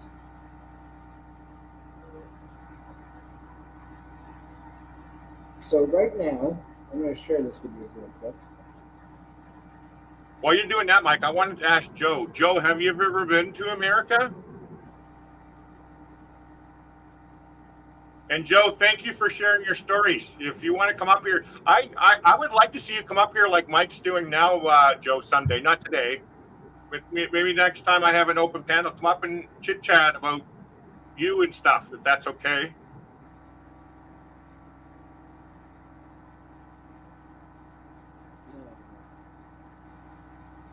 So right now, I'm going to share this with you real quick. While you're doing that, Mike, I wanted to ask Joe. Joe, have you ever been to America? And Joe, thank you for sharing your stories. If you want to come up here, I would like to see you come up here like Mike's doing now, Joe, someday. Not today, but maybe next time I have an open panel, come up and chit chat about you and stuff, if that's okay.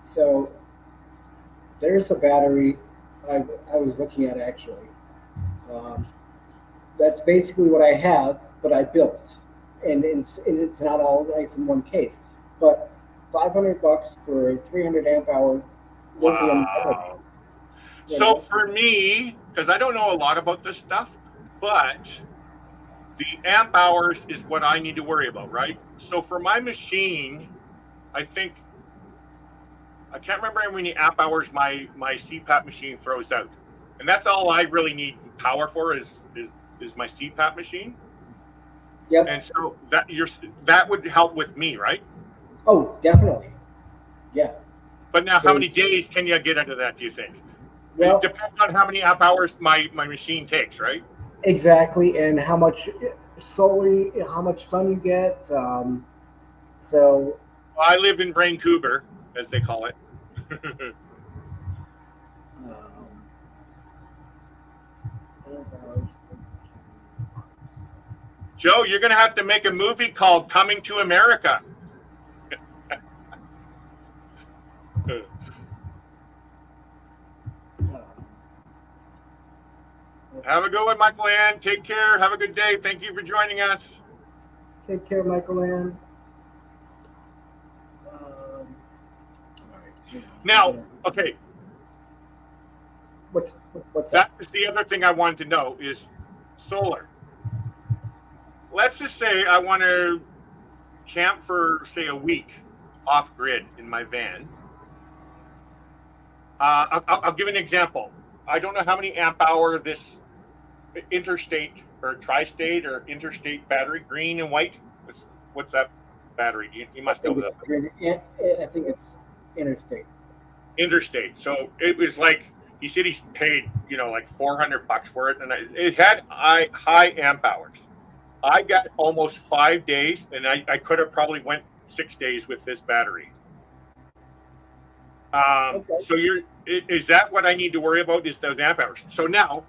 So there's a battery I was looking at actually. That's basically what I have, but I built, and it's not all nice in one case. But $500 for a 300 amp hour lithium battery. Wow. So for me, because I don't know a lot about this stuff, but the amp hours is what I need to worry about, right? So for my machine, I think I can't remember how many amp hours my CPAP machine throws out, and that's all I really need power for is my CPAP machine. Yep. And so that would help with me, right? Oh, definitely. Yeah. But now, how many days can you get into that? Do you think? Well, it depends on how many amp hours my machine takes, right? exactly, and how much how much sun you get. So Well, I live in Vancouver, as they call it. Joe, you're going to have to make a movie called Coming to America. Have a good one, Michael Ann. Take care. Have a good day. Thank you for joining us. take care, Michael Ann. Now, okay, What's that is the other thing I wanted to know is solar. Let's just say I want to camp for, say, a week off grid in my van. I'll give an example. I don't know how many amp hour this interstate or tri-state or interstate battery, green and white. What's that battery? You must know that. I think it's interstate. Interstate. So it was like he said he's paid, like $400 for it, and it had high amp hours. I got almost 5 days, and I could have probably went 6 days with this battery. Okay. So is that what I need to worry about? Is those amp hours? So now,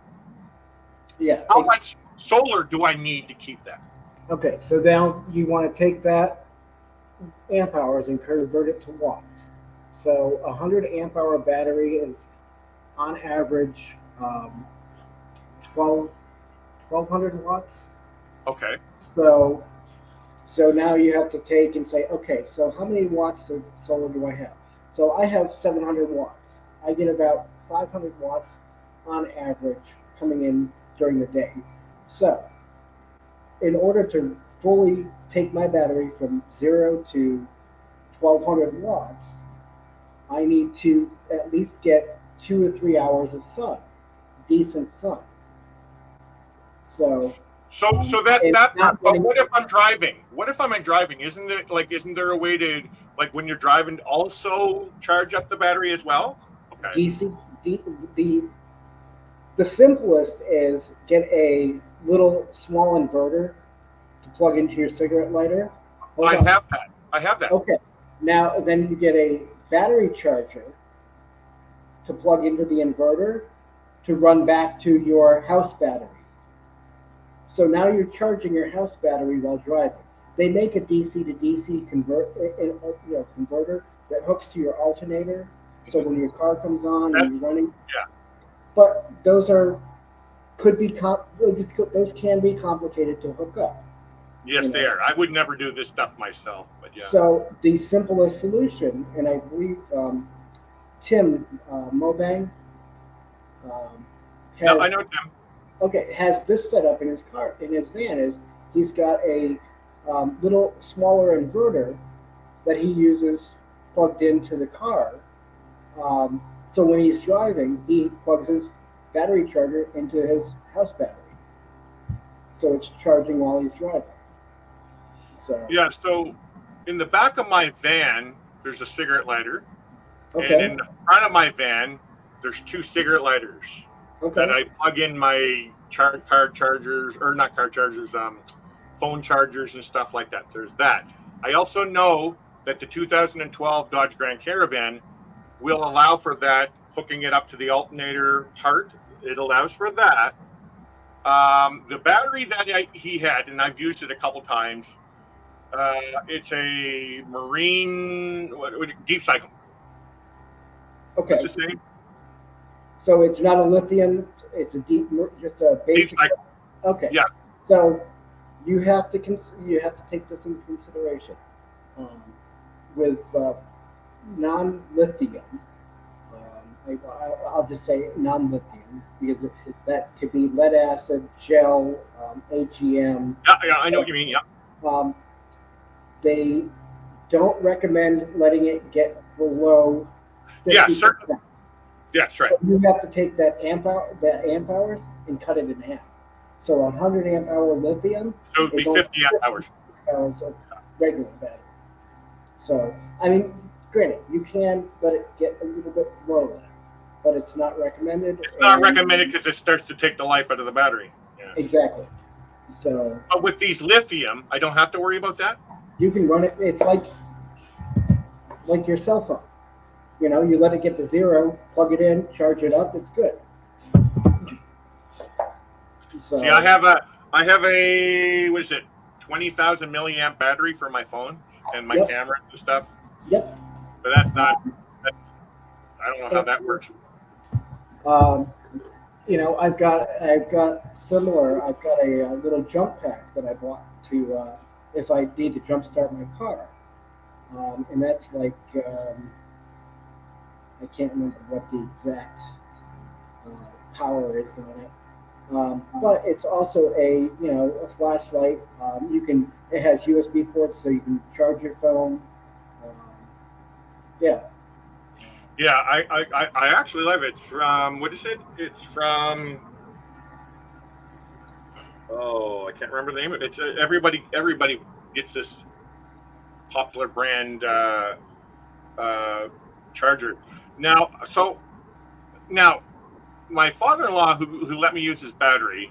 yeah. How much solar do I need to keep that? Okay, so now you want to take that amp hours and convert it to watts. So a 100 amp hour battery is on average 1200 watts. Okay. So now you have to take and say, okay, so how many watts of solar do I have? So I have 700 watts. I get about 500 watts on average coming in during the day. So in order to fully take my battery from 0 to 1200 watts, I need to at least get 2 or 3 hours of sun, decent sun. So that's that. But what if I'm driving? What if I'm driving? Isn't there a way to, like, when you're driving, also charge up the battery as well? Okay. the simplest is get a little small inverter to plug into your cigarette lighter. Hold I on. have that. I have that. Okay. Now then you get a battery charger to plug into the inverter to run back to your house battery. So now you're charging your house battery while driving. They make a DC to DC converter that hooks to your alternator. So when your car comes on and you're running, yeah. But those can be complicated to hook up. Yes, they are. I would never do this stuff myself, but yeah. So the simplest solution, and I believe Tim Mobang has, I know Tim. Okay, has this set up in his car, in his van. Is he's got a little smaller inverter that he uses plugged into the car. So when he's driving, he plugs his battery charger into his house battery. So it's charging while he's driving. So yeah, so in the back of my van, there's a cigarette lighter. okay. And in the front of my van, there's 2 cigarette lighters. Okay. And I plug in my car chargers, or not car chargers, phone chargers and stuff like that. There's that. I also know that the 2012 Dodge Grand Caravan will allow for that, hooking it up to the alternator part. It allows for that. The battery that he had, and I've used it a couple times, it's a Marine Deep Cycle. Okay. It's the same. So it's not a lithium. It's just a basic. Deep Cycle. Okay. Yeah. So you have to take this into consideration with non-lithium. I'll just say non-lithium because that could be lead acid, gel, HEM. Yeah, I know what you mean. Yeah. They don't recommend letting it get below 50%. Yeah, certainly. That's right. So you have to take that amp hours and cut it in half. So 100 amp hour lithium. So it would be 50 hours. Hours of regular battery. So I mean, granted, you can let it get a little bit lower, but it's not recommended. It's not recommended because it starts to take the life out of the battery. Yeah. Exactly. So. But with these lithium, I don't have to worry about that. You can run it. It's like your cell phone. You know, you let it get to 0, plug it in, charge it up. It's good. So, see, I have a what is it, 20,000 milliamp battery for my phone and my camera and stuff. Yep. But I don't know how that works. You know, I've got similar. I've got a little jump pack that I bought to if I need to jump start my car, and that's like I can't remember what the exact power is on it, but it's also a flashlight. It has USB ports so you can charge your phone. Yeah. Yeah, I actually love it. It's from, what is it? It's from, I can't remember the name of it. It's everybody gets this popular brand charger. Now my father-in-law who let me use his battery,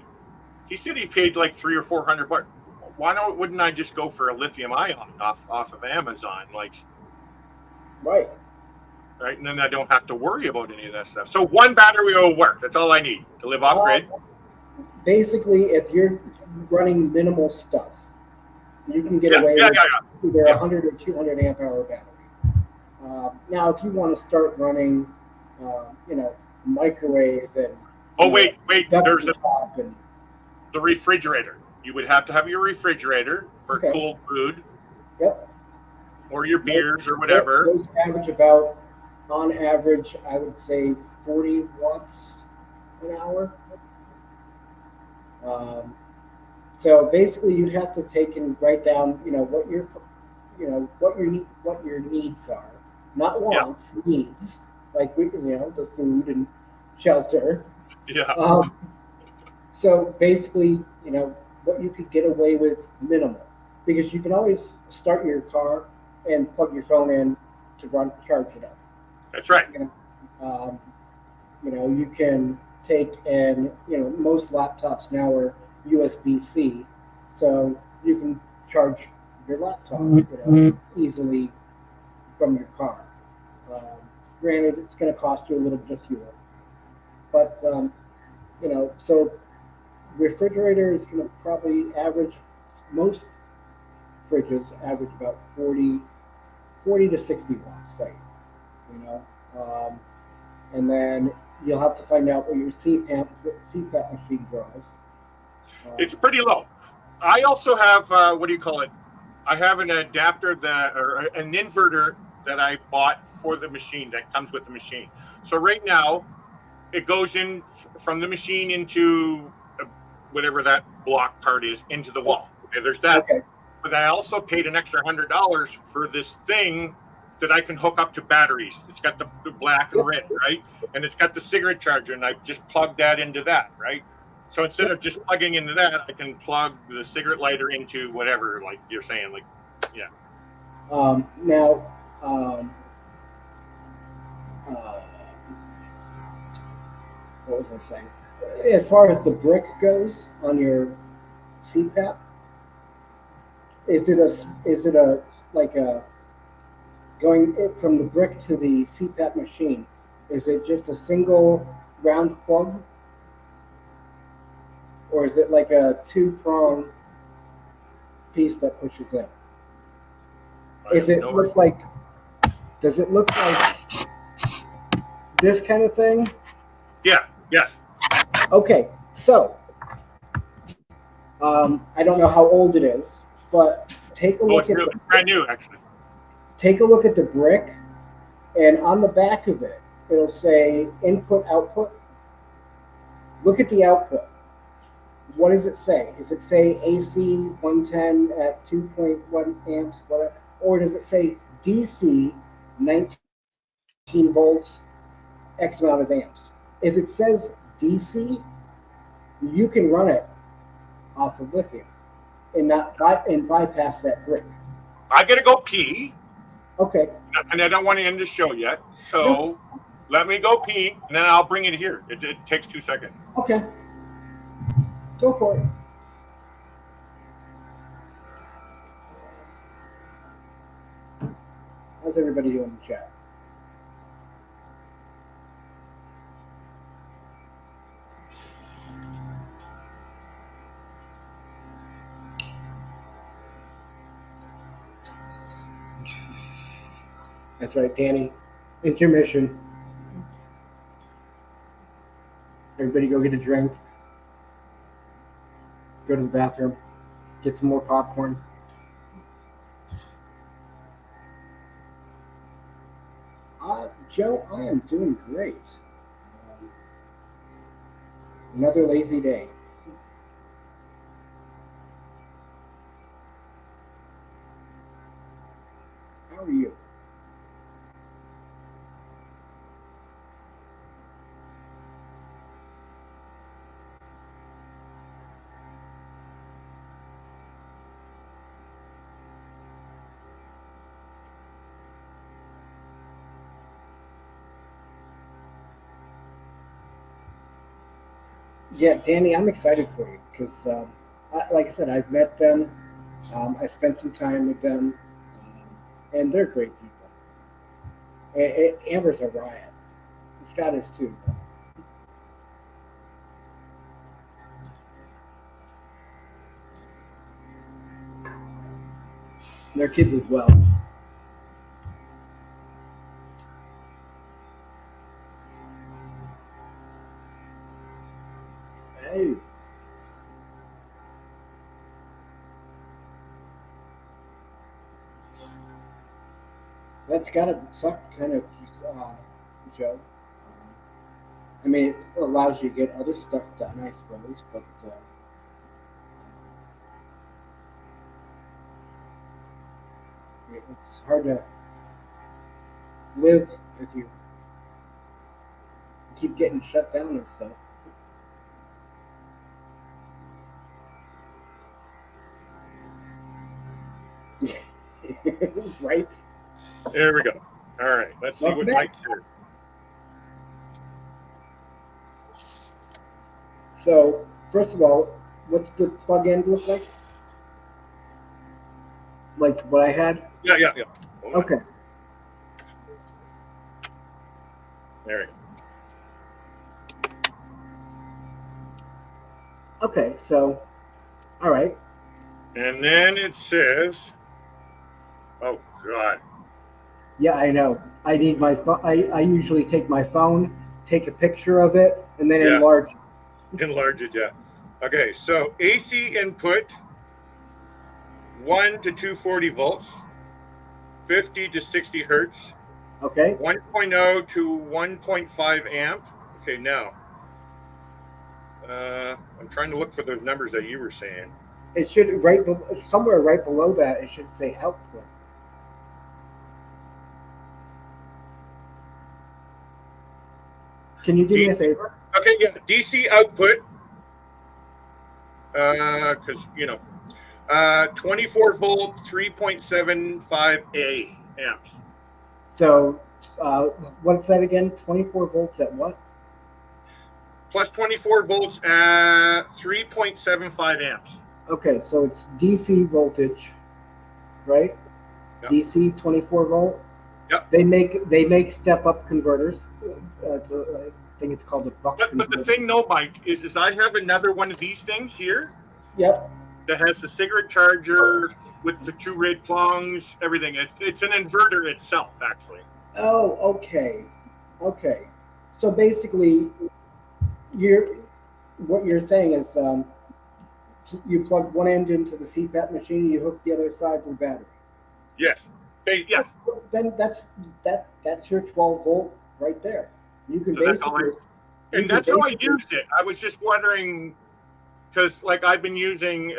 he said he paid like $300 or $400. Wouldn't I just go for a lithium ion off of Amazon? Right. Right, and then I don't have to worry about any of that stuff. So one battery will work. That's all I need to live off grid. Basically, if you're running minimal stuff, you can get away with either 100 or 200 amp hour battery. Now, if you want to start running, microwave and wait, there's the refrigerator. You would have to have your refrigerator for cold food. Yep. Or your beers or whatever. Those average about. On average, I would say 40 watts an hour. So basically, you'd have to take and write down, what your needs are, not wants, needs, like the food and shelter. Yeah. So basically, what you could get away with minimal, because you can always start your car and plug your phone in to charge it up. That's right. You can take and most laptops now are USB-C, so you can charge your laptop easily from your car. Um, Granted, it's going to cost you a little bit of fuel, but so refrigerator is going to probably average, most fridges average about 40 to 60 watts, say, you know. And then you'll have to find out what your CPAP machine draws. It's pretty low. I also have what do you call it? I have an adapter or an inverter that I bought for the machine that comes with the machine. So right now, it goes in from the machine into whatever that block part is into the wall. Okay, there's that. Okay. But I also paid an extra $100 for this thing that I can hook up to batteries. It's got the black and red, right? And it's got the cigarette charger, and I just plug that into that, right? So instead of just plugging into that, I can plug the cigarette lighter into whatever, like you're saying, like, yeah. Now, uh, what was I saying? As far as the brick goes on your CPAP, is it a like a going from the brick to the CPAP machine? Is it just a single round plug, or is it like a 2-prong piece that pushes in? Does it look like this kind of thing? Yeah. Yes. Okay, so I don't know how old it is, but take a Oh, look it's at really brand new, actually. take a look at the brick, and on the back of it, it'll say input output. Look at the output. What does it say? Does it say AC 110 at 2.1 amps, whatever, or does it say DC 19 volts, X amount of amps? If it says DC, you can run it off of lithium and bypass that brick. I gotta go pee, Okay. and I don't want to end the show yet. So let me go pee, and then I'll bring it here. It takes 2 seconds. Okay. Go for it. How's everybody doing in the chat? That's right, Danny. Intermission. Everybody go get a drink. Go to the bathroom. Get some more popcorn. Joe, I am doing great. Another lazy day. How are you? Yeah, Danny, I'm excited for you because, like I said, I've met them. I spent some time with them, and they're great people. Amber's a riot. Scott is too. Their kids as well. Hey. That's gotta suck, kind of, Joe. I mean, it allows you to get other stuff done, I suppose, but it's hard to live if you keep getting shut down and stuff. Right? There we go. All right. Let's see what Mike said. So first of all, what's the plug end look like? Like what I had? Yeah. Hold on. Okay. There we go. Okay, so all right. And then it says, oh God. Yeah, I know. I need my phone. I usually take my phone, take a picture of it, and then Yeah. enlarge it. Enlarge it, yeah. Okay, so AC input 1 to 240 volts, 50 to 60 hertz, Okay. 1.0 to 1.5 amp. Okay, now I'm trying to look for those numbers that you were saying. It should somewhere right below that. It should say output. Can you do me a favor? Okay, yeah, DC output, because 24 volt, 3.75 A amps, So, what's that again? 24 volts at what? plus 24 volts at 3.75 amps. Okay, so it's DC voltage, right? Yep. DC 24 volt. Yep. They make step up converters. I think it's called a buck But converter. the thing, no, Mike, is I have another one of these things here Yep. that has the cigarette charger with the 2 red prongs, everything. It's an inverter itself, actually. Oh, okay. Okay. So basically, what you're saying is you plug one end into the CPAP machine, you hook the other side to the battery. Yes. Yes. Then that's your 12 volt right there. You can So that's how basically. and that's how I used it. I was just wondering, because like I've been using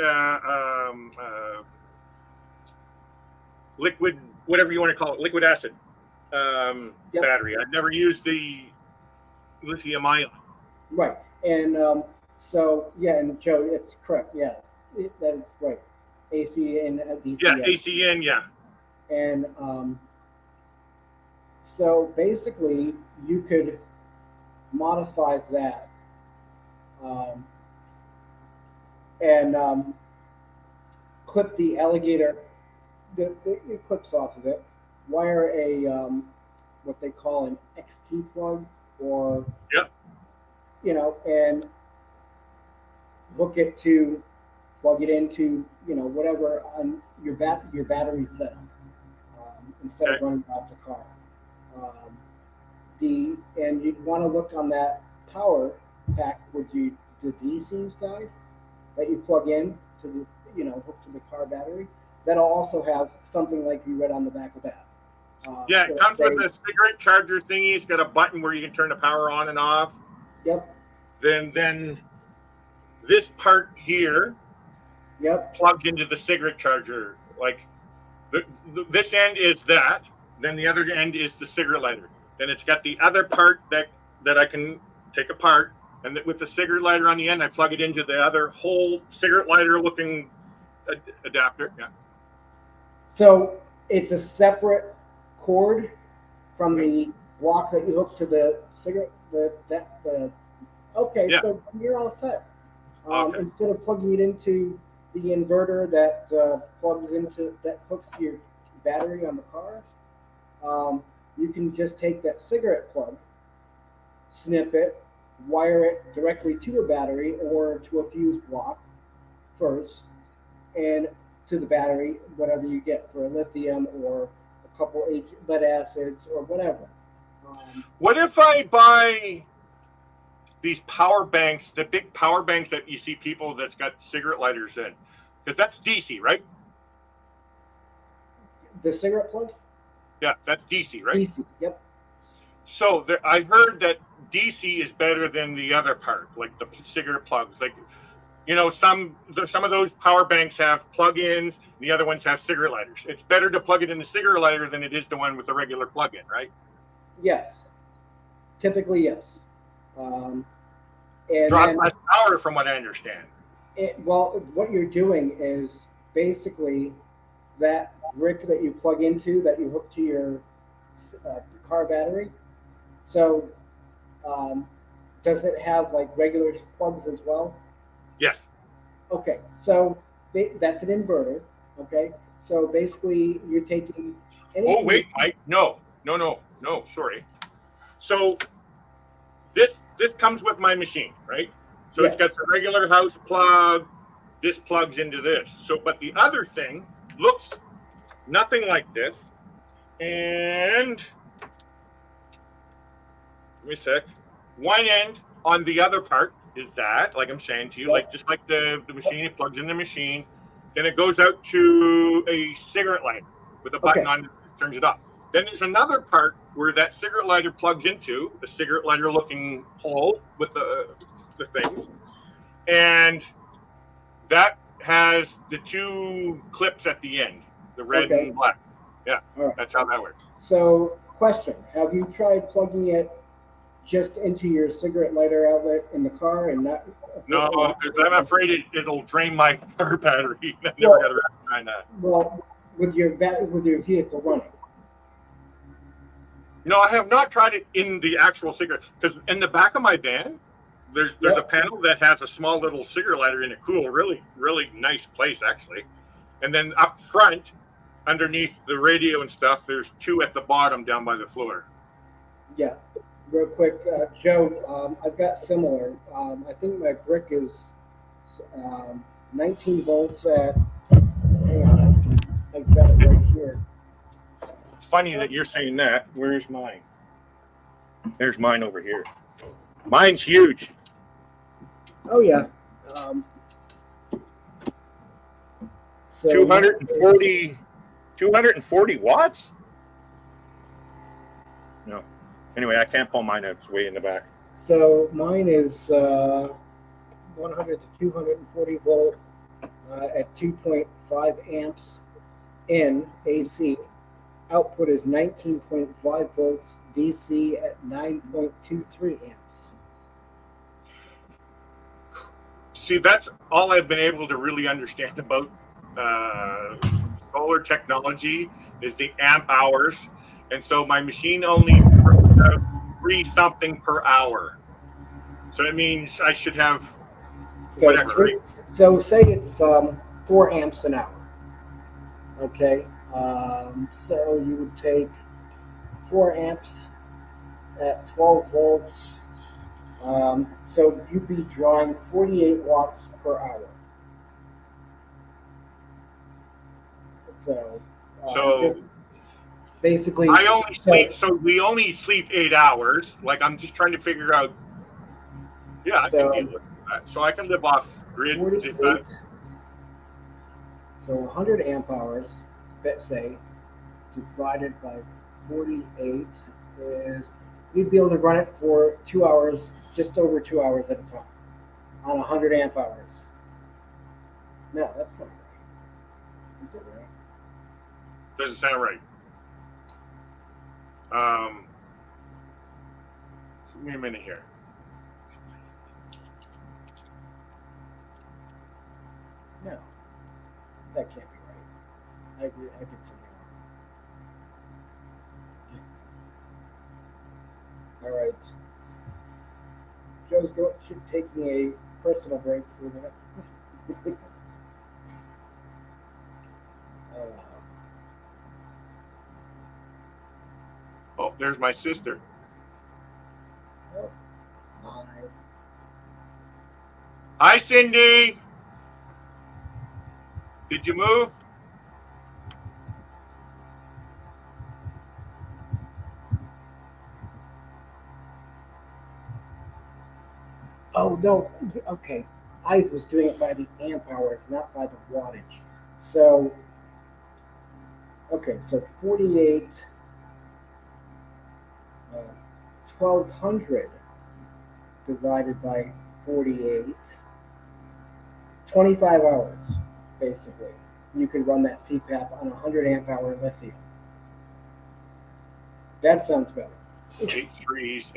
liquid, whatever you want to call it, liquid acid Yep. battery. I've never used the lithium ion. Right, and so yeah, and Joe, it's correct. Yeah, that is right. AC and DC. Yeah, ACN, yeah. And so basically, you could modify that and clip the alligator. It clips off of it. Wire a what they call an XT plug, or Yep. And hook it to plug it into whatever on your battery settings instead of running off the car. And you'd want to look on that power pack with the DC side that you plug in to the hook to the car battery. That'll also have something like you read on the back of that. Yeah, it comes with a cigarette charger thingy. It's got a button where you can turn the power on and off. Yep. Then this part here plugs into the cigarette charger. Like this end is that, then the other end is the cigarette lighter. Then it's got the other part that I can take apart, and with the cigarette lighter on the end, I plug it into the other whole cigarette lighter looking adapter. Yeah. So it's a separate cord from the block that you hook to the cigarette. Okay, Yeah. So you're all set. Okay. Instead of plugging it into the inverter that hooks to your battery on the car, you can just take that cigarette plug, snip it, wire it directly to your battery or to a fuse block first, and to the battery, whatever you get for a lithium or a couple lead acids or whatever. What if I buy these power banks, the big power banks that you see people that's got cigarette lighters in? Because that's DC, right? The cigarette plug? Yeah, that's DC, right? DC, yep. So I heard that DC is better than the other part, like the cigarette plugs. Like, some of those power banks have plug-ins, the other ones have cigarette lighters. It's better to plug it in the cigarette lighter than it is the one with the regular plug-in, right? Yes. Typically, yes. And Draw then, less power, from what I understand. what you're doing is basically that brick that you plug into, that you hook to your car battery. So does it have like regular plugs as well? Yes. Okay, so that's an inverter. Okay, so basically you're taking any. Oh wait, no, sorry. So this comes with my machine, right? So it's got Yes. the regular house plug. This plugs into this. So, but the other thing looks nothing like this. And give me a sec. One end on the other part is that, like I'm saying to you, like just like the machine, it plugs in the machine. Then it goes out to a cigarette lighter with a button Okay. on it, turns it off. Then there's another part where that cigarette lighter plugs into a cigarette lighter looking hole with the things. And that has the two clips at the end, the red Okay. and black. Yeah, All right. that's how that works. So, question: have you tried plugging it just into your cigarette lighter outlet in the car and not? No, because I'm afraid it'll drain my car battery. I never got around to trying that. Well, with your vehicle running. No, I have not tried it in the actual cigarette, because in the back of my van, there's a panel that has a small little cigarette lighter in a cool, really nice place actually, and then up front, underneath the radio and stuff, there's two at the bottom down by the floor. Yeah. Real quick, Joe, I've got similar. I think my brick is 19 volts at. Hang on, I've got it right here. Funny that you're saying that. Where's mine? There's mine over here. Mine's huge. Oh yeah. So 240 watts? No. Anyway, I can't pull mine out. It's way in the back. So mine is 100 to 240 volt at 2.5 amps in AC. Output is 19.5 volts DC at 9.23 amps. See, that's all I've been able to really understand about solar technology is the amp hours. And so my machine only throws out 3 something per hour. So that means I should have whatever. Right? So say it's 4 amps an hour. Okay. So you would take 4 amps at 12 volts. So you'd be drawing 48 watts per hour. So basically, I only sleep. So we only sleep 8 hours. Like I'm just trying to figure out. Yeah, I can deal with that. So I can live off grid. So 100 amp hours, let's say, divided by 48 is you'd be able to run it for 2 hours, just over 2 hours at a time, on 100 amp hours. No, that's not right. Is it right? Doesn't sound right. Give me a minute here. No, that can't be right. I agree. I did something wrong. All right. Joe's taking a personal break for a minute. Oh, there's my sister. Oh, hi. Hi, Cindy. Did you move? Oh, no. Okay. I was doing it by the amp hours, not by the wattage. So, okay. So 48, 1200 divided by 48, 25 hours, basically. You can run that CPAP on 100 amp hour lithium. That sounds better. 8 threes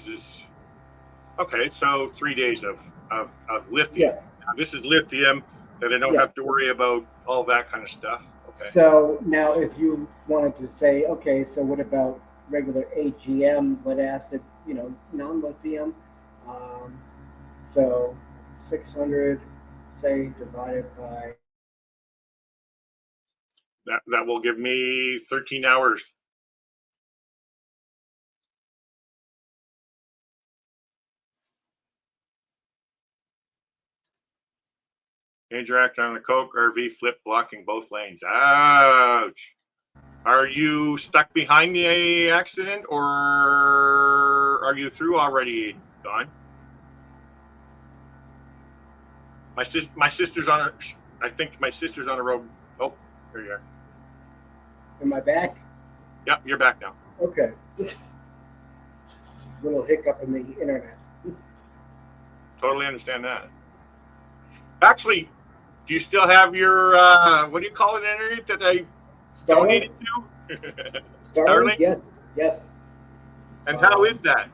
is okay. So 3 days of lithium. Yeah. Now, this is lithium that I don't have to worry about all that kind of stuff. Okay. So now, if you wanted to say, okay, so what about regular AGM, lead acid, non-lithium? So 600, say, divided by. That will give me 13 hours. Interact on the Coke RV flip blocking both lanes. Ouch. Are you stuck behind the accident or are you through already, Don? My sister's on a, I think my sister's on a road. Oh, there you are. Am I back? Yep, you're back now. Okay. Little hiccup in the internet. Totally understand that. Actually, do you still have your, what do you call it, internet that I donated to? Starlink? Yes, yes. And how is that?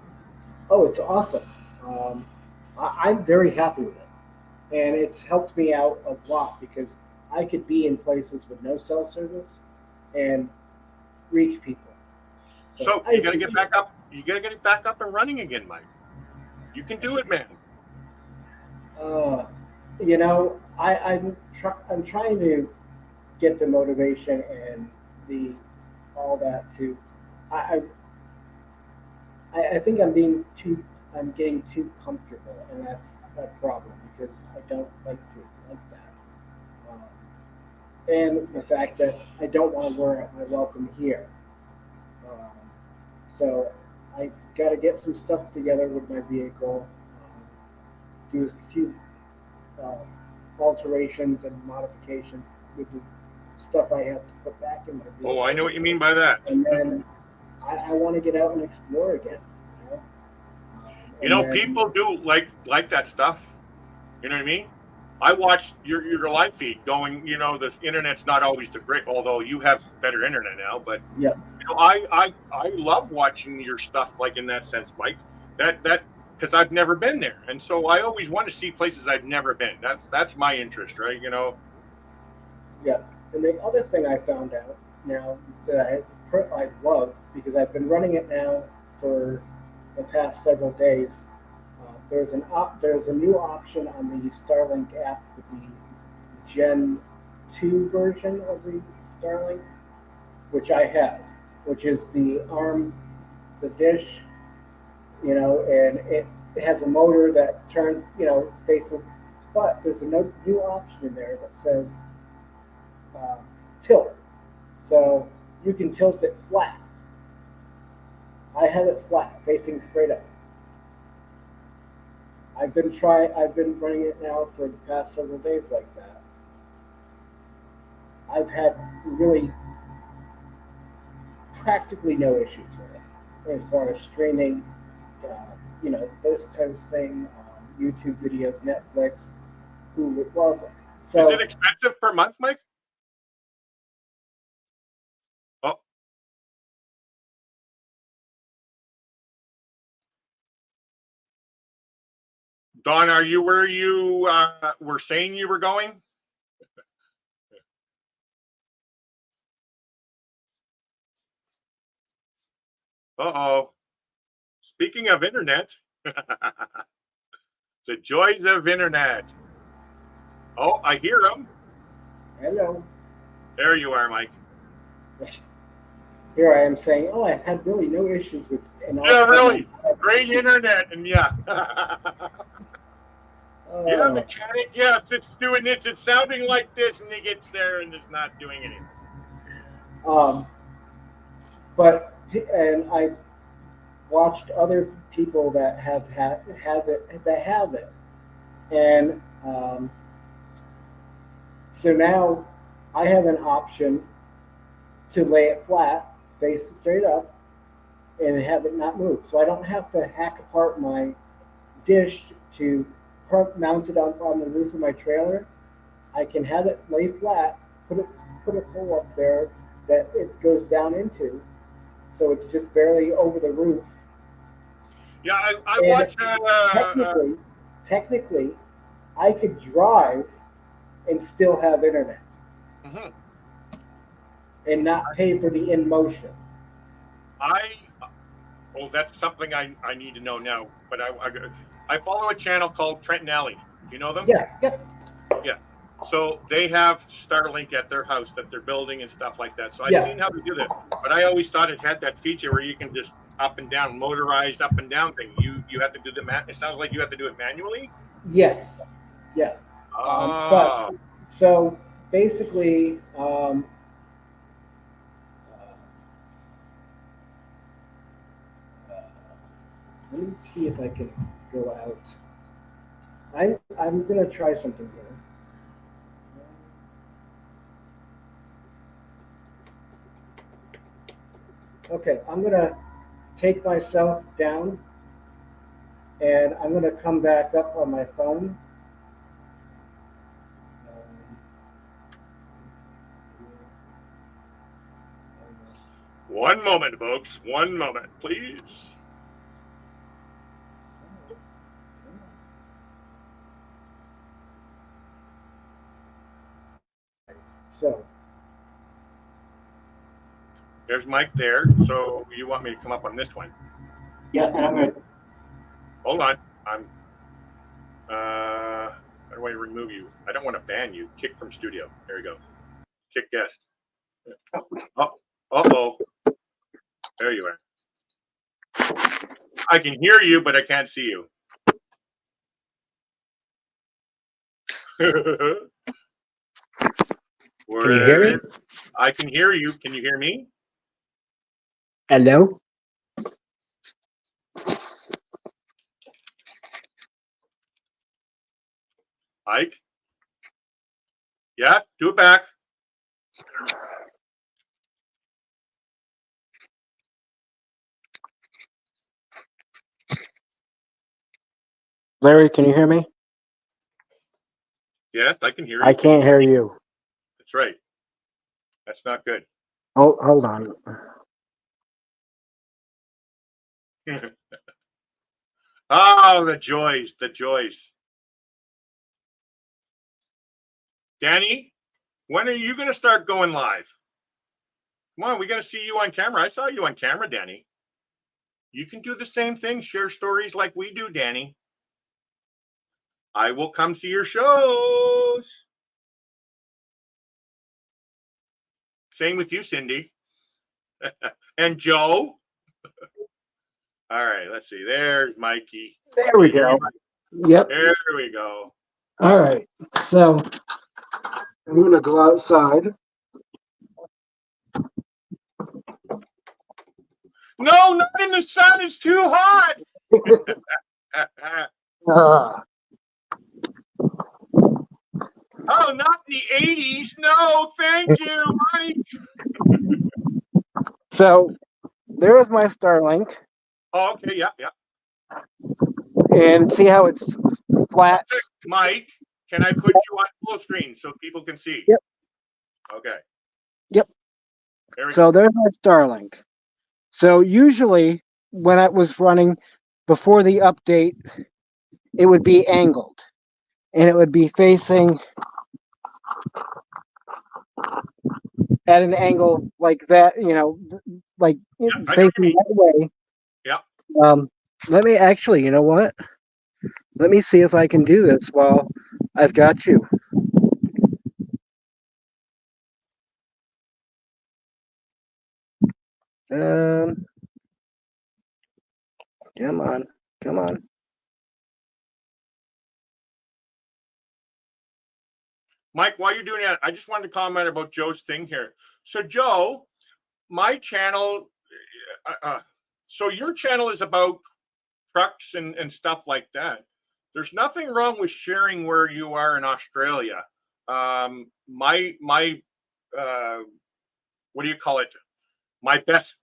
Oh, it's awesome. I'm very happy with it. And it's helped me out a lot because I could be in places with no cell service and reach people. So you got to get back up. You got to get it back up and running again, Mike. You can do it, man. You know, I'm trying to get the motivation and the all that to. I think I'm getting too comfortable, and that's a problem because I don't like that. And the fact that I don't want to wear my welcome here. So I got to get some stuff together with my vehicle, do a few alterations and modifications with the stuff I have to put back in my vehicle. Oh, I know what you mean by that. And then I want to get out and explore again. You know, people do like that stuff. You know what I mean? I watched your live feed going, you know, the internet's not always the great, although you have better internet now, but yeah. You know, I love watching your stuff like in that sense, Mike. That because I've never been there. And so I always want to see places I've never been. That's my interest, right? You know. Yeah. And the other thing I found out now that I love because I've been running it now for the past several days. There's a new option on the Starlink app with the Gen 2 version of the Starlink, which I have, which is the dish, you know, and it has a motor that turns, you know, faces, but there's a new option in there that says tilt. So you can tilt it flat. I have it flat, facing straight up. I've been running it now for the past several days like that. I've had really practically no issues with it as far as streaming, you know, those types of things, YouTube videos, Netflix, Hulu. Well, so is it expensive per month, Mike? Oh. Don, are you where you were saying you were going? Uh-oh. Speaking of internet, the joys of internet. Oh, I hear them. hello. There you are, Mike. Here I am saying, oh, I had really no issues with. And yeah, really. Great internet, and yeah. Yeah, mechanic, yes, it's doing this. It's sounding like this, and it gets there, and it's not doing anything. And I've watched other people that have it, and so now I have an option to lay it flat, face it straight up, and have it not move. So I don't have to hack apart my dish to mount it on the roof of my trailer. I can have it lay flat, put a pole up there that it goes down into, so it's just barely over the roof. Yeah, I watch. Technically, I could drive and still have internet, and not pay for the in motion. Oh, that's something I need to know now. But I follow a channel called Trent and Alley. Do you know them? Yeah, yeah, Yeah. So they have Starlink at their house that they're building and stuff like that. So I've yeah. seen how to do that. But I always thought it had that feature where you can just up and down, motorized up and down thing. You have to do it sounds like you have to do it manually. Yes, yeah. But Oh, so basically, let me see if I can go out. I'm gonna try something here. Okay, I'm gonna take myself down, and I'm gonna come back up on my phone. one moment, folks. One moment, please. So There's Mike there. So you want me to come up on this one? yeah, and I'm gonna. Hold on. I'm. How do I remove you? I don't want to ban you. Kick from studio. There you go. Kick guest. Oh, uh-oh. There you are. I can hear you, but I can't see you. Can you hear me? I can hear you. Can you hear me? Hello? Ike? Yeah, do it back. Larry, can you hear me? Yes, I can hear you. I can't hear you. That's right. That's not good. Oh, hold on. Oh, the joys, the joys. Danny, when are you going to start going live? Come on, we got to see you on camera. I saw you on camera, Danny. You can do the same thing. Share stories like we do, Danny. I will come see your shows. Same with you, Cindy. And Joe. All right, let's see. There's Mikey. There we go. Yep. There we go. All right. So I'm going to go outside. No, not in the sun. It's too hot. Uh, Oh, not the 80s. No, thank you, Mike. so there's my Starlink. Oh, okay, yeah, yeah. And see how it's flat? Mike, can I put you on full screen so people can see? Yep. Okay. Yep. There we So go. there's my Starlink. So usually when it was running before the update, it would be angled. And it would be facing at an angle like that, like Yeah, I know what facing you mean. that way. Yeah. Let me actually, you know what? Let me see if I can do this while I've got you. Um, come on, come on. Mike, while you're doing that, I just wanted to comment about Joe's thing here. So, Joe, my channel, so your channel is about trucks and stuff like that. There's nothing wrong with sharing where you are in Australia. My what do you call it? My best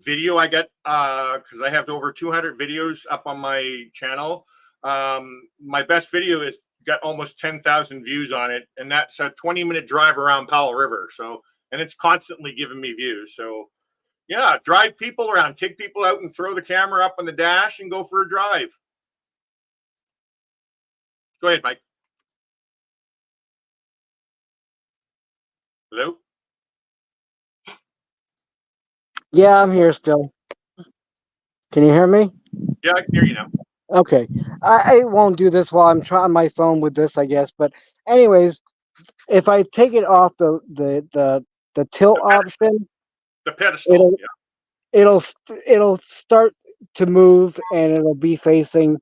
video I get because I have over 200 videos up on my channel. My best video is got almost 10,000 views on it, and that's a 20-minute drive around Powell River. So, and it's constantly giving me views. So, yeah, drive people around, take people out, and throw the camera up on the dash and go for a drive. Go ahead, Mike. Hello? Yeah, I'm here still. Can you hear me? Yeah, I can hear you now. Okay. I won't do this while I'm trying my phone with this, I guess. But anyways, if I take it off the tilt option, The pedestal. it'll Yeah. it'll start to move and it'll be facing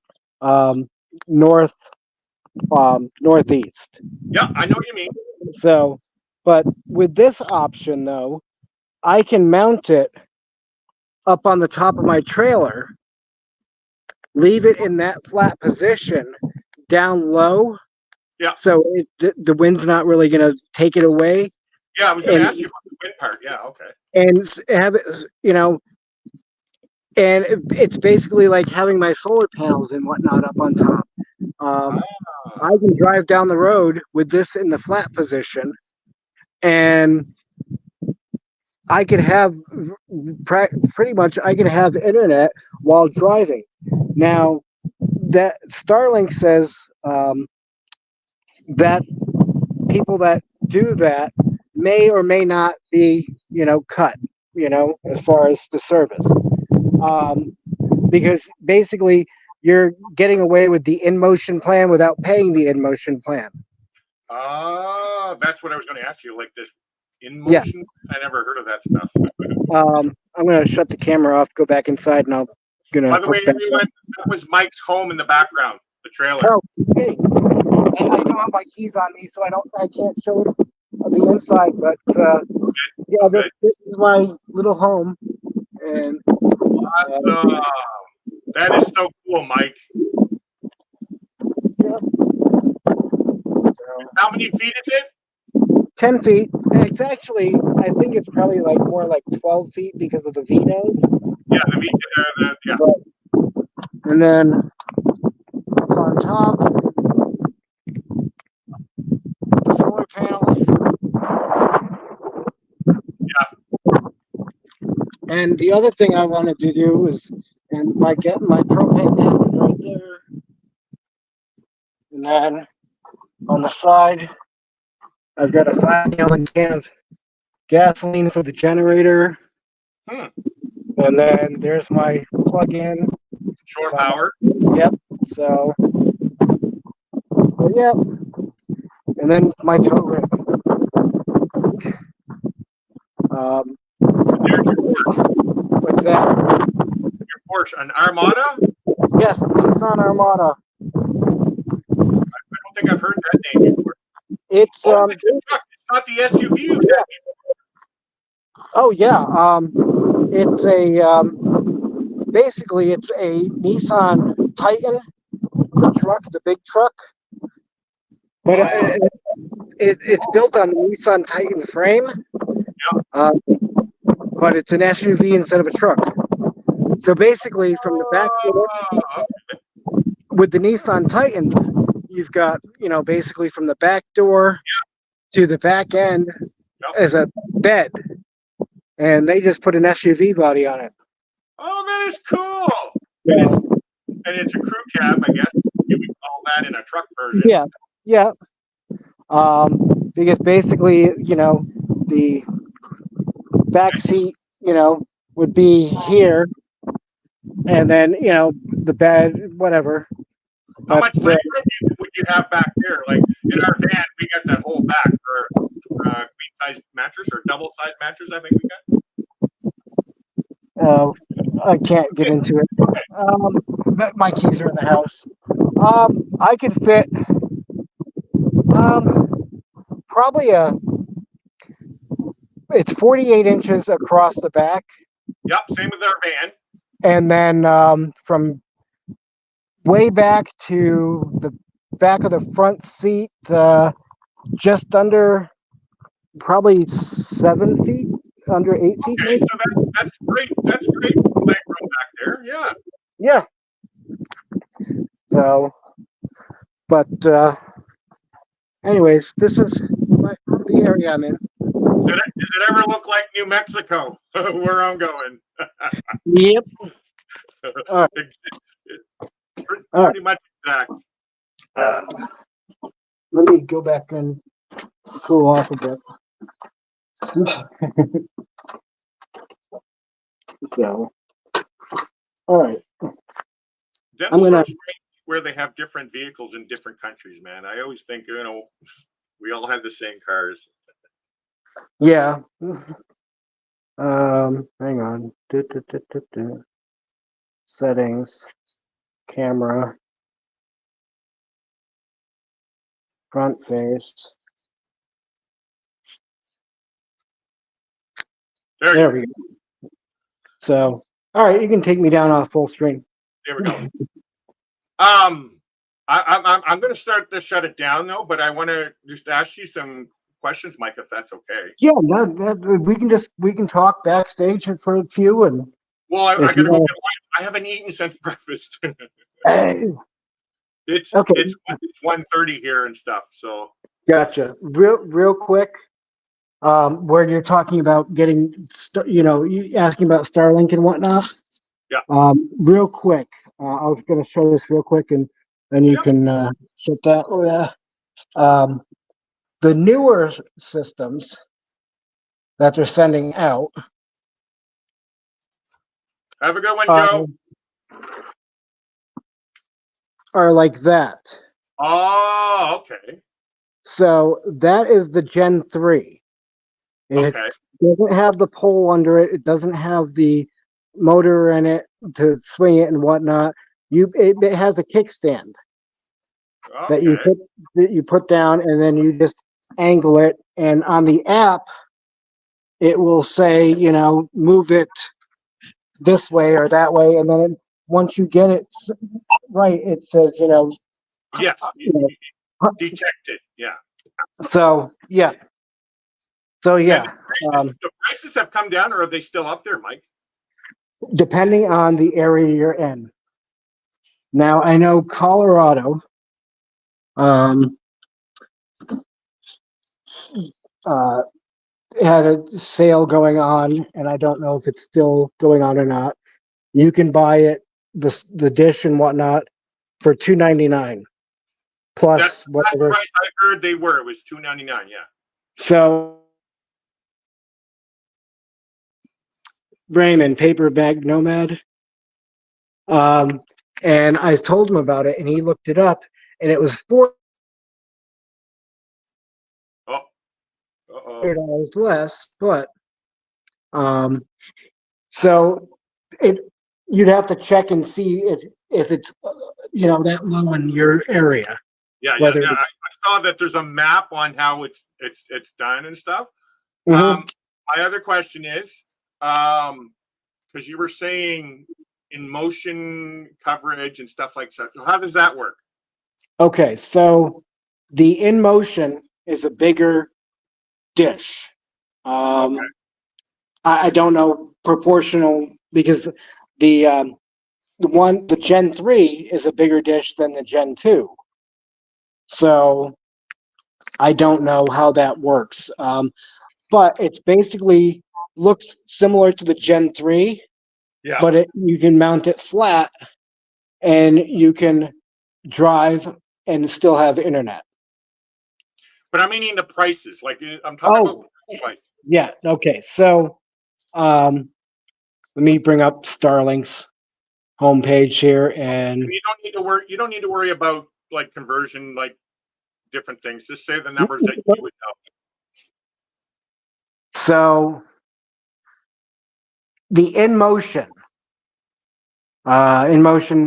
north northeast. Yeah, I know what you mean. So, but with this option though, I can mount it up on the top of my trailer, leave it in that flat position down low. Yeah. So the wind's not really going to take it away. Yeah, I was going to ask you about the wind part. Yeah, okay. And have it, and it's basically like having my solar panels and whatnot up on top. I can drive down the road with this in the flat position, and I could have pretty much I could have internet while driving. Now, that Starlink says that people that do that may or may not be, cut, as far as the service, because basically you're getting away with the in-motion plan without paying the in-motion plan. That's what I was going to ask you. Like this in motion. Yeah. I never heard of that stuff. I'm going to shut the camera off, go back inside, and I'll gonna. By the way, everyone, that was Mike's home in the background, the trailer. Oh, hey. And I don't have my keys on me, so I can't show the inside. But yeah, this is my little home, and awesome. That is so cool, Mike. Yeah. So, how many feet is it? 10 feet. It's actually, I think it's probably like more like 12 feet because of the V node. Yeah, the V. Yeah. But, and then up on top, the solar panels. Yeah. And the other thing I wanted to do is, and my propane tank is right there. And then on the side, I've got a 5-gallon can of gasoline for the generator. And then there's my plug-in. Shore power. Yep. So, yep. And then my tow rig. There's your Porsche. What's that? Your Porsche, an Armada? Yes, Nissan Armada. I don't think I've heard that name before. It's it's a truck. It's not the SUV. Yeah. Oh yeah. It's a basically it's a Nissan Titan, the truck, the big truck. But it's built on the Nissan Titan frame. Yeah. But it's an SUV instead of a truck. So basically, from the back with the Nissan Titans, you've got, basically from the back door to the back end as a bed, and they just put an SUV body on it. Oh, that is cool. Yeah. And it's a crew cab, I guess. You would call that in a truck version. Yeah, yeah. Because basically, the back seat, would be here, and then the bed, whatever. How much legroom would you have back there? Like in our van, we got that whole back for queen size mattress or double size mattress. I think we got. I can't get into it. But my keys are in the house. I could fit probably it's 48 inches across the back. Yep, same with our van. And then from way back to the back of the front seat, just under probably 7 feet, under 8 feet. Okay, so that's great. That's great leg room back there. Yeah. Yeah. So, but anyways, this is the area I'm in. Does it ever look like New Mexico, where I'm going? Yep. All right. Pretty much exact. Let me go back and cool off a bit. So, all All right. Then I'm it's so gonna. strange where they have different vehicles in different countries, man. I always think, we all have the same cars. Yeah. Hang on. Settings, camera, front face. There you There go. we go. So, all right, you can take me down off full screen. There we go. I'm going to start to shut it down though, but I want to just ask you some questions, Mike, if that's okay. Yeah, we can talk backstage for a few, and Well, I if got to you go want. get lunch. I haven't eaten since breakfast. Hey, it's okay, it's 1:30 here and stuff. So gotcha. Real quick, where you're talking about getting, you asking about Starlink and whatnot. yeah, Real quick, I was going to show this real quick, and then you yeah. can shut that. Oh yeah. The newer systems that they're sending out Have a good one, are, Joe. are like that. Oh, okay. So that is the Gen 3. It Okay. doesn't have the pole under it. It doesn't have the motor in it to swing it and whatnot. It has a kickstand that Okay. you put down, and then you just angle it. And on the app, it will say, move it this way or that way, and then once you get it right, it says, Yes, you know, detected. Yeah. so yeah, And um, the prices have come down, or are they still up there, Mike? depending on the area you're in. Now I know Colorado, uh, had a sale going on, and I don't know if it's still going on or not. You can buy it, the dish and whatnot, for $2.99 That's plus the last whatever. price I heard they were. It was $2.99. Yeah. So Raymond, paper bag nomad. And I told him about it, and he looked it up, and it was Oh. Uh-oh. $4 less. But so it you'd have to check and see if it's that low in your area. Yeah, yeah. Whether Now, it's I saw that there's a map on how it's done and stuff. Mhm. My other question is, because you were saying in motion coverage and stuff like that. So how does that work? Okay. So the in motion is a bigger dish. Okay. I don't know proportional because the Gen 3 is a bigger dish than the Gen 2. So I don't know how that works. But it's basically looks similar to the Gen 3, Yeah. but you can mount it flat and you can drive and still have internet. But I'm meaning the prices. Like I'm talking about Oh, price. yeah. Okay. So let me bring up Starlink's homepage here, and And you don't need to worry. You don't need to worry about like conversion, like different things. Just say the numbers that you would know. so the in motion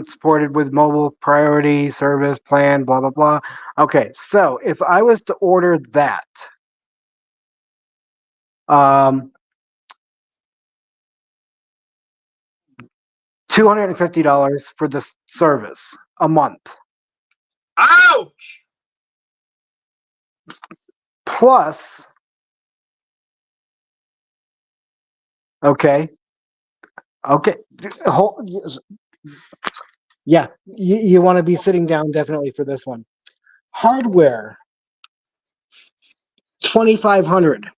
supported with mobile priority service plan, blah blah blah. Okay, so if I was to order that, $250 for the service a month, Ouch! plus, okay, okay, yeah, you want to be sitting down definitely for this one. Hardware, 2,500.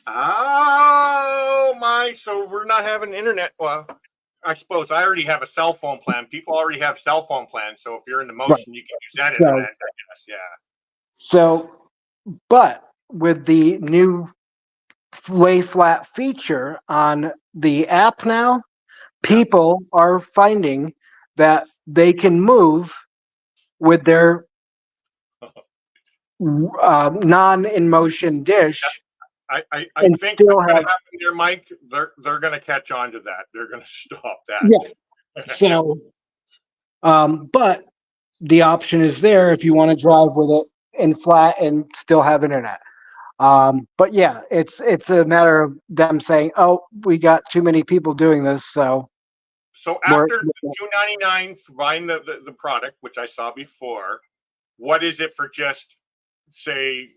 Oh my! So we're not having internet. Well, I suppose I already have a cell phone plan. People already have cell phone plans. So if you're in the Right. motion, you can use that So, internet. I guess. Yeah. so, but with the new lay flat feature on the app now, people are finding that they can move with their non-in-motion dish I and think still what's going have, to happen there, Mike, they're going to catch on to that. They're going to stop that. yeah. So, but the option is there if you want to drive with it in flat and still have internet. But yeah, it's a matter of them saying, "Oh, we got too many people doing this, so So we're." after $2.99 for buying the product, which I saw before, what is it for just say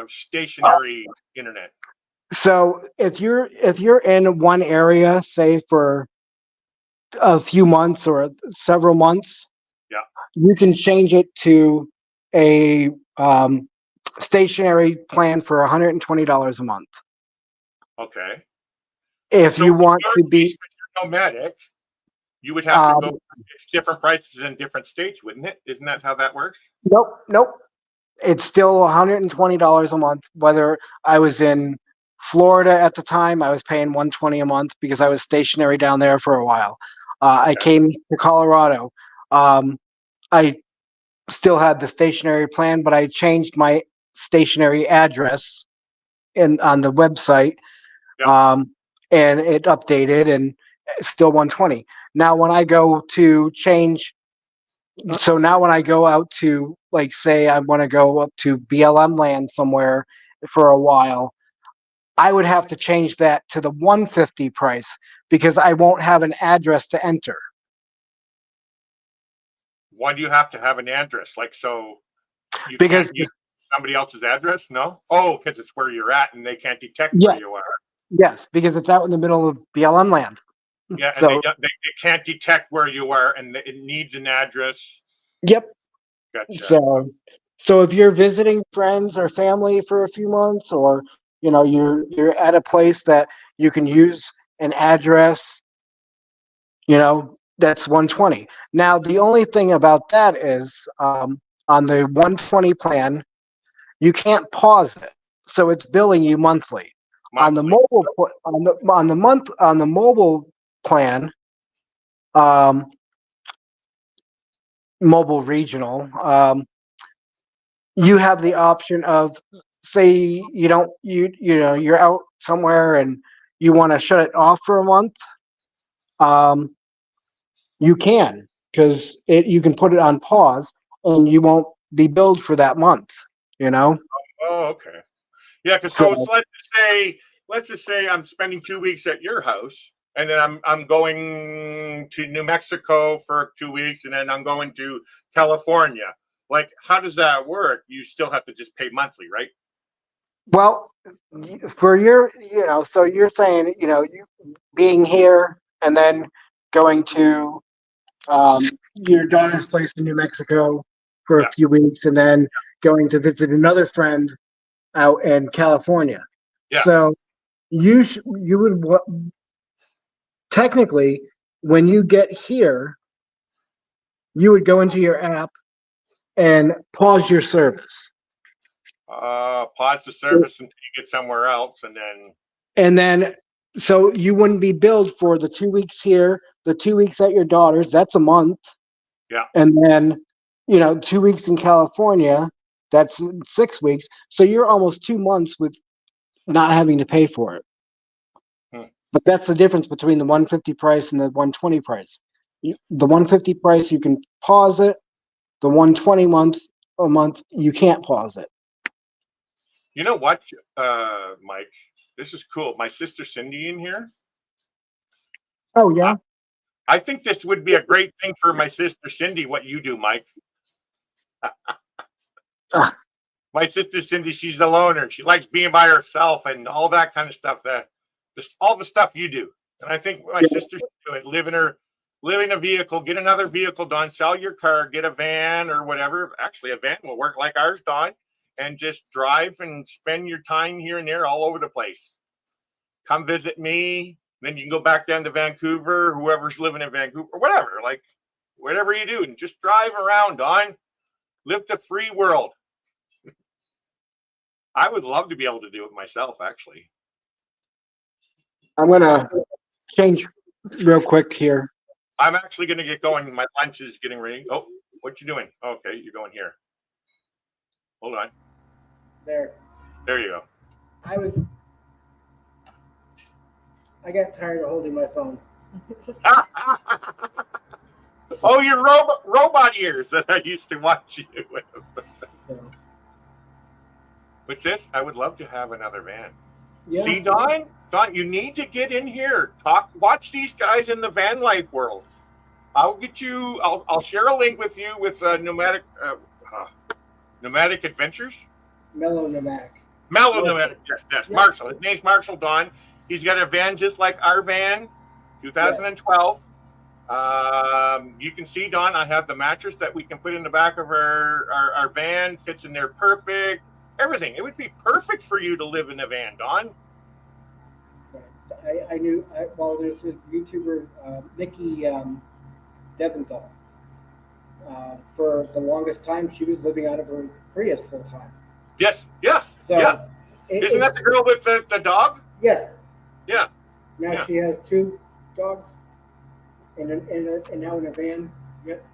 stationary internet? So if you're in one area, say for a few months or several months, Yeah. you can change it to a stationary plan for $120 a month. Okay. If So you in want your to case, be, when you're nomadic, you would have to go. um, It's different prices in different states, wouldn't it? Isn't that how that works? nope, nope. It's still $120 a month. Whether I was in Florida at the time, I was paying $120 a month because I was stationary down there for a while. I Okay. came to Colorado. I still had the stationary plan, but I changed my stationary address on the website, Yeah. and it updated, and it's still 120. Now when I go to change, so now when I go out to, like, say I want to go up to BLM land somewhere for a while, I would have to change that to the 150 price because I won't have an address to enter. Why do you have to have an address? Like, so you Because can't use somebody else's address? No. Oh, because it's where you're at, and they can't detect where yeah, you are. yes, because it's out in the middle of BLM land. Yeah, and So they can't detect where you are, and it needs an address. yep. Gotcha. So if you're visiting friends or family for a few months, or you're at a place that you can use an address, that's 120. Now the only thing about that is, on the 120 plan, you can't pause it, so it's billing you monthly. On the Monthly. mobile on the mobile plan, um, mobile regional, you have the option of, say you don't you're out somewhere and you want to shut it off for a month. You can, because you can put it on pause and you won't be billed for that month, you know Oh, okay. Yeah, because so so let's just say I'm spending 2 weeks at your house, and then I'm going to New Mexico for 2 weeks, and then I'm going to California. Like, how does that work? You still have to just pay monthly, right? well, for your so you're saying, you being here and then going to, your daughter's place in New Mexico for a Yeah, few weeks, and then going to visit another friend out in California. yeah. So you would technically, when you get here, you would go into your app and pause your service, Pause the service until you get somewhere else, and then and then so you wouldn't be billed for the 2 weeks here, the 2 weeks at your daughter's. That's a month, yeah. and then 2 weeks in California. That's 6 weeks. So you're almost 2 months with not having to pay for it. Hmm. But that's the difference between the 150 price and the 120 price. The 150 price, you can pause it. The 120 a month, you can't pause it. You know what, Mike? This is cool. My sister Cindy in here. Oh I, yeah. I think this would be a great thing for my sister Cindy. What you do, Mike? Ah, My sister Cindy, she's the loner. She likes being by herself and all that kind of stuff. All the stuff you do. And I think my yeah. sister should do it. Live in a vehicle, get another vehicle, Don. Sell your car, get a van or whatever. Actually, a van will work like ours, Don, and just drive and spend your time here and there all over the place. Come visit me. Then you can go back down to Vancouver, whoever's living in Vancouver, or whatever. Like, whatever you do, and just drive around, Don. Live the free world. I would love to be able to do it myself, actually. I'm gonna change real quick here. I'm actually going to get going. My lunch is getting ready. Oh, what you doing? Okay, you're going here. Hold on. There. There you go. I got tired of holding my phone. Oh, your robot ears that I used to watch you with. So, What's this? I would love to have another van. yeah. See, Don, you need to get in here. Watch these guys in the van life world. I'll get you. I'll share a link with you with nomadic adventures. Mellow Nomadic. Mellow nomadic. Yes. Yeah. Marshall. His name's Marshall Don. He's got a van just like our van, 2012. You can see, Don, I have the mattress that we can put in the back of our van. Fits in there perfect. Everything. It would be perfect for you to live in a van, Don. I knew. Well, there's a YouTuber, Nikki Deventhal. For the longest time, she was living out of her Prius full time. Yes. So, yeah. Isn't that the girl with the dog? Yes. Yeah. Now Yeah. she has 2 dogs, and now in a van. Yep.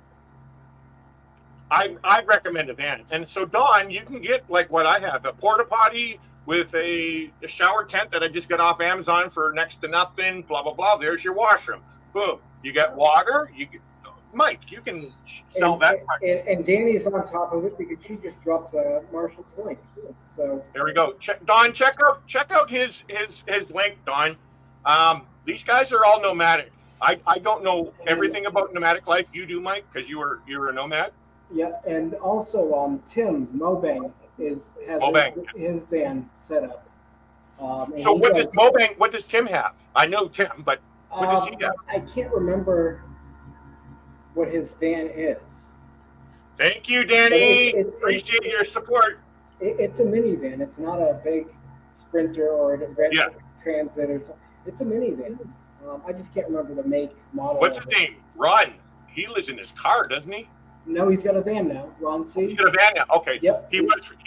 I recommend a van. And so, Don, you can get like what I have, a porta potty with a shower tent that I just got off Amazon for next to nothing, blah, blah, blah. There's your washroom. Boom. You got water. Mike, you can sell that. And Danny's on top of it because she just dropped Marshall's link. So there we go. Don, check out his link, Don. These guys are all nomadic. I don't know everything about nomadic life. You do, Mike, because you're a nomad. Yeah, and also Tim Mobang has his van set up. So what does Tim have? I know Tim, but what does he have? I can't remember what his van is. Thank you, Danny. Appreciate your support. It's a minivan. It's not a big Sprinter or an Adventure Transit or something. It's a minivan. I just can't remember the make, model. What's his name? Ron. He lives in his car, doesn't he? No, he's got a van now. Ron C. He's got a van now. Okay. Yep. He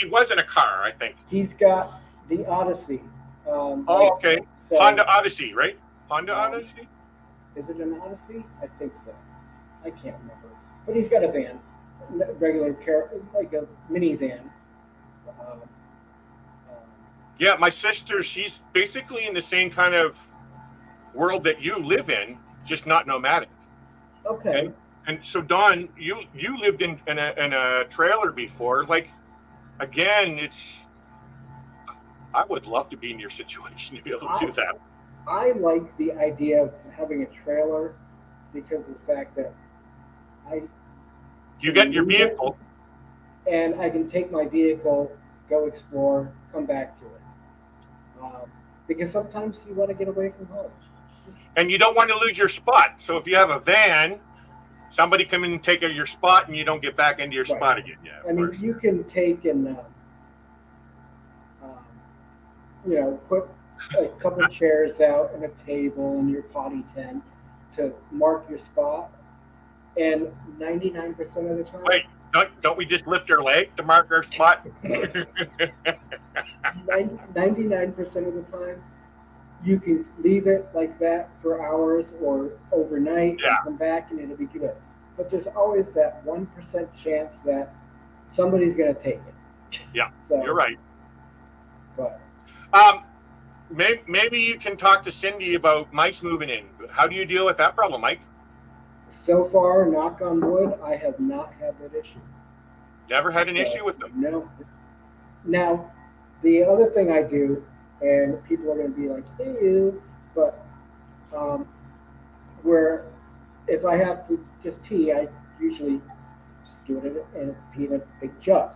was in a car, I think. He's got the Odyssey. Okay. So, Honda Odyssey, right? Honda Odyssey? Is it an Odyssey? I think so. I can't remember. But he's got a van, regular like a minivan. Yeah, my sister, she's basically in the same kind of world that you live in, just not nomadic. Okay. And so, Don, you lived in a trailer before. Like, again, I would love to be in your situation to be able to do that. I like the idea of having a trailer because of the fact that you get your vehicle, and I can take my vehicle, go explore, come back to it. Because sometimes you want to get away from home. And you don't want to lose your spot. So if you have a van, somebody come in and take your spot, and you don't get back into your spot again. Yeah. I mean, you can take and put a couple of chairs out and a table and your potty tent to mark your spot. And 99% of the time. Wait, don't we just lift our leg to mark our spot? 99% of the time, you can leave it like that for hours or overnight and come back and it'll be good. But there's always that 1% chance that somebody's going to take it. Yeah, so, you're right. But maybe you can talk to Cindy about Mike's moving in. How do you deal with that problem, Mike? So far, knock on wood, I have not had that issue. Never had an issue with them? No. Now, the other thing I do, and people are going to be like, ew, but where if I have to just pee, I usually do it and pee in a big jug,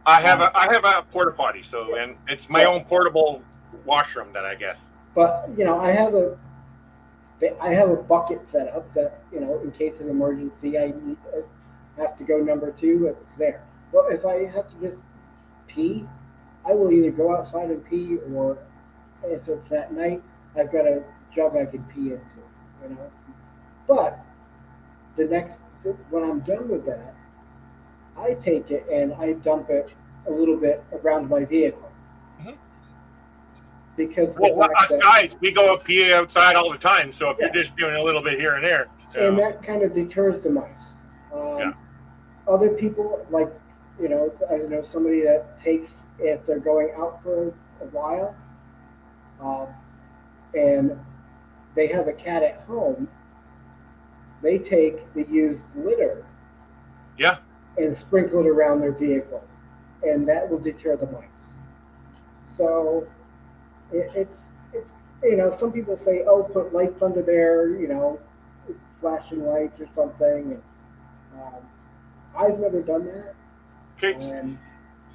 I have a porta potty, and it's my own portable washroom that I guess. But I have a bucket set up that in case of emergency I have to go number 2. It's there. Well, if I have to just pee, I will either go outside and pee, or if it's at night, I've got a jug I can pee into. But when I'm done with that, I take it and I dump it a little bit around my vehicle. because of the Well, fact us that, guys, we go pee outside all the time. So if Yeah. you're just doing a little bit here and there, you and know, that kind of deters the mice. Yeah. Other people, like, I know somebody that takes, if they're going out for a while, and they have a cat at home, they take the used litter yeah, and sprinkle it around their vehicle, and that will deter the mice. So it's some people say, oh, put lights under there, flashing lights or something. And, I've never done that. okay. And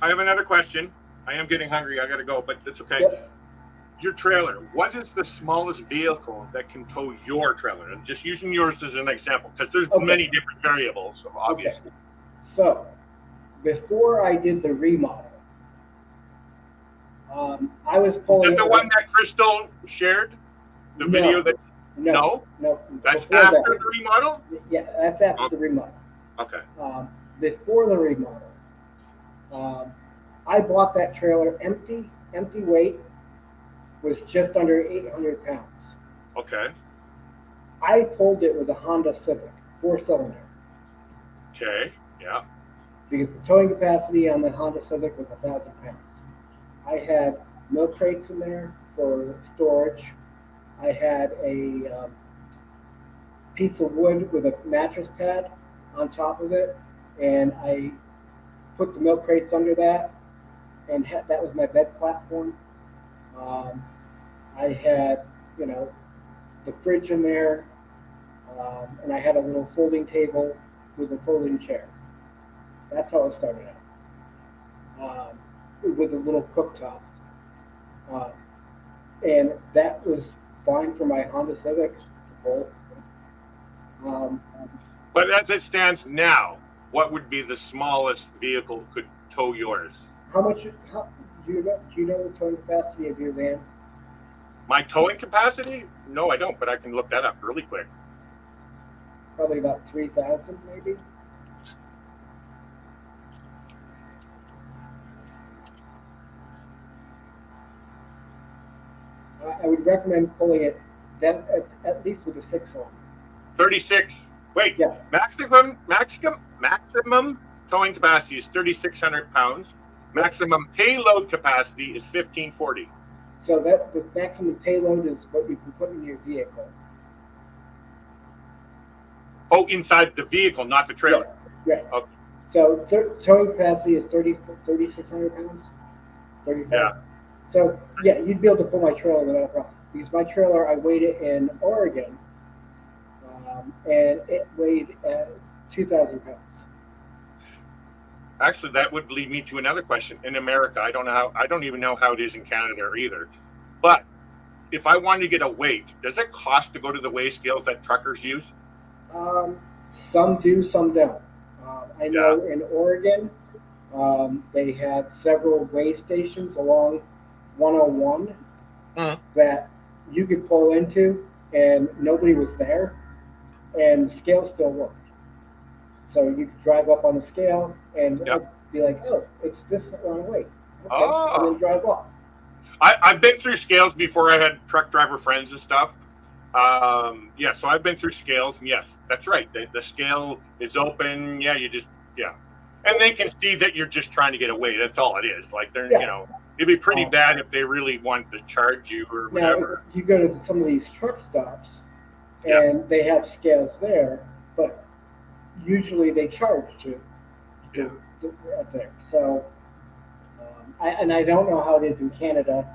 I have another question. I am getting hungry. I got to go, but it's okay. yep, Your trailer. What is the smallest vehicle that can tow your trailer? And just using yours as an example, because there's Okay. many different variables, so obviously. so before I did the remodel, I was Is pulling that the it one with- that Crystal shared? The No. video that no, That's before after that. the remodel? Yeah, that's after Oh. the remodel. Okay. Before the remodel, I bought that trailer empty weight, was just under 800 pounds. Okay. I pulled it with a Honda Civic, 4-cylinder, Okay. Yeah. because the towing capacity on the Honda Civic was 1,000 pounds. I had milk crates in there for storage. I had a piece of wood with a mattress pad on top of it, and I put the milk crates under that, and that was my bed platform. I had, the fridge in there, and I had a little folding table with a folding chair. That's how it started out, with a little cooktop. And that was fine for my Honda Civic to pull. But as it stands now, what would be the smallest vehicle could tow yours? Do you know the towing capacity of your van? My towing capacity? No, I don't, but I can look that up really quick. Probably about 3,000, maybe. I would recommend pulling it at least with a 6-cylinder. 36. Wait. Yeah. Maximum towing capacity is 3,600 pounds. Maximum payload capacity is 1,540. So that the maximum payload is what you can put in your vehicle. Oh, inside the vehicle, not the trailer. Yeah. Okay. So towing capacity is 3,600 pounds. 35. Yeah. So yeah, you'd be able to pull my trailer without a problem. Because my trailer, I weighed it in Oregon, and it weighed 2,000 pounds. Actually, that would lead me to another question. In America, I don't even know how it is in Canada either. But if I wanted to get a weight, does it cost to go to the weigh scales that truckers use? Some do, some don't. I know in Oregon, they had several weigh stations along 101 that you could pull into, and nobody was there, and the scale still worked. So you could drive up on the scale and be like, oh, it's this amount of weight. Okay. And then drive off. I've been through scales before. I had truck driver friends and stuff. So I've been through scales, and yes, that's right. The scale is open. Yeah, and they can see that you're just trying to get away. That's all it is. Like it'd be pretty bad if they really wanted to charge you or whatever. Now, you go to some of these truck stops, and they have scales there, but usually they charge to there. So, I don't know how it is in Canada,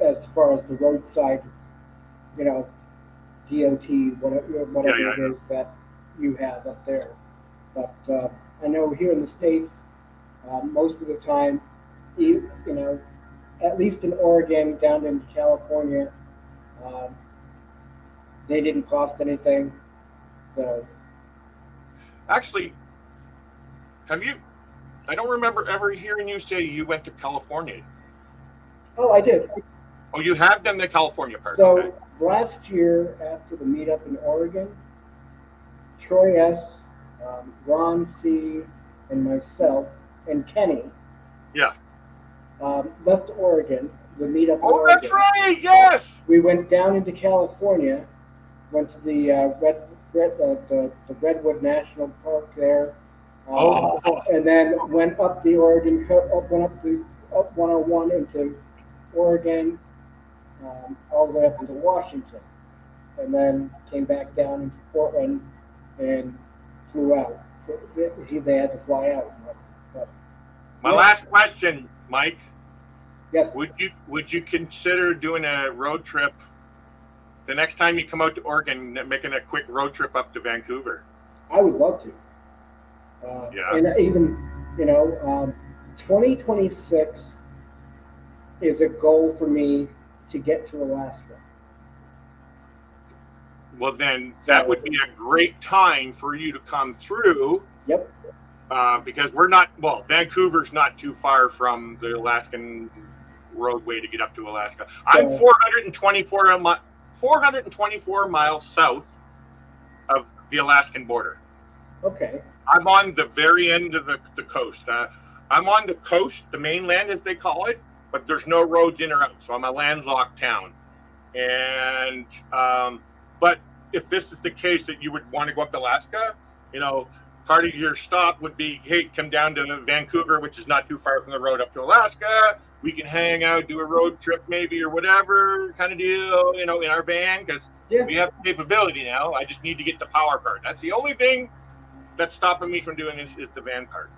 as far as the roadside, DOT, whatever it is that you have up there. But I know here in the States, most of the time, at least in Oregon, down in California, they didn't cost anything. So, actually, I don't remember ever hearing you say you went to California. Oh, I did. Oh, you have done the California part. So okay. Last year, after the meetup in Oregon, Troy S., Ron C., and myself, and Kenny, Left Oregon, the meetup in Oh, Oregon. that's right. Yes. We went down into California, went to the the Redwood National Park there, Oh, and then went up the Oregon up 101 into Oregon, all the way up into Washington, and then came back down into Portland and flew out. They had to fly out. But, my yeah. last question, Mike. Yes. Would you consider doing a road trip the next time you come out to Oregon, making a quick road trip up to Vancouver? I would love to. Yeah. And even 2026 is a goal for me to get to Alaska. Well, then that would be a great time for you to come through. Yep. Because Vancouver's not too far from the Alaskan roadway to get up to Alaska. I'm 424 miles south of the Alaskan border. Okay. I'm on the very end of the coast. I'm on the coast, the mainland as they call it, but there's no roads in or out. So I'm a landlocked town. And but if this is the case that you would want to go up to Alaska, part of your stop would be, hey, come down to Vancouver, which is not too far from the road up to Alaska. We can hang out, do a road trip maybe or whatever kind of deal, in our van, because we have capability now. I just need to get the power part. That's the only thing that's stopping me from doing this is the van part.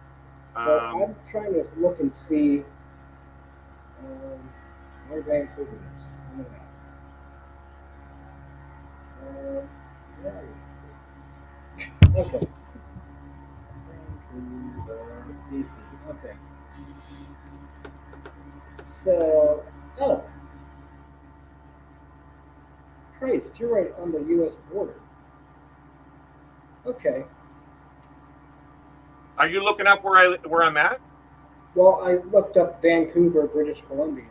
So I'm trying to look and see where Vancouver is. Okay. Vancouver, BC. Okay. So, Christ, you're right on the U.S. border. Okay. Are you looking up where I'm at? Well, I looked up Vancouver, British Columbia.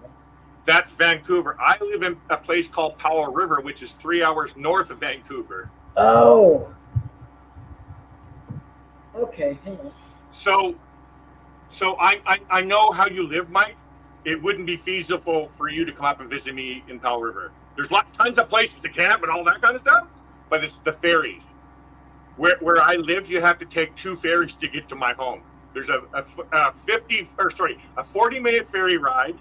That's Vancouver. I live in a place called Powell River, which is 3 hours north of Vancouver. Oh. Okay, hang on. So I know how you live, Mike. It wouldn't be feasible for you to come up and visit me in Powell River. There's tons of places to camp and all that kind of stuff, but it's the ferries. Where I live, you have to take 2 ferries to get to my home. There's a 40-minute ferry ride.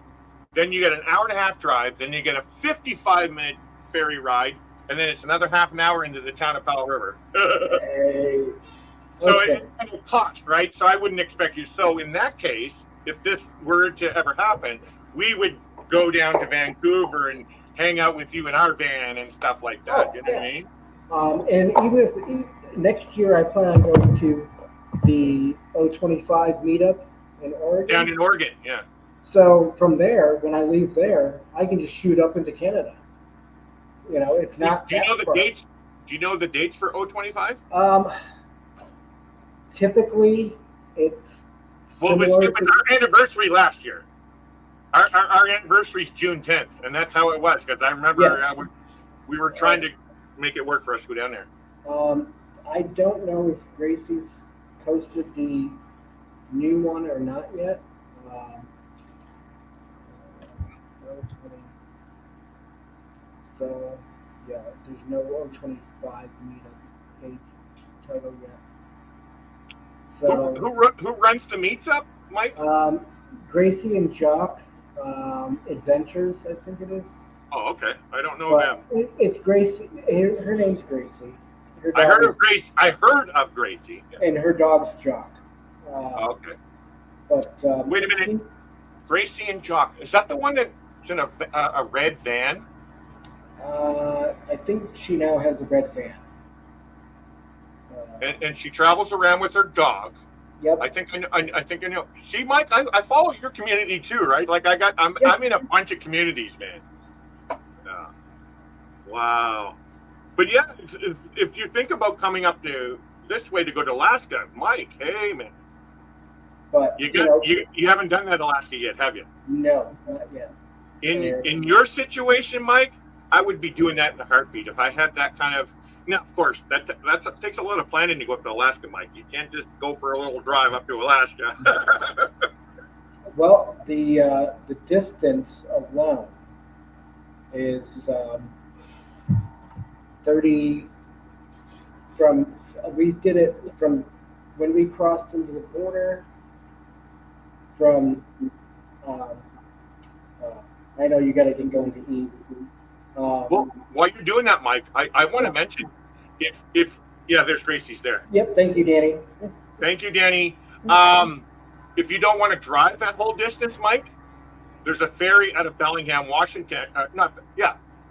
Then you get an hour and a half drive. Then you get a 55-minute ferry ride, and then it's another half an hour into the town of Powell River. So Okay. it costs, right? So I wouldn't expect you. So in that case, if this were to ever happen, we would go down to Vancouver and hang out with you in our van and stuff like that. You know what I mean? And even if next year I plan on going to the 025 meetup in Oregon. Down in Oregon, yeah. So from there, when I leave there, I can just shoot up into Canada. It's not. Do you know the dates? Do you know the dates for 025? Typically, it's. Well, it was our anniversary last year. Our anniversary is June 10th, and that's how it was. Because I remember we were trying to make it work for us to go down there. I don't know if Gracie's posted the new one or not yet. So, yeah, there's no 025 meetup page title yet. So, who runs the meetup, Mike? Gracie and Jock Adventures, I think it is. Oh, okay. I don't know them. It's Gracie. Her name's Gracie. I heard of Grace. I heard of Gracie. Yeah. And her dog's Jock. Okay. But wait a minute. Gracie and Jock. Is that the one that's in a red van? I think she now has a red van. And she travels around with her dog. Yep. I think I know. See, Mike, I follow your community too, right? Like I'm in a bunch of communities, man. Wow. But yeah, if you think about coming up to this way to go to Alaska, Mike, hey man. But you haven't done that Alaska yet, have you? No, not yet. In your situation, Mike, I would be doing that in a heartbeat if I had that kind of. Now, of course, that takes a lot of planning to go up to Alaska, Mike. You can't just go for a little drive up to Alaska. Well, the distance alone is 30 from. We did it from when we crossed into the border from. Um, uh, I know you got to get going to eat. Well, while you're doing that, Mike, I want to mention if yeah, there's Gracie's there. Yep. Thank you, Danny. Thank you, Danny. If you don't want to drive that whole distance, Mike, there's a ferry out of Bellingham, Washington. I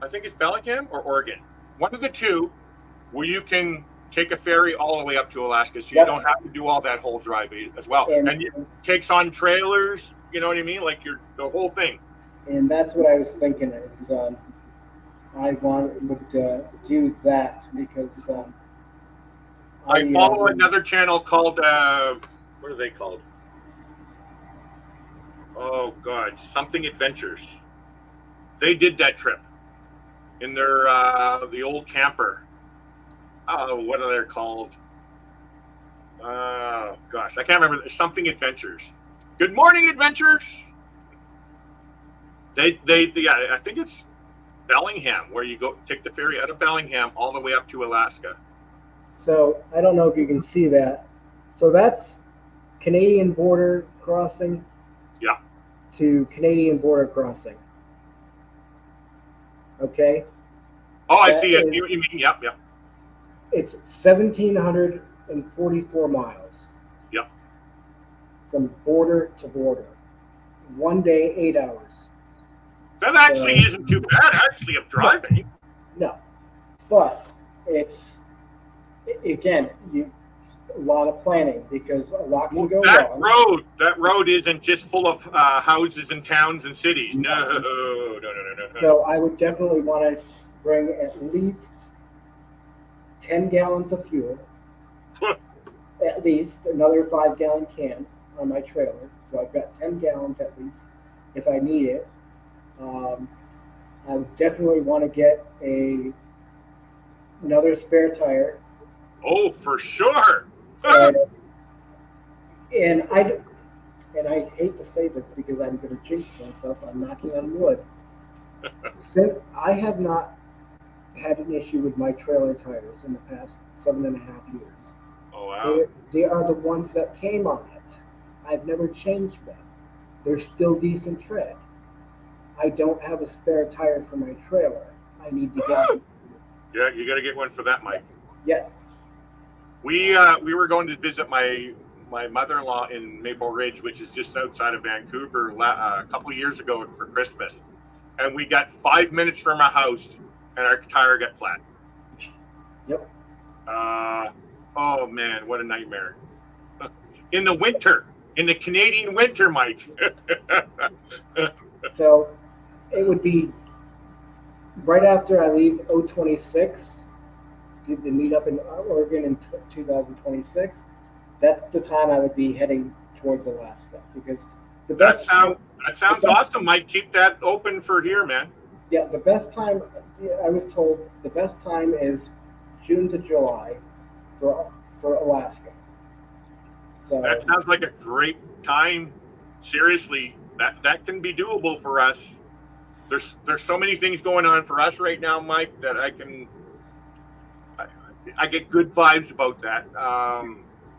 think it's Bellingham or Oregon. One of the two, where you can take a ferry all the way up to Alaska, so you don't have to do all that whole drive as well. And it takes on trailers. You know what I mean? Like the whole thing. And that's what I was thinking is I would do that because I follow another channel called what are they called? Oh God, something Adventures. They did that trip in their the old camper. Oh, what are they called? Gosh, I can't remember. Something Adventures. Good morning, Adventures. They I think it's Bellingham, where you go take the ferry out of Bellingham all the way up to Alaska. So I don't know if you can see that. So that's Canadian border crossing. Yeah. To Canadian border crossing. Okay. Oh, I see what you mean. Yep. It's 1,744 miles. Yep. From border to border. 1 day, 8 hours. That actually isn't too bad, actually, of driving. No. But it's, again, a lot of planning because a lot can go wrong. That road isn't just full of houses and towns and cities. No. So I would definitely want to bring at least 10 gallons of fuel, at least another 5-gallon can on my trailer. So I've got 10 gallons at least if I need it. I would definitely want to get another spare tire. Oh, for sure. And I hate to say this because I'm going to jinx myself. I'm knocking on wood. Since I have not had an issue with my trailer tires in the past 7.5 years. Oh wow! They are the ones that came on it. I've never changed them. They're still decent tread. I don't have a spare tire for my trailer. I need to get one. Yeah, you got to get one for that, Mike. Yes. We were going to visit my mother-in-law in Maple Ridge, which is just outside of Vancouver, a couple years ago for Christmas, and we got 5 minutes from our house, and our tire got flat. Yep. Oh man, what a nightmare! In the winter, in the Canadian winter, Mike. So it would be right after I leave 026, the meetup in Oregon in 2026. That's the time I would be heading towards Alaska because that sounds awesome, Mike. Keep that open for here, man. Yeah, the best time I was told the best time is June to July for Alaska. So that sounds like a great time. Seriously, that can be doable for us. There's so many things going on for us right now, Mike, that I get good vibes about that.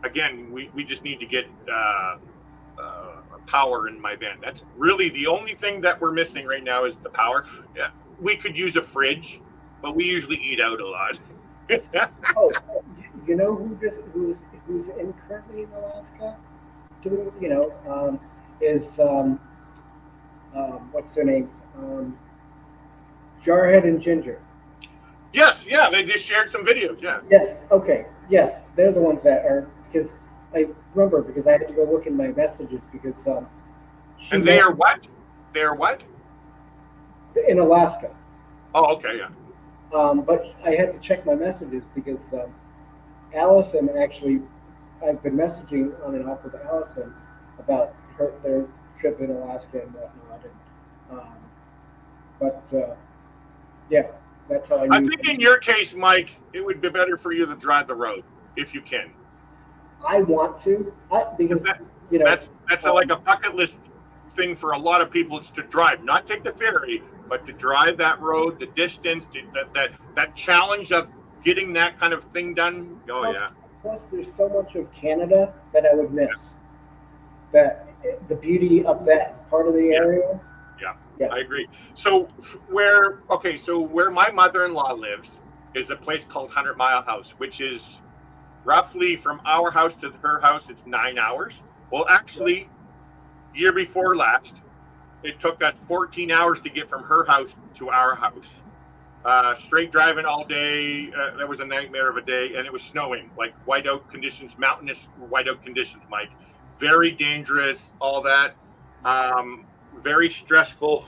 Again, we just need to get power in my van. That's really the only thing that we're missing right now is the power. Yeah, we could use a fridge, but we usually eat out a lot. Oh, you know who's in currently in Alaska? Doing is what's their names? Jarhead and Ginger. Yes, yeah, they just shared some videos. Yeah. Yes. Okay. Yes, they're the ones that are because I remember because I had to go look in my messages because. And they are what? They are what? In Alaska. Oh, okay, yeah. But I had to check my messages because Allison actually, I've been messaging on and off with Allison about their trip in Alaska and whatnot. Yeah, that's how I knew. I think in your case, Mike, it would be better for you to drive the road if you can. I want to, because that's like a bucket list thing for a lot of people is to drive, not take the ferry, but to drive that road, the distance, that challenge of getting that kind of thing done. Oh plus, yeah. Plus, there's so much of Canada that I would miss. That the beauty of that part of the area. Yeah, I agree. So where my mother-in-law lives is a place called 100 Mile House, which is roughly from our house to her house, it's 9 hours. Well, actually, year before last, it took us 14 hours to get from her house to our house. Straight driving all day. That was a nightmare of a day, and it was snowing, like whiteout conditions, mountainous whiteout conditions, Mike. Very dangerous, all that. Very stressful.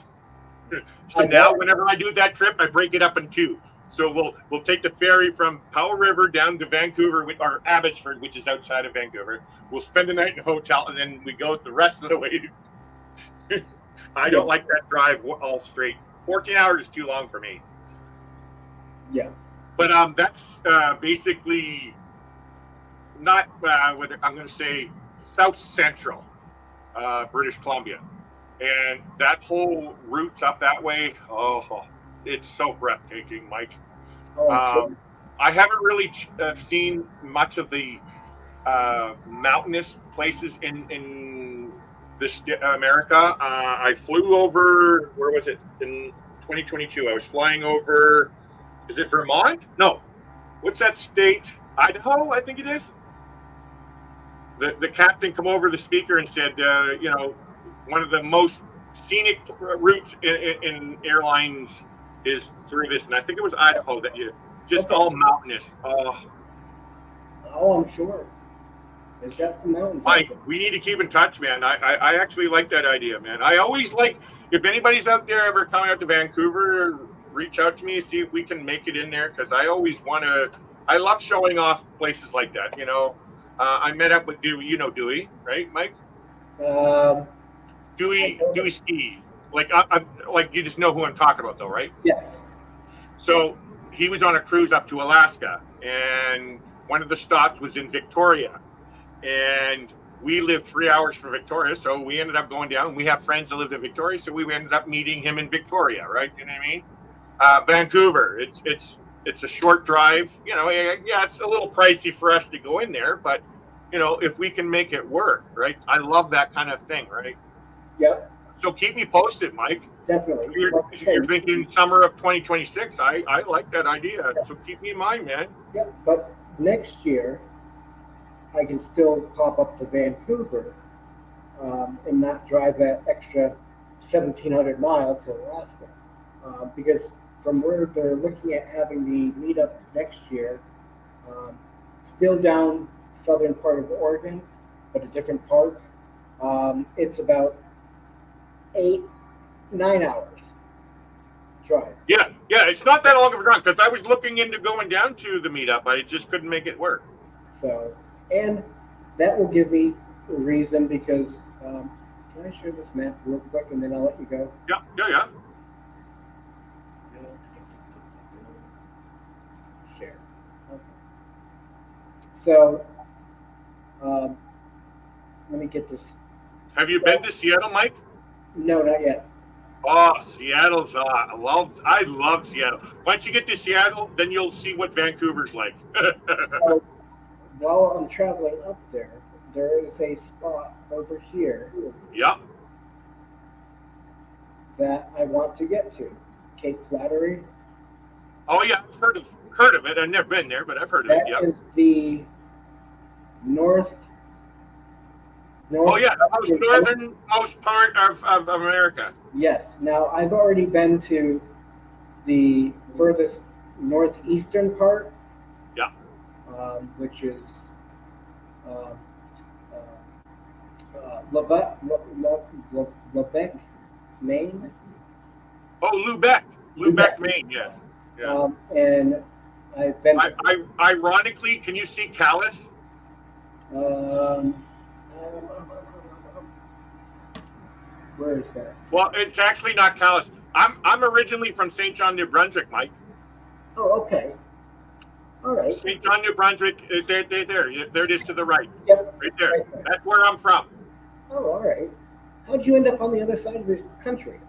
So now, whenever I do that trip, I break it up in two. So we'll take the ferry from Powell River down to Vancouver, or Abbotsford, which is outside of Vancouver. We'll spend the night in a hotel, and then we go the rest of the way. I don't like that drive all straight. 14 hours is too long for me. Yeah. But that's basically not what I'm going to say, South Central British Columbia. And that whole route's up that way. Oh, it's so breathtaking, Mike. Sure. I haven't really seen much of the mountainous places in this America. I flew over, where was it? In 2022, I was flying over, is it Vermont? No. What's that state? Idaho, I think it is. The captain come over the speaker and said, one of the most scenic routes in airlines is through this, and I think it was Idaho that you just all mountainous. Oh, I'm sure. They've got some mountains. Mike, we need to keep in touch, man. I actually like that idea, man. I always like, if anybody's out there ever coming out to Vancouver, reach out to me, see if we can make it in there, because I always want to. I love showing off places like that. I met up with Dewey. You know Dewey, right, Mike? Dewey Ski. Like you just know who I'm talking about, though, right? Yes. So he was on a cruise up to Alaska, and one of the stops was in Victoria, and we live 3 hours from Victoria, so we ended up going down. We have friends that live in Victoria, so we ended up meeting him in Victoria, right? You know what I mean? Vancouver, it's a short drive. It's a little pricey for us to go in there, but if we can make it work, right? I love that kind of thing, right? Yep. So keep me posted, Mike. Definitely. You're thinking summer of 2026. I like that idea. So keep me in mind, man. Yeah, but next year I can still pop up to Vancouver and not drive that extra 1,700 miles to Alaska, because from where they're looking at having the meetup next year, still down southern part of Oregon, but a different park. It's about 8-9 hours drive. Yeah, it's not that long of a drive, because I was looking into going down to the meetup. I just couldn't make it work. So, and that will give me a reason, because can I share this map real quick and then I'll let you go? Yeah. Share. Okay. So, let me get this. Have you been to Seattle, Mike? No, not yet. Oh, Seattle's I love Seattle. Once you get to Seattle, then you'll see what Vancouver's like. So, while I'm traveling up there is a spot over here. Yeah. That I want to get to, Cape Flattery. Oh yeah, I've heard of it. I've never been there, but I've heard of it. Yeah. That is the north. Oh yeah, the most northernmost part of America. Yes. Now I've already been to the furthest northeastern part. Yeah. Which is Lubec, Maine. Oh, Lubec, Maine. Yes. Yeah. And I've been. Ironically, can you see Calais? Where is that? Well, it's actually not Calais. I'm originally from St. John, New Brunswick, Mike. Oh, okay. All right. St. John, New Brunswick. There it is to the right. Yep. Right there. Right there. That's where I'm from. Oh, all right. How'd you end up on the other side of the country?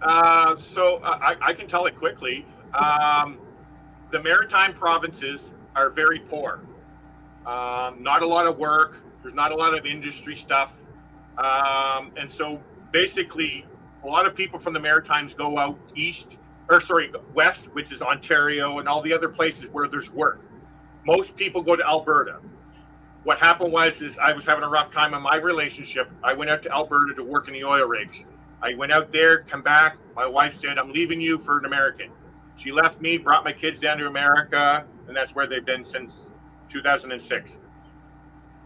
I can tell it quickly. The maritime provinces are very poor. Not a lot of work. There's not a lot of industry stuff. And so basically, a lot of people from the Maritimes go out west, which is Ontario and all the other places where there's work. Most people go to Alberta. What happened was I was having a rough time in my relationship. I went out to Alberta to work in the oil rigs. I went out there, come back. My wife said, I'm leaving you for an American. She left me, brought my kids down to America, and that's where they've been since 2006.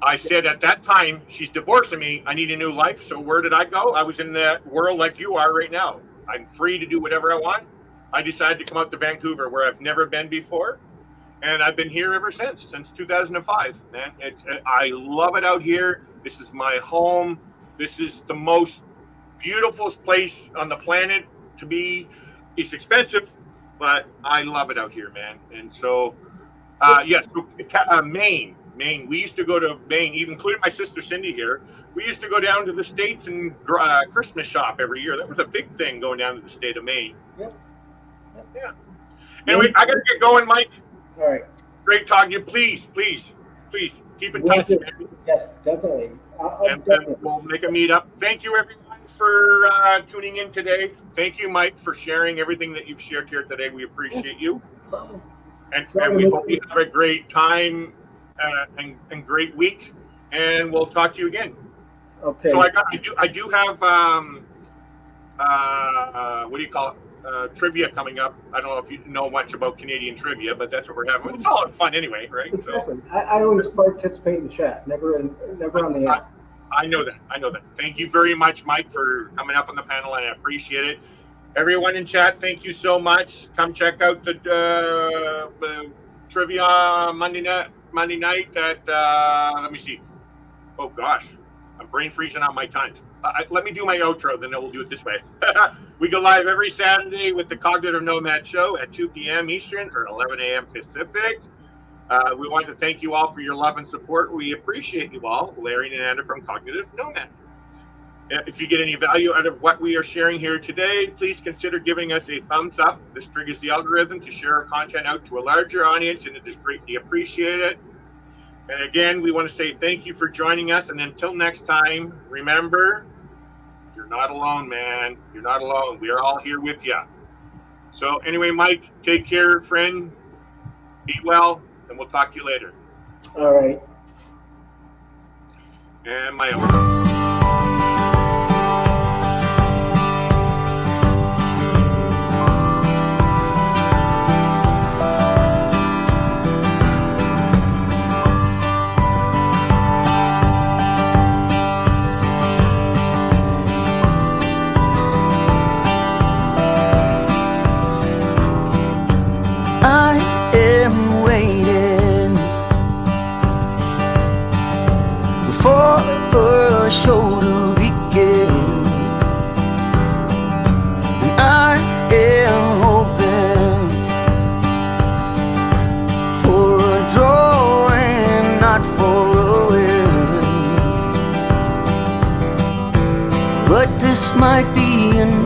I said at that time, she's divorcing me. I need a new life. So where did I go? I was in that world like you are right now. I'm free to do whatever I want. I decided to come out to Vancouver, where I've never been before. And I've been here ever since 2005, man. I love it out here. This is my home. This is the most beautiful place on the planet to be. It's expensive, but I love it out here, man. And so, yes, Maine. We used to go to Maine, even including my sister Cindy here. We used to go down to the States and Christmas shop every year. That was a big thing, going down to the state of Maine. Yep. Yeah. Anyway, I got to get going, Mike. All right. Great talking to you. Please keep in touch. Yes, definitely. And Definitely. we'll make a meetup. Thank you, everyone, for tuning in today. Thank you, Mike, for sharing everything that you've shared here today. We appreciate you. And we hope you have a great time and great week. And we'll talk to you again. Okay. So I do have what do you call it? Trivia coming up. I don't know if you know much about Canadian trivia, but that's what we're having. It's all fun anyway, right? Exactly. So I always participate in the chat, never on the app. I know that. Thank you very much, Mike, for coming up on the panel, and I appreciate it. Everyone in chat, thank you so much. Come check out the trivia Monday night at let me see. Oh gosh, I'm brain freezing on my times. Let me do my outro, then we'll do it this way. We go live every Saturday with the Cognitive Nomad Show at 2 p.m. Eastern or 11 a.m. Pacific. We want to thank you all for your love and support. We appreciate you all. Larry and Anna from Cognitive Nomad. If you get any value out of what we are sharing here today, please consider giving us a thumbs up. This triggers the algorithm to share our content out to a larger audience, and it is greatly appreciated. And again, we want to say thank you for joining us. And until next time, remember, you're not alone, man. You're not alone. We are all here with you. So anyway, Mike, take care, friend. Be well, and we'll talk to you later. All right. And my own. For a show to begin, and I am hoping for a draw and not for a win, but this might be an